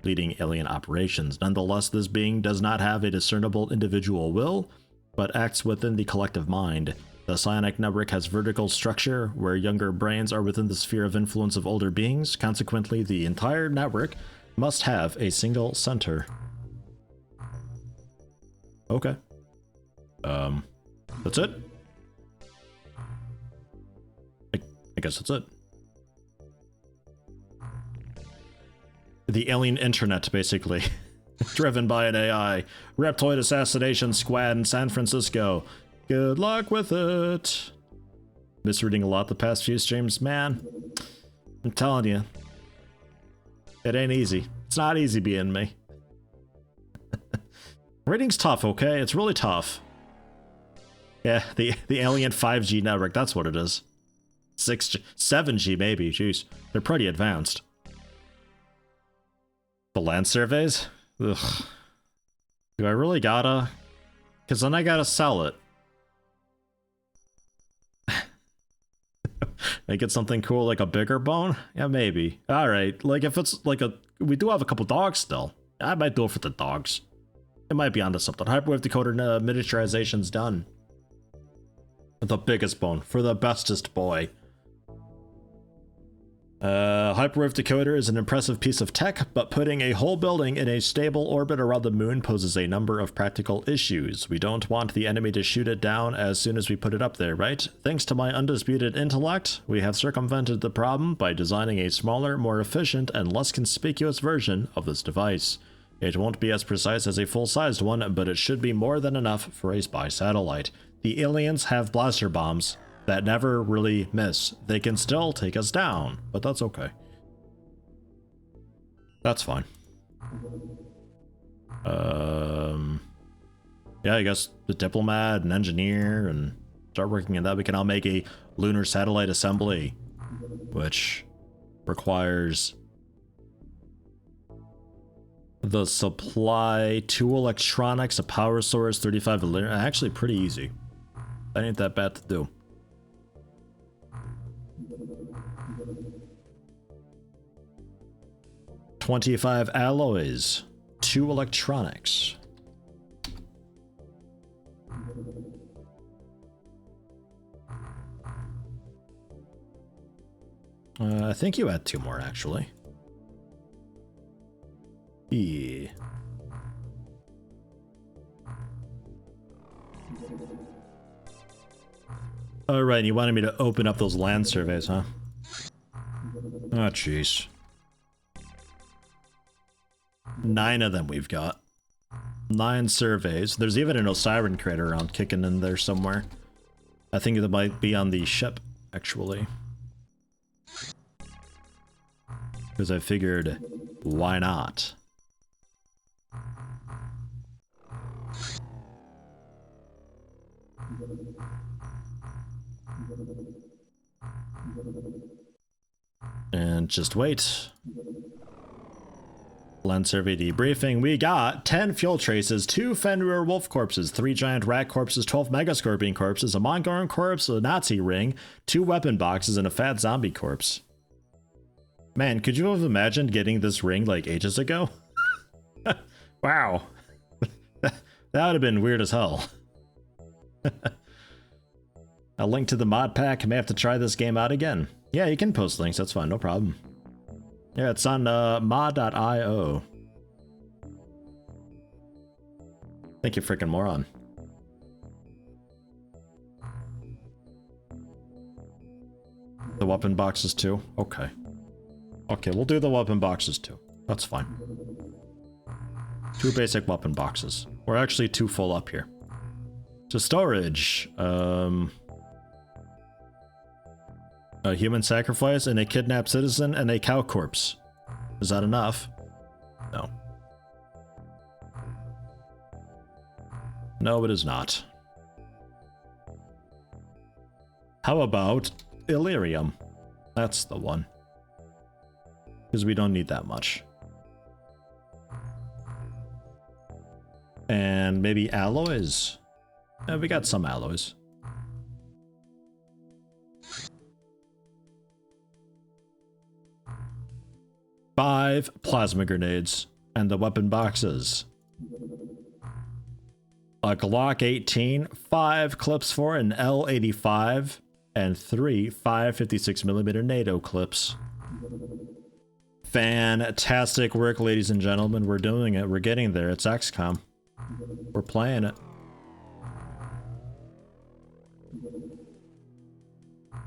leading alien operations. Nonetheless, this being does not have a discernible individual will, but acts within the collective mind. The psionic network has vertical structure, where younger brains are within the sphere of influence of older beings. Consequently, the entire network must have a single center. Okay. That's it? I guess that's it. The alien internet, basically. Driven by an AI. Reptoid assassination squad in San Francisco. Good luck with it. Misreading a lot the past few streams, man. I'm telling you. It ain't easy. It's not easy being me. Reading's tough, okay? It's really tough. Yeah, the alien 5G network, that's what it is. 6G, 7G maybe, jeez. They're pretty advanced. The land surveys? Ugh. Do I really gotta? Because then I gotta sell it. Make it something cool like a bigger bone? Yeah, maybe. Alright, like if it's like a... We do have a couple dogs still. I might do it for the dogs. It might be onto something. Hyperwave decoder miniaturization's done. The biggest bone for the bestest boy. Hyperwave decoder is an impressive piece of tech, but putting a whole building in a stable orbit around the moon poses a number of practical issues. We don't want the enemy to shoot it down as soon as we put it up there, right? Thanks to my undisputed intellect, we have circumvented the problem by designing a smaller, more efficient, and less conspicuous version of this device. It won't be as precise as a full-sized one, but it should be more than enough for a spy satellite. The aliens have blaster bombs that never really miss. They can still take us down, but that's okay. That's fine. Yeah, I guess the diplomat and engineer and start working on that. We can all make a lunar satellite assembly, which requires the supply, 2 electronics, a power source, 35 actually pretty easy. That ain't that bad to do. $25 alloys, 2 electronics. I think you had 2 more actually. Yeah. Alright, you wanted me to open up those land surveys, huh? Oh, jeez. 9 of them we've got. 9 surveys. There's even an Osiren crater around kicking in there somewhere. I think it might be on the ship, actually. Because I figured, why not? And just wait. Land survey debriefing. We got 10 fuel traces, 2 Fenrir wolf corpses, 3 giant rat corpses, 12 mega scorpion corpses, a Mongolian corpse, a Nazi ring, 2 weapon boxes, and a fat zombie corpse. Man, could you have imagined getting this ring like ages ago? Wow. That would have been weird as hell. A link to the mod pack. May have to try this game out again. Yeah, you can post links. That's fine. No problem. Yeah, it's on mod.io. Thank you, freaking moron. The weapon boxes too? Okay. Okay, we'll do the weapon boxes too. That's fine. 2 basic weapon boxes. We're actually 2 full up here. So storage. A human sacrifice and a kidnapped citizen and a cow corpse. Is that enough? No. No, it is not. How about Illyrium? That's the one. Because we don't need that much. And maybe alloys? We got some alloys. Five plasma grenades and the weapon boxes. A Glock 18, 5 clips for an L85, and 3 5.56mm NATO clips. Fantastic work, ladies and gentlemen. We're doing it. We're getting there. It's XCOM. We're playing it.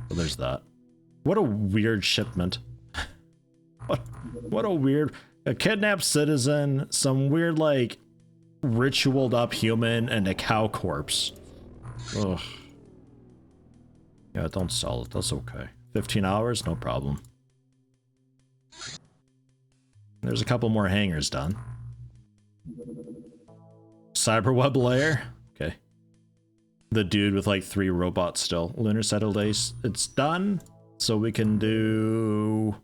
So there's that. What a weird shipment. What a weird... A kidnapped citizen, some weird, like, ritualed up human, and a cow corpse. Ugh. Yeah, don't sell it. That's okay. 15 hours? No problem. There's a couple more hangars done. Cyberweb layer? Okay. The dude with like 3 robots still. Lunar settled ace. It's done. So we can do...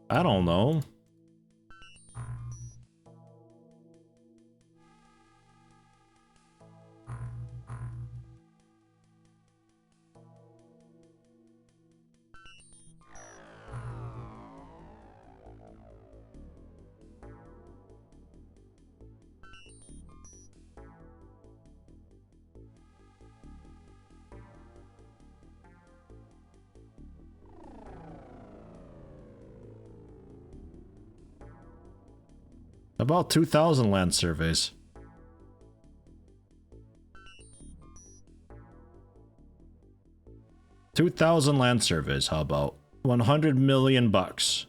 I don't know. About 2,000 land surveys. $2,000 land surveys, how about? 100 million bucks.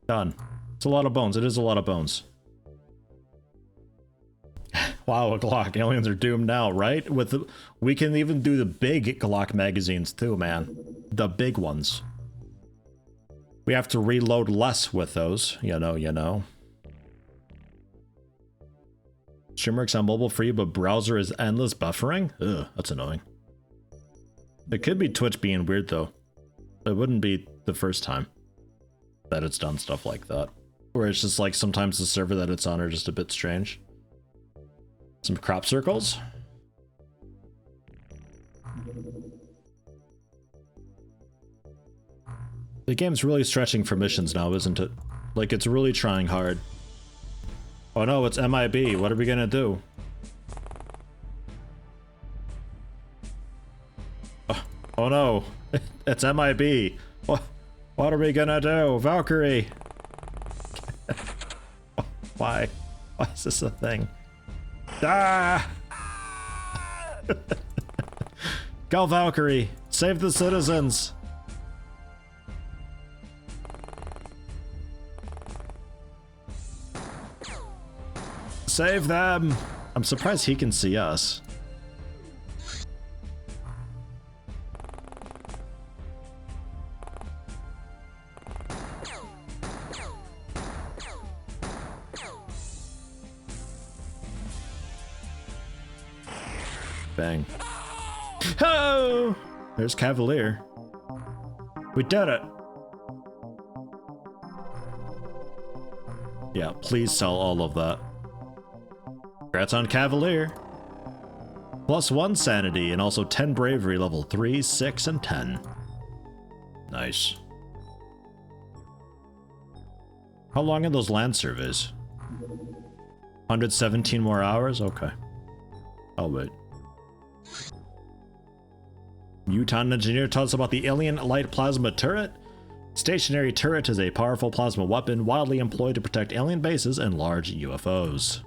Done. It's a lot of bones. It is a lot of bones. Wow, a Glock. Aliens are doomed now, right? With the, we can even do the big Glock magazines too, man. The big ones. We have to reload less with those, you know. Stream works on mobile free, but browser is endless buffering? Ugh, that's annoying. It could be Twitch being weird, though. It wouldn't be the first time that it's done stuff like that. Where it's just like sometimes the server that it's on are just a bit strange. Some crop circles. The game's really stretching for missions now, isn't it? Like, it's really trying hard. Oh no, it's MIB. What are we gonna do? Oh no, it's MIB. What are we gonna do? Valkyrie! Why? Why is this a thing? Ah! Go Valkyrie! Save the citizens! Save them! I'm surprised he can see us. Bang. Oh! There's Cavalier. We did it! Yeah, please sell all of that. Congrats on Cavalier. +1 sanity and also 10 bravery level 3, 6, and 10. Nice. How long are those land surveys? 117 more hours? Okay. I'll wait. Mutant engineer tells us about the alien light plasma turret. Stationary turret is a powerful plasma weapon widely employed to protect alien bases and large UFOs.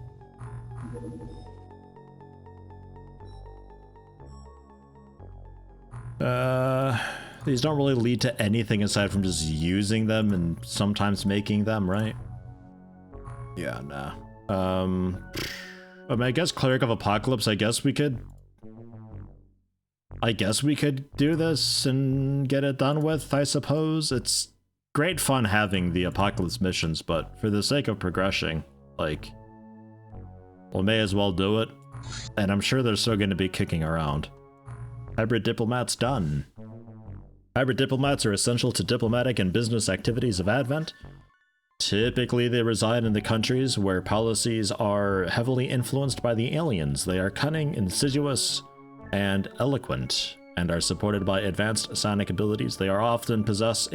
These don't really lead to anything aside from just using them and sometimes making them, right? Yeah, nah. I mean, I guess Cleric of Apocalypse, I guess we could do this and get it done with, I suppose. It's great fun having the Apocalypse missions, but for the sake of progressing, like, we may as well do it. And I'm sure they're still going to be kicking around. Hybrid Diplomats done. Hybrid Diplomats are essential to diplomatic and business activities of Advent. Typically, they reside in the countries where policies are heavily influenced by the aliens. They are cunning, insidious, and eloquent, and are supported by advanced psionic abilities. They often possess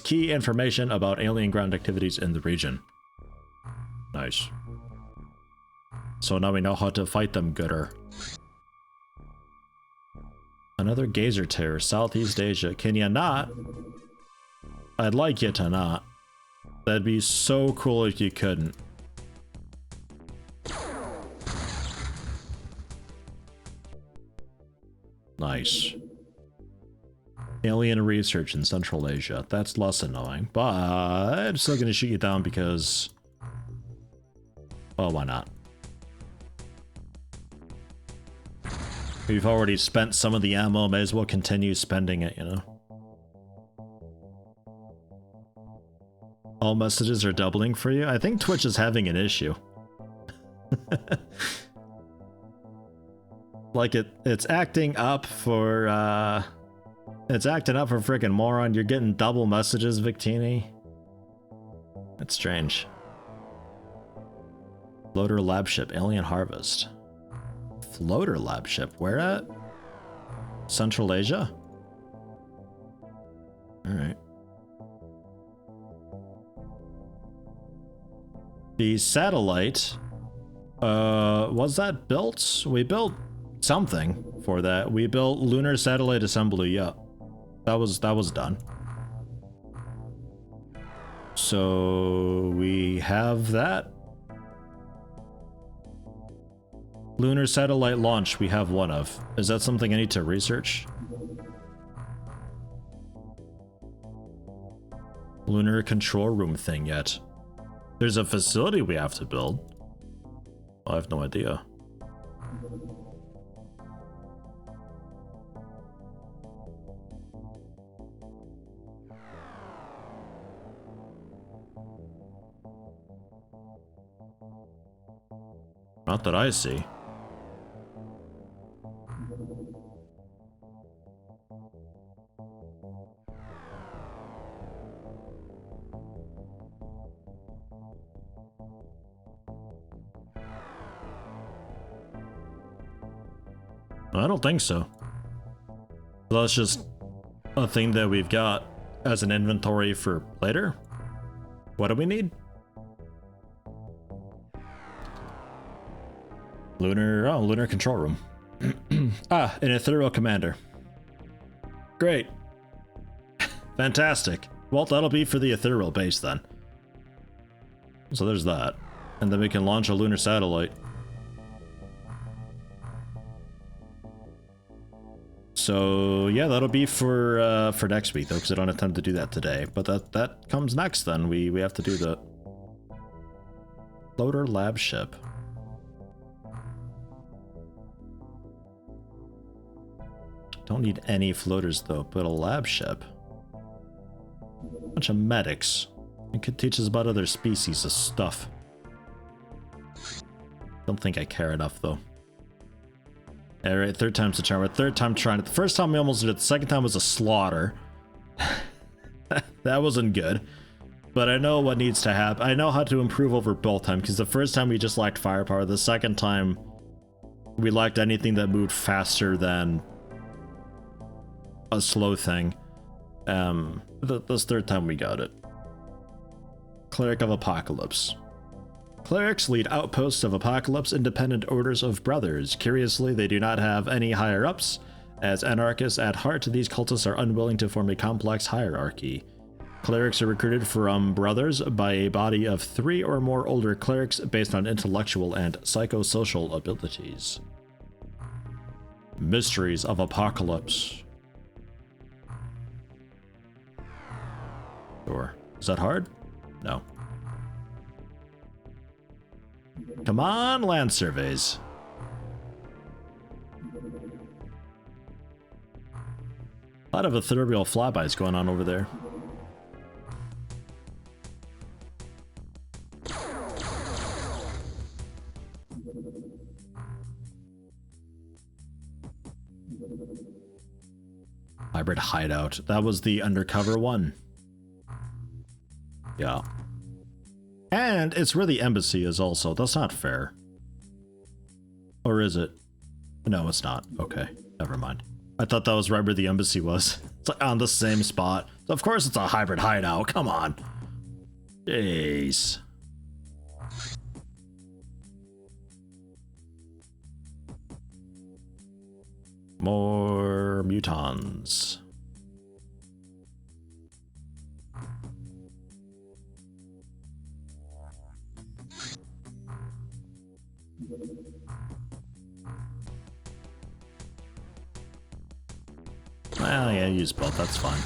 key information about alien ground activities in the region. Nice. So now we know how to fight them gooder. Another Gazer Terror, Southeast Asia. Can you not? I'd like you to not. That'd be so cool if you couldn't. Nice. Alien research in Central Asia. That's less annoying, but I'm still gonna shoot you down because... well, why not? We've already spent some of the ammo, may as well continue spending it, you know? All messages are doubling for you? I think Twitch is having an issue. Like it's acting up for it's acting up for frickin' moron. You're getting double messages, Victini. That's strange. Floater lab ship, Alien Harvest. Floater lab ship, where at? Central Asia? Alright. The satellite, was that built? We built something for that. We built lunar satellite assembly, yeah. That was done. So we have that. Lunar satellite launch, we have one of. Is that something I need to research? Lunar control room thing yet. There's a facility we have to build. I have no idea. Not that I see. I don't think so. That's just a thing that we've got as an inventory for later. What do we need? Lunar control room. Ah, an ethereal commander. Great. Fantastic. Well, that'll be for the ethereal base then. So there's that. And then we can launch a lunar satellite. So yeah, that'll be for next week though, because I don't have time to do that today. But that comes next then. We have to do the floater lab ship. Don't need any floaters though, but a lab ship. Bunch of medics. It could teach us about other species of stuff. Don't think I care enough though. Alright, third time's the charm. Our third time trying it. The first time we almost did it, the second time was a slaughter. That wasn't good. But I know what needs to happen. I know how to improve over both times, because the first time we just lacked firepower. The second time we lacked anything that moved faster than a slow thing. This third time we got it. Cleric of Apocalypse. Clerics lead outposts of Apocalypse independent orders of brothers. Curiously, they do not have any higher-ups. As anarchists at heart, these cultists are unwilling to form a complex hierarchy. Clerics are recruited from brothers by a body of 3 or more older clerics based on intellectual and psychosocial abilities. Mysteries of Apocalypse. Sure. Is that hard? No. Come on, land surveys. A lot of ethereal flybys going on over there. Hybrid hideout. That was the undercover one. Yeah. And it's where the embassy is also. That's not fair. Or is it? No, it's not. Okay, never mind. I thought that was right where the embassy was. It's like on the same spot. So of course it's a hybrid hideout. Come on. Jeez. More mutons. Well, yeah, use both, that's fine.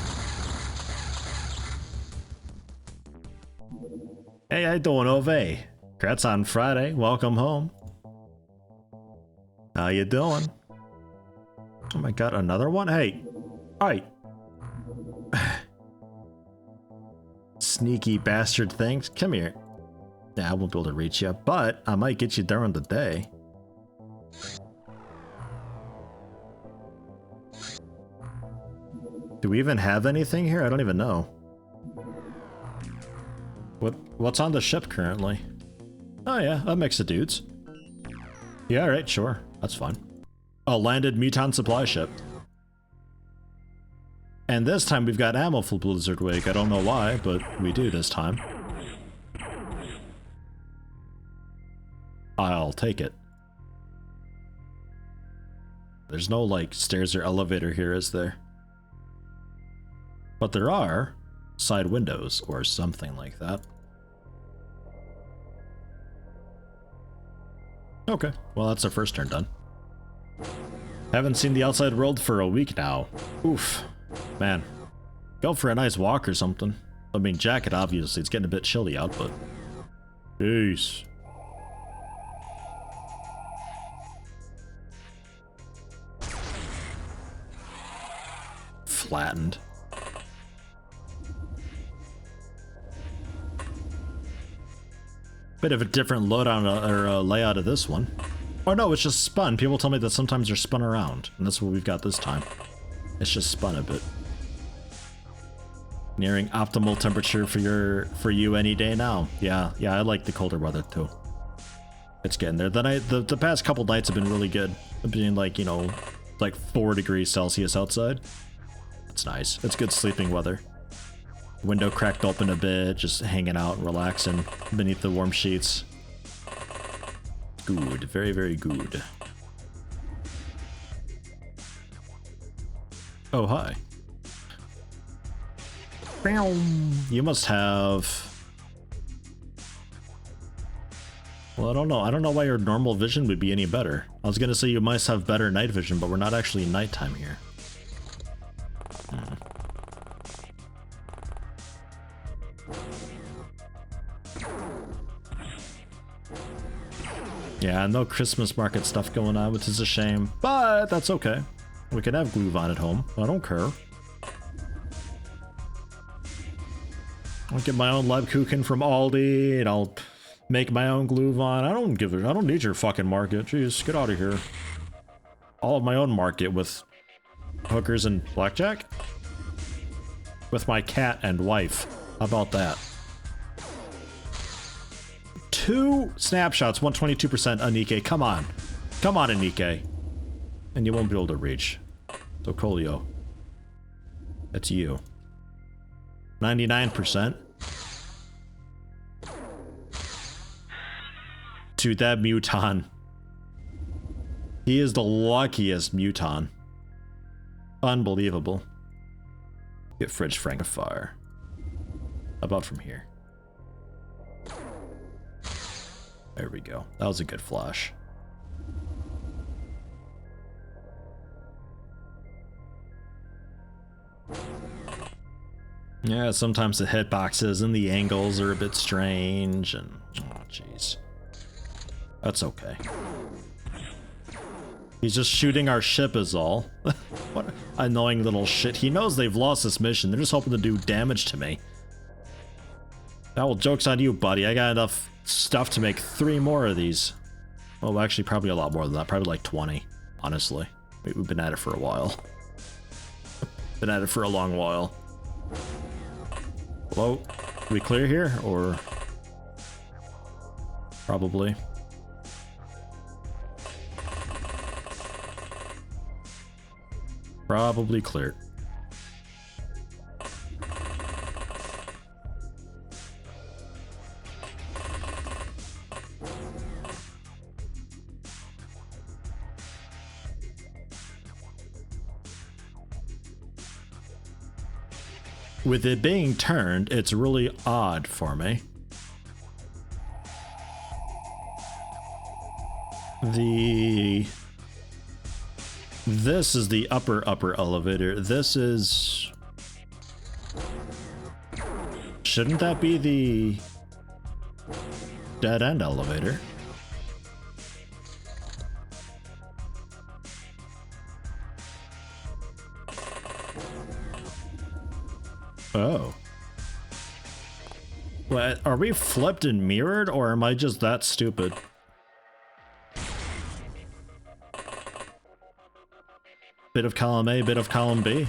Hey, how you doing, Ove? Congrats on Friday, welcome home. How you doing? Oh my god, another one? Hey, alright. Sneaky bastard things, come here. Yeah, I won't be able to reach you, but I might get you during the day. Do we even have anything here? I don't even know. What's on the ship currently? Oh yeah, a mix of dudes. Yeah, alright, sure. That's fine. A landed muton supply ship. And this time we've got ammo for Blizzard Wake. I don't know why, but we do this time. I'll take it. There's no, like, stairs or elevator here, is there? But there are side windows or something like that. Okay, well that's our first turn done. Haven't seen the outside world for a week now. Oof. Man. Go for a nice walk or something. I mean, jacket obviously, it's getting a bit chilly out, but... Peace. Flattened. Bit of a different loadout or layout of this one. Oh no, it's just spun. People tell me that sometimes they're spun around, and that's what we've got this time. It's just spun a bit. Nearing optimal temperature for you any day now. Yeah, I like the colder weather too. It's getting there. The past couple nights have been really good. Being like, you know, like 4 degrees Celsius outside. It's nice. It's good sleeping weather. Window cracked open a bit, just hanging out and relaxing beneath the warm sheets. Good, very, very good. Oh, hi. You must have... Well, I don't know. I don't know why your normal vision would be any better. I was gonna say you must have better night vision, but we're not actually nighttime here. Yeah, no Christmas market stuff going on, which is a shame, but that's okay. We can have glue vine at home. I don't care. I'll get my own Lebkuchen from Aldi, and I'll make my own glue vine. I don't need your fucking market. Jeez, get out of here. I'll have my own market with hookers and blackjack. With my cat and wife. How about that? 2 snapshots, 122% Anike. Come on. Come on, Anike. And you won't be able to reach. So, Colio. That's you. 99%. Dude, that muton. He is the luckiest muton. Unbelievable. Get fridge Frankenfire. About from here. There we go. That was a good flash. Yeah, sometimes the hitboxes and the angles are a bit strange, and oh jeez. That's okay. He's just shooting our ship is all. What annoying little shit. He knows they've lost this mission. They're just hoping to do damage to me. Well, joke's on you, buddy. I got enough stuff to make 3 more of these. Well, actually, probably a lot more than that. Probably like 20, honestly. We've been at it for a while. Been at it for a long while. Hello? Are we clear here, or? Probably. Probably clear. With it being turned, it's really odd for me. This is the upper elevator. This is... Shouldn't that be the dead end elevator? Oh. What? Are we flipped and mirrored, or am I just that stupid? Bit of column A, bit of column B.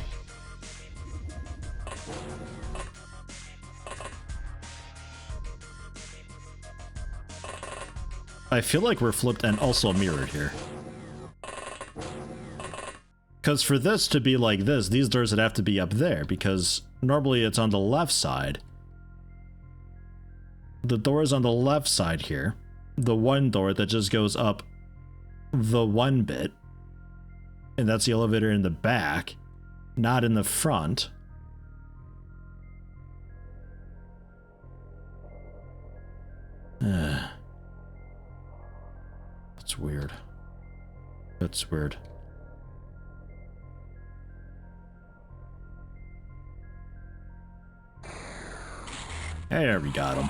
I feel like we're flipped and also mirrored here. Because for this to be like this, these doors would have to be up there, because normally it's on the left side. The door is on the left side here. The one door that just goes up the one bit. And that's the elevator in the back, not in the front. That's weird. That's weird. Hey, there we got him.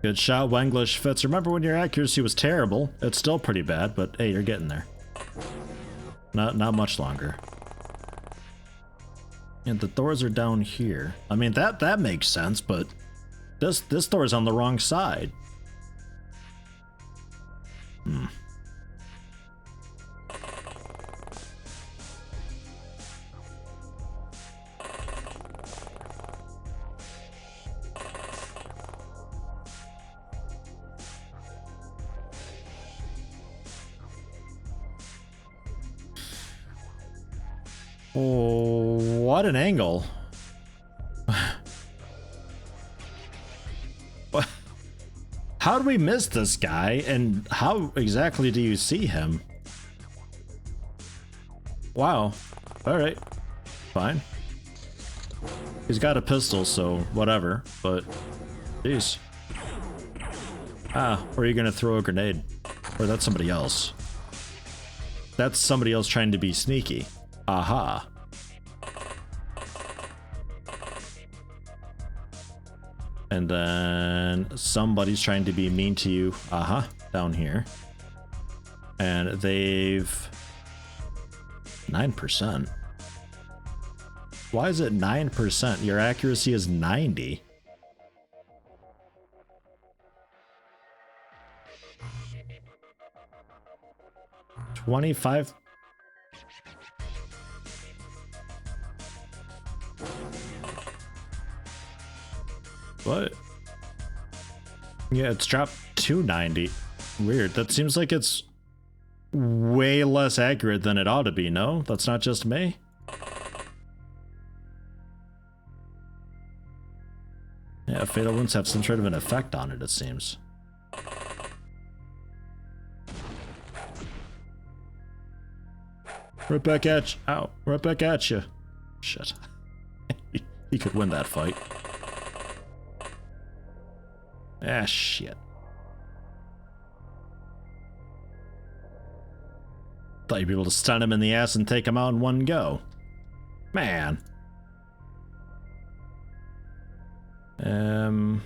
Good shot, Wenglish Fitz. Remember when your accuracy was terrible? It's still pretty bad, but hey, you're getting there. Not much longer. And the doors are down here. I mean, that makes sense, but this door is on the wrong side. Hmm. Oh, what an angle. How did we miss this guy, and how exactly do you see him? Wow. Alright. Fine. He's got a pistol, so whatever, but... Jeez. Ah, or are you gonna throw a grenade? Or that's somebody else. That's somebody else trying to be sneaky. Aha. And then somebody's trying to be mean to you. Aha, down here. And they've... 9%. Why is it 9%? Your accuracy is 90. $25. What? Yeah, it's dropped to 90. Weird. That seems like it's way less accurate than it ought to be, no? That's not just me? Yeah, fatal wounds have some sort of an effect on it, it seems. Right back at you. Ow. Right back at you. Shit. He could win that fight. Ah, shit. Thought you'd be able to stun him in the ass and take him out in one go. Man. I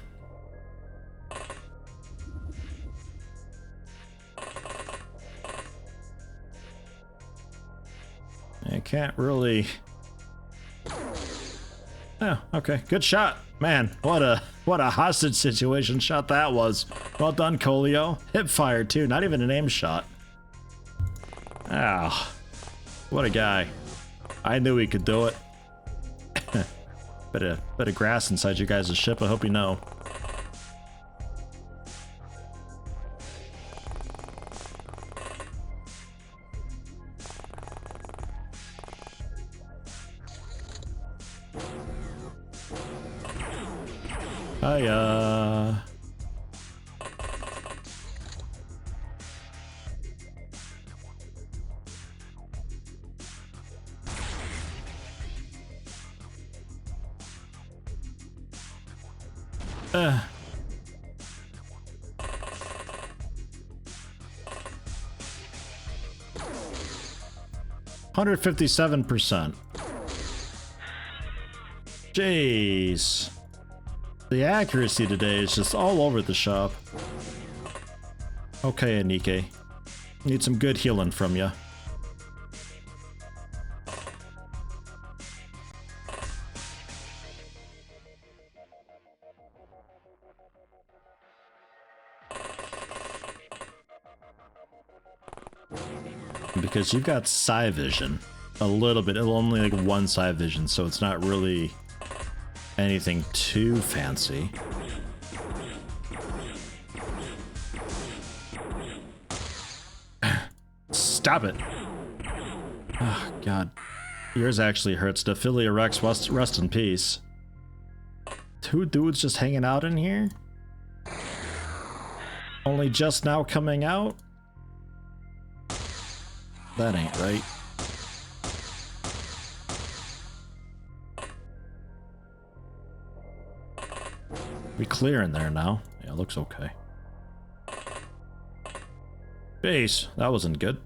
can't really... Oh, okay. Good shot. Man, what a hostage situation shot that was. Well done, Colio. Hip fire too, not even an aim shot. Ah, what a guy. I knew he could do it. bit of grass inside your guys' ship, I hope you know. Hiya. 157%. Jeez. The accuracy today is just all over the shop. Okay, Anike. Need some good healing from ya. Because you've got psi vision. A little bit, only like one psi vision, so it's not really anything too fancy. Stop it! Oh, God. Yours actually hurts. Dephilia Rex, rest in peace. Two dudes just hanging out in here? Only just now coming out? That ain't right. We clear in there now. Yeah, looks okay. Base, that wasn't good.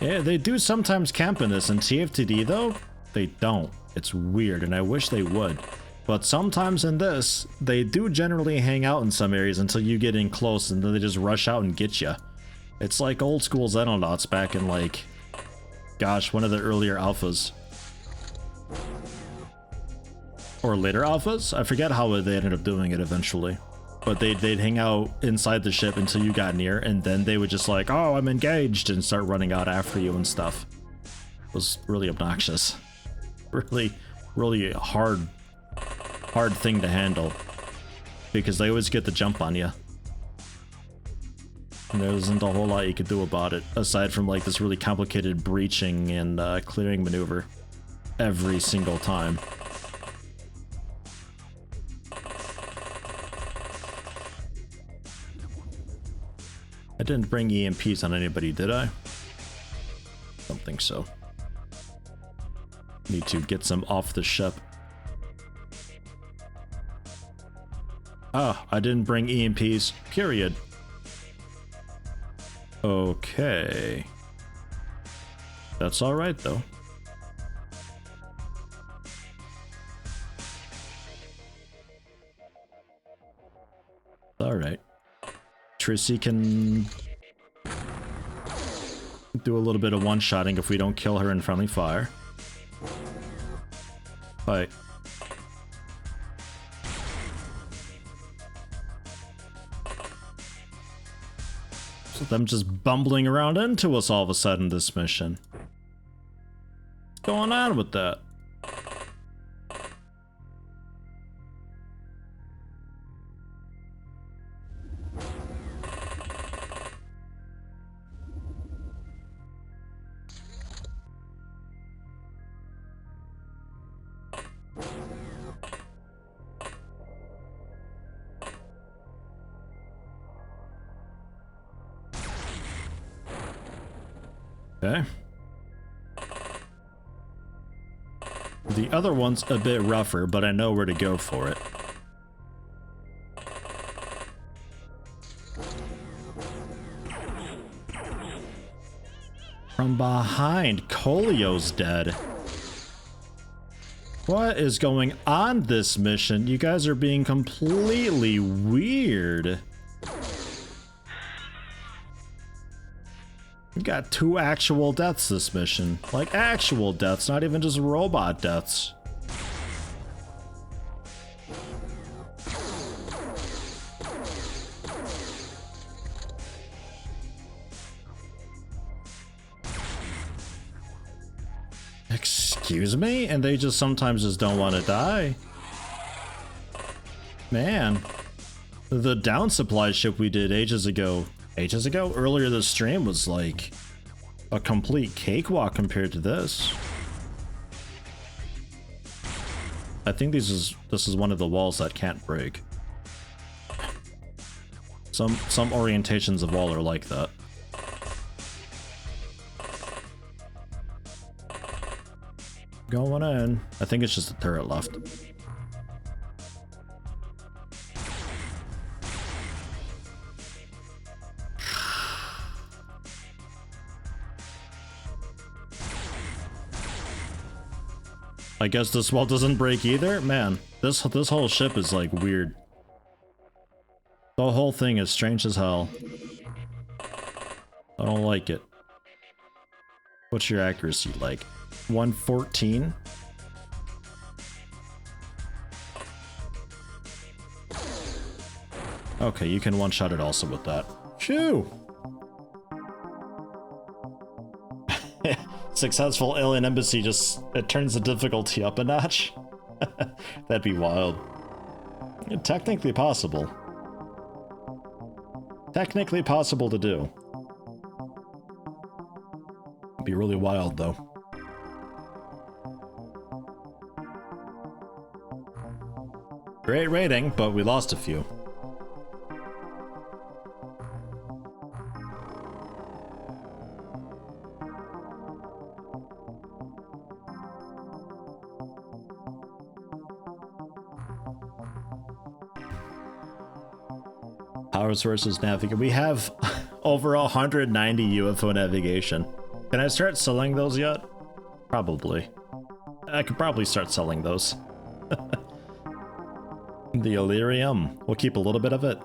Yeah, they do sometimes camp in this. In TFTD though, they don't. It's weird, and I wish they would. But sometimes in this, they do generally hang out in some areas until you get in close, and then they just rush out and get you. It's like old school Xenonauts back in, like, gosh, one of the earlier alphas. Or later alphas? I forget how they ended up doing it eventually. But they'd hang out inside the ship until you got near, and then they would just like, oh, I'm engaged, and start running out after you and stuff. It was really obnoxious. Really, really hard thing to handle. Because they always get the jump on you. And there isn't a whole lot you could do about it, aside from like this really complicated breaching and clearing maneuver every single time. I didn't bring EMPs on anybody, did I? Don't think so. Need to get some off the ship. Ah, I didn't bring EMPs, period. Okay. That's alright, though. Alright. Trissy can do a little bit of one-shotting if we don't kill her in friendly fire. Right. So them just bumbling around into us all of a sudden this mission. What's going on with that? Okay. The other one's a bit rougher, but I know where to go for it. From behind, Coleo's dead. What is going on this mission? You guys are being completely weird. We got 2 actual deaths this mission. Like actual deaths, not even just robot deaths. Excuse me? And they just sometimes just don't want to die. Man. The down supply ship we did ages ago, earlier this stream was like a complete cakewalk compared to this. I think this is one of the walls that can't break. Some orientations of wall are like that. Going in. I think it's just a turret left. I guess this wall doesn't break either? Man, this whole ship is like weird. The whole thing is strange as hell. I don't like it. What's your accuracy like? 114? Okay, you can one-shot it also with that. Phew! Successful alien embassy it turns the difficulty up a notch. That'd be wild. Technically possible. Technically possible to do. It'd be really wild though. Great rating, but we lost a few. Power sources navigation. We have over 190 UFO navigation. Can I start selling those yet? Probably. I could probably start selling those. The Illyrium. We'll keep a little bit of it.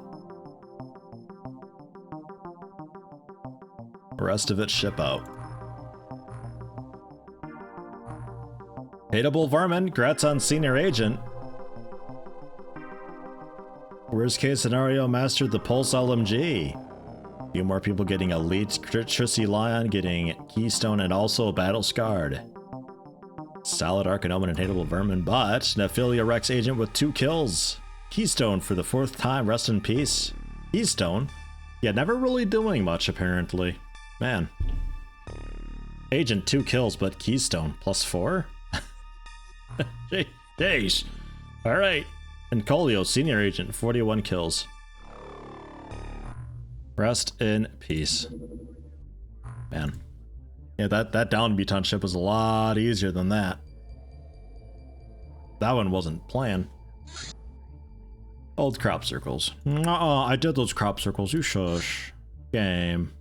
The rest of it ship out. Hateable Vermin, congrats on Senior Agent. Worst case scenario, mastered the Pulse LMG. A few more people getting Elite, Trissy Lion getting Keystone and also Battle Scarred. Solid Arcanoman and Hateable Vermin, but Nephilia Rex Agent with 2 kills. Keystone for the 4th time, rest in peace. Keystone? Yeah, never really doing much apparently. Man. Agent 2 kills, but Keystone +4? Jeez. Alright. And Colio, Senior Agent, 41 kills. Rest in peace. Man. Yeah, that down Buton ship was a lot easier than that. That one wasn't planned. Old crop circles. I did those crop circles, you shush. Game.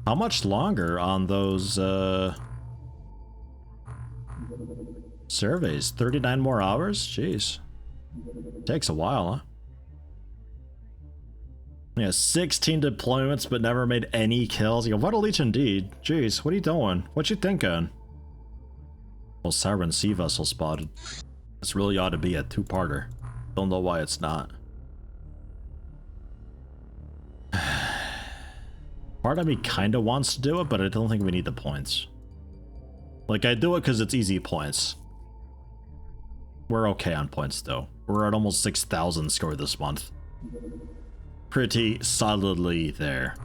How much longer on those, surveys? 39 more hours? Jeez. Takes a while, huh? Yeah, 16 deployments but never made any kills. You go, what a leech indeed. Jeez, what are you doing? What you thinking? Well, Siren Sea Vessel spotted. This really ought to be a 2-parter. Don't know why it's not. Part of me kinda wants to do it, but I don't think we need the points. Like, I do it because it's easy points. We're okay on points though. We're at almost 6,000 score this month. Pretty solidly there.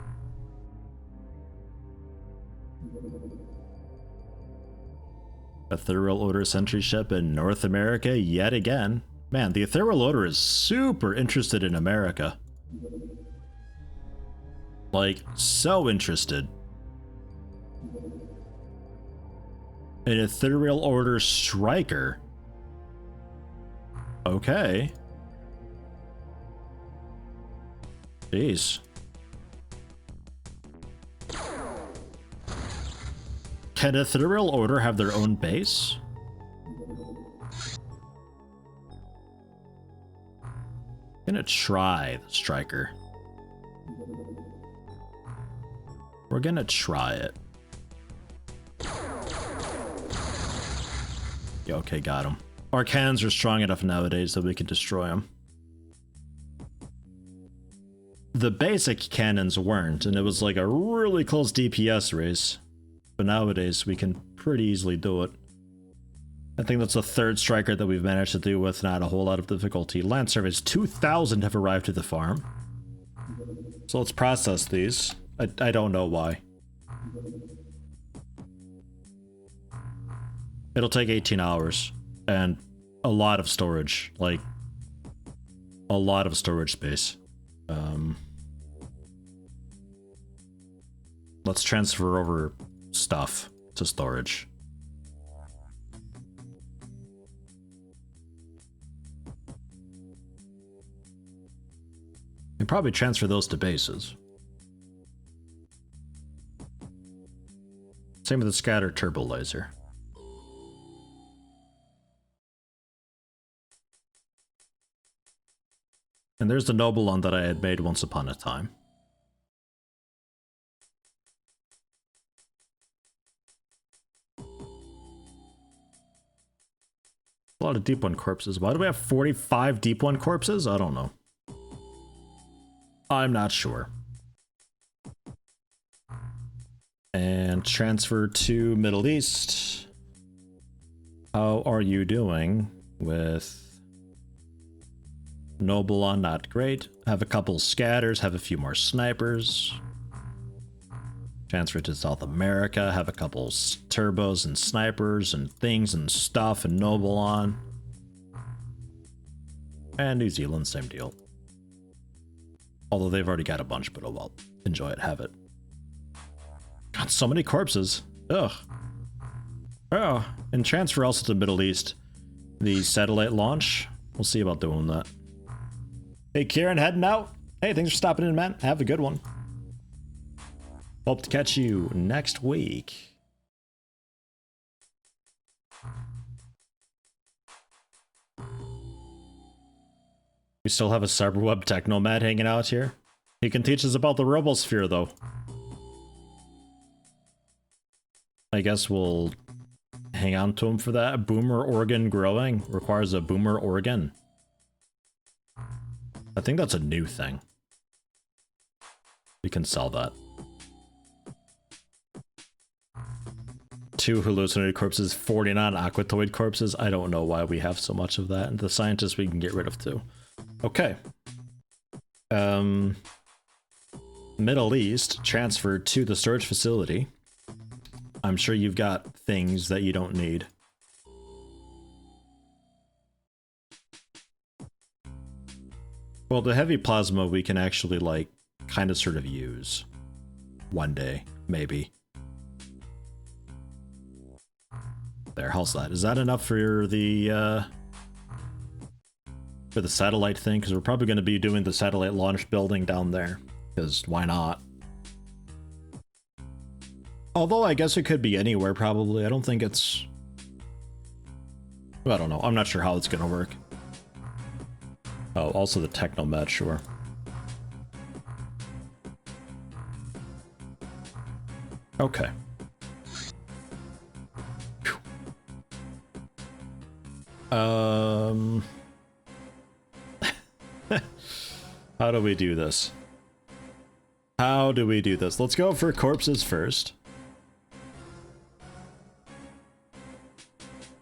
Ethereal Order sentry ship in North America yet again. Man, the Ethereal Order is super interested in America. Like, so interested. An Ethereal Order striker. Okay. Jeez. Can Ethereal Order have their own base? I'm gonna try the Striker. We're gonna try it. Yeah, okay, got him. Our cannons are strong enough nowadays that we can destroy them. The basic cannons weren't, and it was like a really close DPS race. But nowadays, we can pretty easily do it. I think that's the third striker that we've managed to do with not a whole lot of difficulty. Land surveys 2,000 have arrived to the farm. So let's process these. I don't know why. It'll take 18 hours. And a lot of storage. Like, a lot of storage space. Let's transfer over stuff to storage. You can probably transfer those to bases. Same with the scatter turbo laser. And there's the Nobleon that I had made once upon a time. A lot of Deep One corpses. Why do we have 45 Deep One corpses? I don't know. I'm not sure. And transfer to Middle East. How are you doing with Nobleon? Not great. Have a couple scatters, have a few more snipers. Transfer to South America, have a couple turbos and snipers and things and stuff and Nobleon. And New Zealand, same deal. Although they've already got a bunch, but oh well. Enjoy it, have it. God, so many corpses. Ugh. Oh, and transfer also to the Middle East. The satellite launch. We'll see about doing that. Hey, Kieran, heading out? Hey, thanks for stopping in, man. Have a good one. Hope to catch you next week. We still have a Cyberweb Technomad hanging out here. He can teach us about the Robosphere, though. I guess we'll hang on to him for that. Boomer organ growing requires a boomer organ. I think that's a new thing. We can sell that. 2 hallucinated corpses, 49 aquatoid corpses. I don't know why we have so much of that. And the scientists we can get rid of too. Okay. Middle East transferred to the storage facility. I'm sure you've got things that you don't need. Well, the heavy plasma we can actually, like, kind of sort of use. One day, maybe. There, how's that? Is that enough for the satellite thing? Because we're probably going to be doing the satellite launch building down there. Because why not? Although I guess it could be anywhere, probably. I don't think it's... I don't know. I'm not sure how it's going to work. Oh, also the Technomed, sure. Okay. How do we do this? How do we do this? Let's go for corpses first.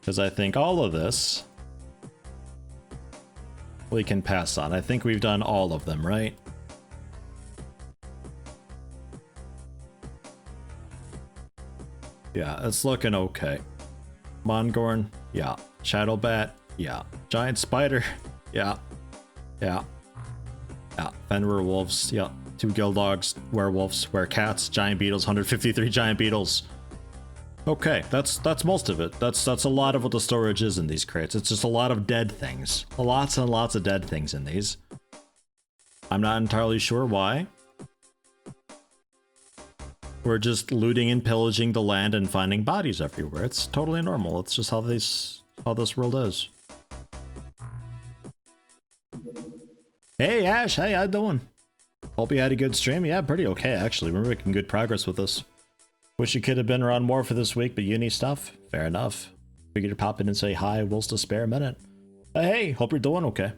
Because I think all of this we can pass on. I think we've done all of them, right? Yeah, it's looking okay. Mongorn, yeah. Shadowbat, yeah. Giant Spider, yeah. Yeah. Yeah. Fenrir Wolves, yeah. 2 Gildogs, Werewolves, Werecats, Giant Beetles, 153 Giant Beetles. Okay, that's most of it. That's a lot of what the storage is in these crates. It's just a lot of dead things. Lots and lots of dead things in these. I'm not entirely sure why. We're just looting and pillaging the land and finding bodies everywhere. It's totally normal. It's just how this world is. Hey Ash, hey, how you doing? Hope you had a good stream. Yeah, pretty okay actually. We're making good progress with this. Wish you could have been around more for this week, but uni stuff. Fair enough. Figured to pop in and say hi whilst a spare minute. Hey, hope you're doing okay.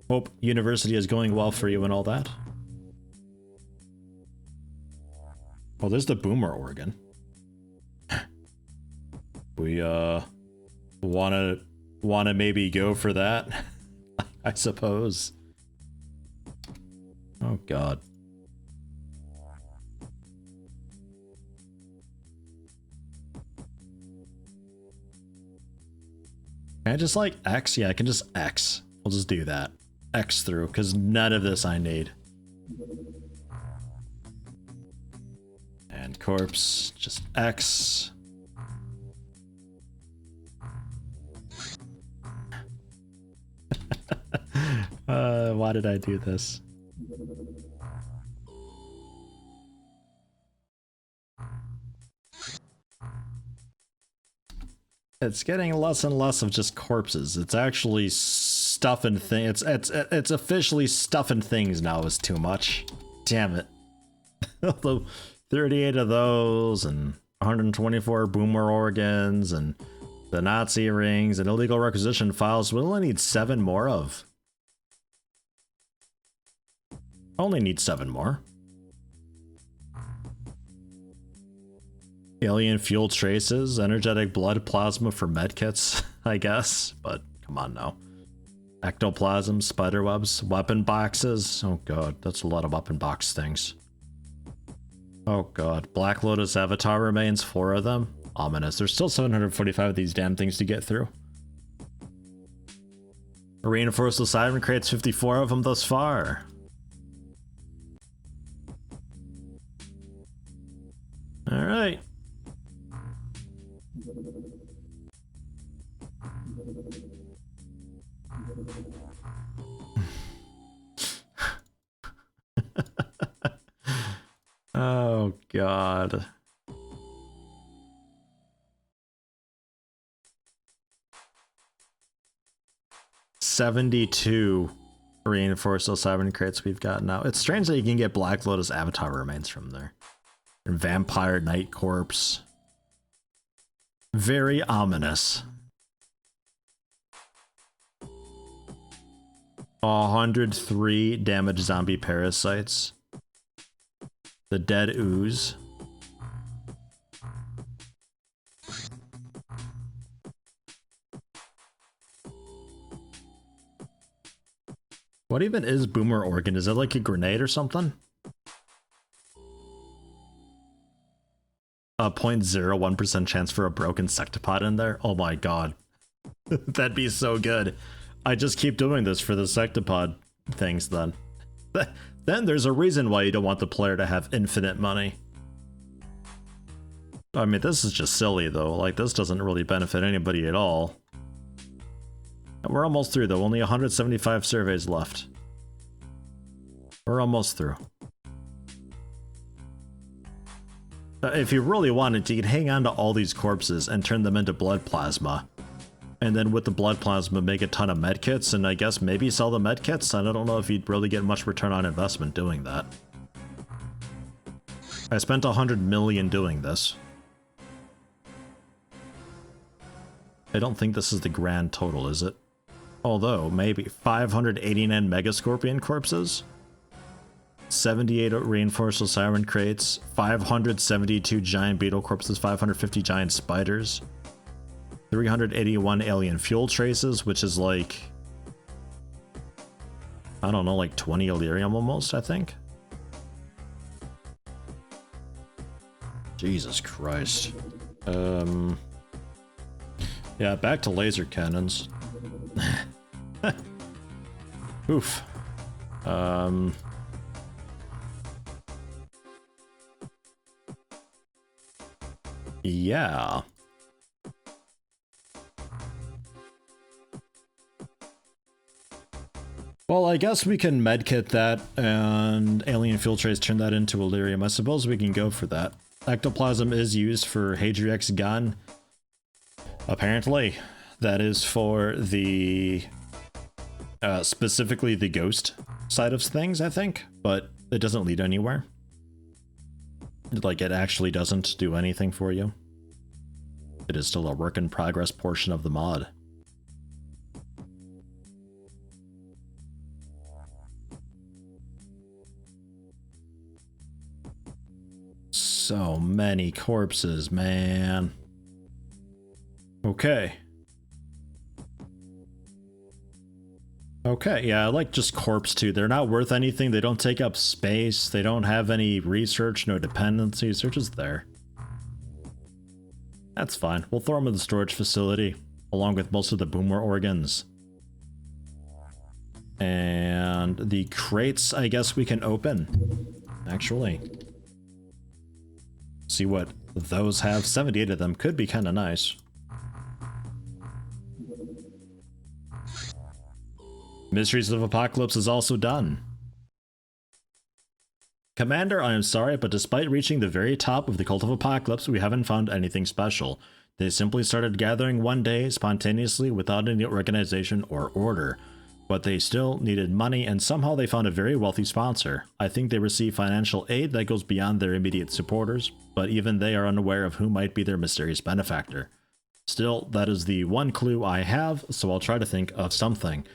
Hope university is going well for you and all that. Oh, there's the boomer organ. We wanna maybe go for that, I suppose. Oh god. Can I just like X? Yeah, I can just X. We'll just do that. X through, because none of this I need. And corpse, just X. Why did I do this? It's getting less and less of just corpses. It's actually stuffing things. It's officially stuffing things now is too much. Damn it. Although 38 of those and 124 boomer organs and the Nazi rings and illegal requisition files, we only need 7 more of. Only need 7 more. Alien fuel traces, energetic blood plasma for medkits, I guess, but come on now. Ectoplasm, spiderwebs, weapon boxes. Oh god, that's a lot of weapon box things. Oh god, Black Lotus avatar remains, 4 of them. Ominous. There's still 745 of these damn things to get through. Reinforced the Siren crates, 54 of them thus far. Alright. Oh god. $72 reinforced those Siren crates we've got now. It's strange that you can get Black Lotus avatar remains from there. And Vampire Night Corpse. Very ominous. 103 damaged zombie parasites. The Dead Ooze. What even is Boomer Organ? Is it like a grenade or something? 0.01% chance for a broken sectopod in there? Oh my god. That'd be so good. I just keep doing this for the sectopod things then. Then there's a reason why you don't want the player to have infinite money. I mean, this is just silly though. Like, this doesn't really benefit anybody at all. We're almost through though. Only 175 surveys left. We're almost through. If you really wanted to, you could hang on to all these corpses and turn them into blood plasma. And then with the blood plasma, make a ton of medkits, and I guess maybe sell the medkits? And I don't know if you'd really get much return on investment doing that. I spent 100 million doing this. I don't think this is the grand total, is it? Although, maybe 589 Mega Scorpion corpses? 78 reinforced Siren crates, 572 giant beetle corpses, 550 giant spiders, 381 alien fuel traces, which is like, I don't know, like 20 Illyrium almost, I think. Jesus Christ. Yeah, back to laser cannons. Oof. Yeah. Well, I guess we can medkit that and alien infiltrates turn that into Illyrium. I suppose we can go for that. Ectoplasm is used for Hadriac's gun. Apparently, that is for the specifically the ghost side of things, I think, but it doesn't lead anywhere. Like, it actually doesn't do anything for you. It is still a work in progress portion of the mod. So many corpses, man. Okay. Okay, yeah, I like just corpse too. They're not worth anything. They don't take up space. They don't have any research, no dependencies. They're just there. That's fine. We'll throw them in the storage facility, along with most of the boomer organs. And the crates, I guess we can open, actually. See what those have. 78 of them could be kind of nice. Mysteries of Apocalypse is also done. Commander, I am sorry, but despite reaching the very top of the Cult of Apocalypse, we haven't found anything special. They simply started gathering one day, spontaneously, without any organization or order. But they still needed money, and somehow they found a very wealthy sponsor. I think they received financial aid that goes beyond their immediate supporters, but even they are unaware of who might be their mysterious benefactor. Still, that is the one clue I have, so I'll try to think of something.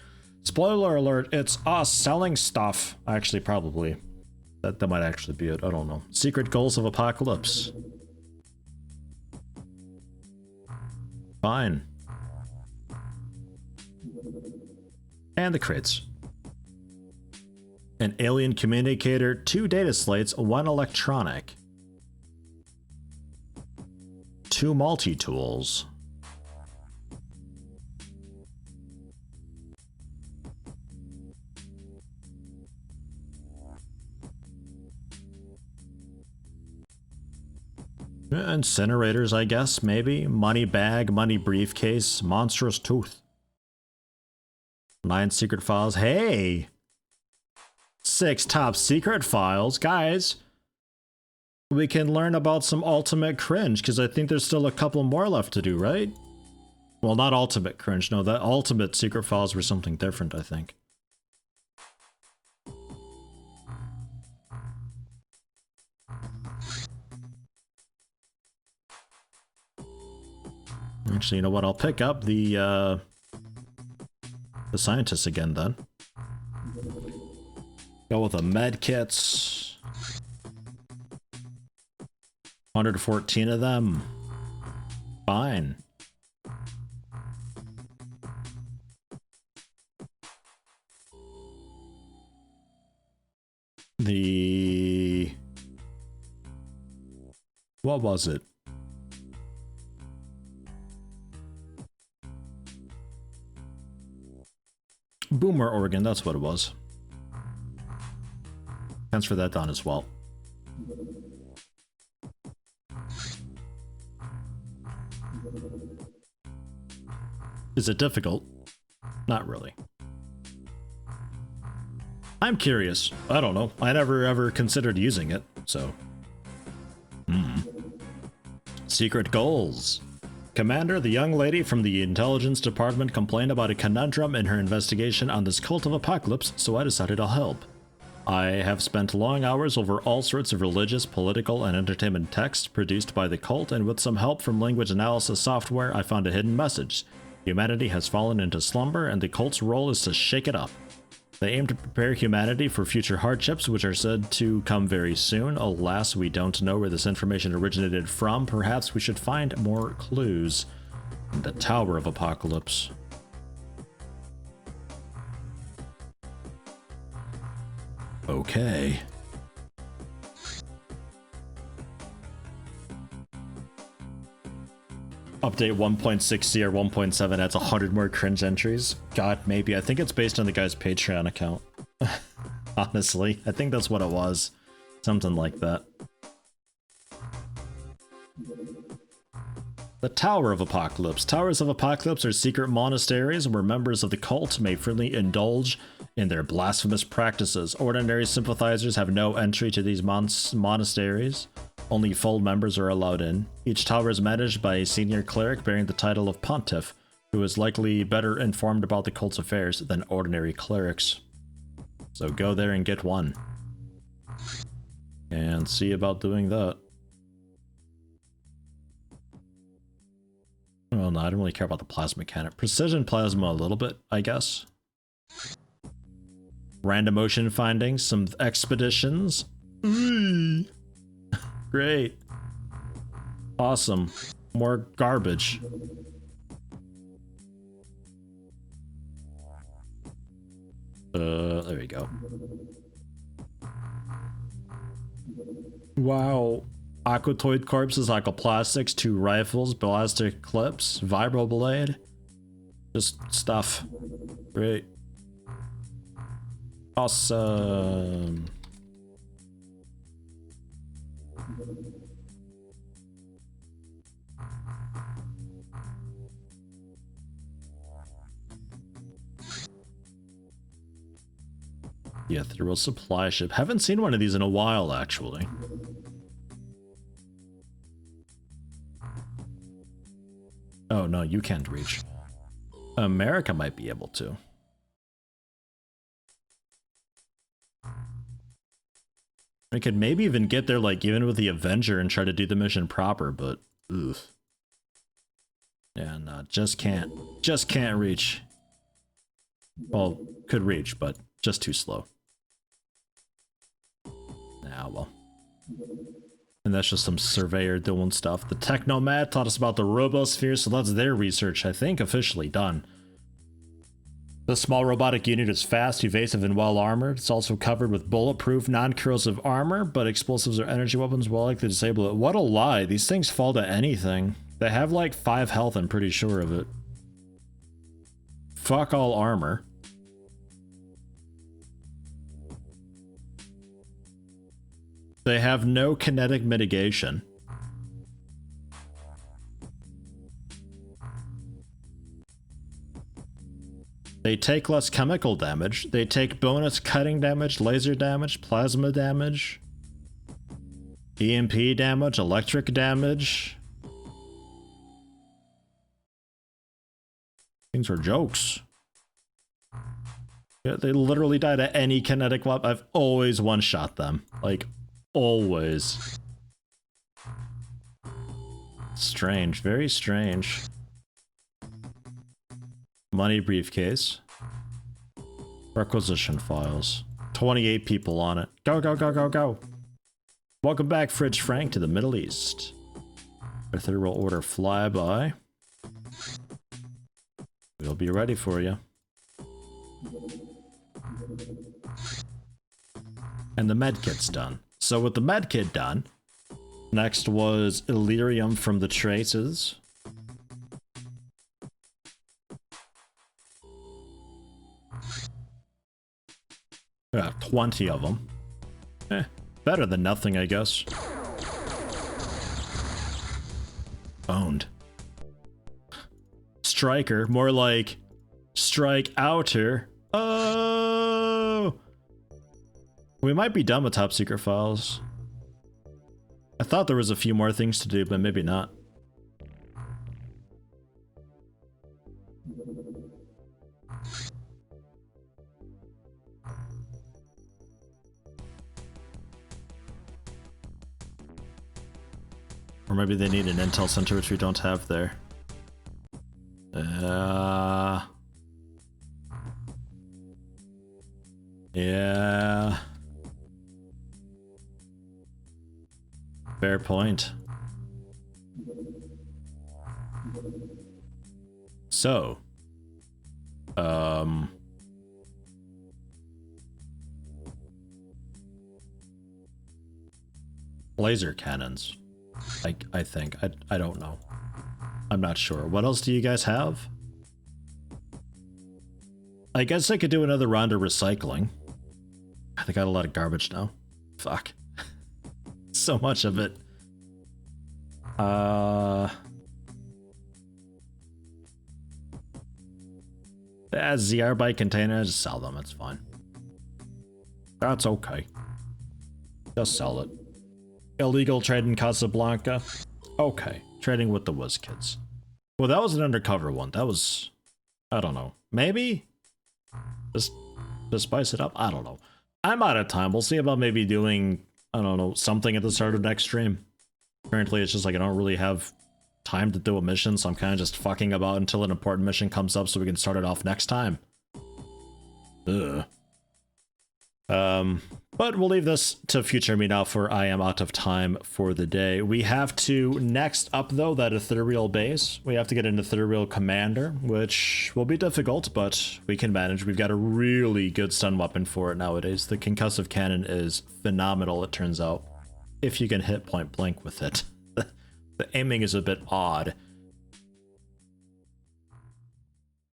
Spoiler alert, it's us selling stuff. Actually, probably. That might actually be it, I don't know. Secret goals of Apocalypse. Fine. And the crates. An alien communicator, 2 data slates, 1 electronic. 2 multi-tools. Incinerators, I guess, maybe. Money bag, money briefcase, monstrous tooth. 9 secret files. Hey! 6 top secret files. Guys, we can learn about some ultimate cringe, because I think there's still a couple more left to do, right? Well, not ultimate cringe. No, the ultimate secret files were something different, I think. Actually, you know what? I'll pick up the scientists again, then. Go with the med kits. 114 of them. Fine. What was it? Boomer organ, that's what it was. Transfer that down as well. Is it difficult? Not really. I'm curious. I don't know. I never ever considered using it, so. Secret goals. Commander, the young lady from the intelligence department complained about a conundrum in her investigation on this Cult of Apocalypse, so I decided I'll help. I have spent long hours over all sorts of religious, political, and entertainment texts produced by the cult, and with some help from language analysis software, I found a hidden message. Humanity has fallen into slumber, and the cult's role is to shake it up. They aim to prepare humanity for future hardships, which are said to come very soon. Alas, we don't know where this information originated from. Perhaps we should find more clues. The Tower of Apocalypse. Okay. Update 1.6c or 1.7 adds 100 more cringe entries. God, maybe. I think it's based on the guy's Patreon account. Honestly, I think that's what it was. Something like that. The Tower of Apocalypse. Towers of Apocalypse are secret monasteries where members of the cult may freely indulge in their blasphemous practices. Ordinary sympathizers have no entry to these monasteries. Only full members are allowed in. Each tower is managed by a senior cleric bearing the title of Pontiff, who is likely better informed about the cult's affairs than ordinary clerics. So go there and get one. And see about doing that. Well, no, I don't really care about the plasma cannon. Precision plasma a little bit, I guess. Random ocean findings, some expeditions. Great. Awesome. More garbage. There we go. Wow. Aquatoid corpses, aquaplastics, 2 rifles, ballistic clips, vibro blade. Just stuff. Great. Awesome. Yeah, ethereal supply ship. Haven't seen one of these in a while, actually. Oh, no, you can't reach. America might be able to. I could maybe even get there, like, even with the Avenger and try to do the mission proper, but... oof. Yeah, no, just can't. Just can't reach. Well, could reach, but just too slow. Nah, well. And that's just some surveyor doing stuff. The Technomad taught us about the Robosphere, so that's their research, I think, officially done. The small robotic unit is fast, evasive, and well armored. It's also covered with bulletproof, non-corrosive armor, but explosives or energy weapons will likely disable it. What a lie. These things fall to anything. They have like 5 health, I'm pretty sure of it. Fuck all armor. They have no kinetic mitigation. They take less chemical damage. They take bonus cutting damage, laser damage, plasma damage, EMP damage, electric damage. Things are jokes. Yeah, they literally die to any kinetic weapon. I've always one-shot them. Like, always. Strange, very strange. Money briefcase. Requisition files. 28 people on it. Go, go, go, go, go. Welcome back, Fridge Frank, to the Middle East. Ethereal order flyby. We'll be ready for you. And the medkit's done. So with the medkit done, next was Illyrium from the Traces. Yeah, 20 of them. Better than nothing, I guess. Owned. Striker, more like strike outer. Oh! We might be done with top secret files. I thought there was a few more things to do, but maybe not. Or maybe they need an intel center, which we don't have there. Yeah. Fair point. So, laser cannons. I think. I don't know. I'm not sure. What else do you guys have? I guess I could do another round of recycling. I got a lot of garbage now. Fuck. So much of it. As ZR bike container, just sell them, it's fine. That's okay. Just sell it. Illegal trade in Casablanca? Okay. Trading with the Whiz Kids. Well, that was an undercover one. That was... I don't know. Maybe? Just to spice it up? I don't know. I'm out of time. We'll see about maybe doing, I don't know, something at the start of next stream. Currently, it's just like I don't really have time to do a mission, so I'm kind of just fucking about until an important mission comes up so we can start it off next time. Ugh. But we'll leave this to future me now, for I am out of time for the day. We have to, next up though, that ethereal base. We have to get an ethereal commander, which will be difficult, but we can manage. We've got a really good stun weapon for it nowadays. The concussive cannon is phenomenal, it turns out, if you can hit point blank with it. The aiming is a bit odd.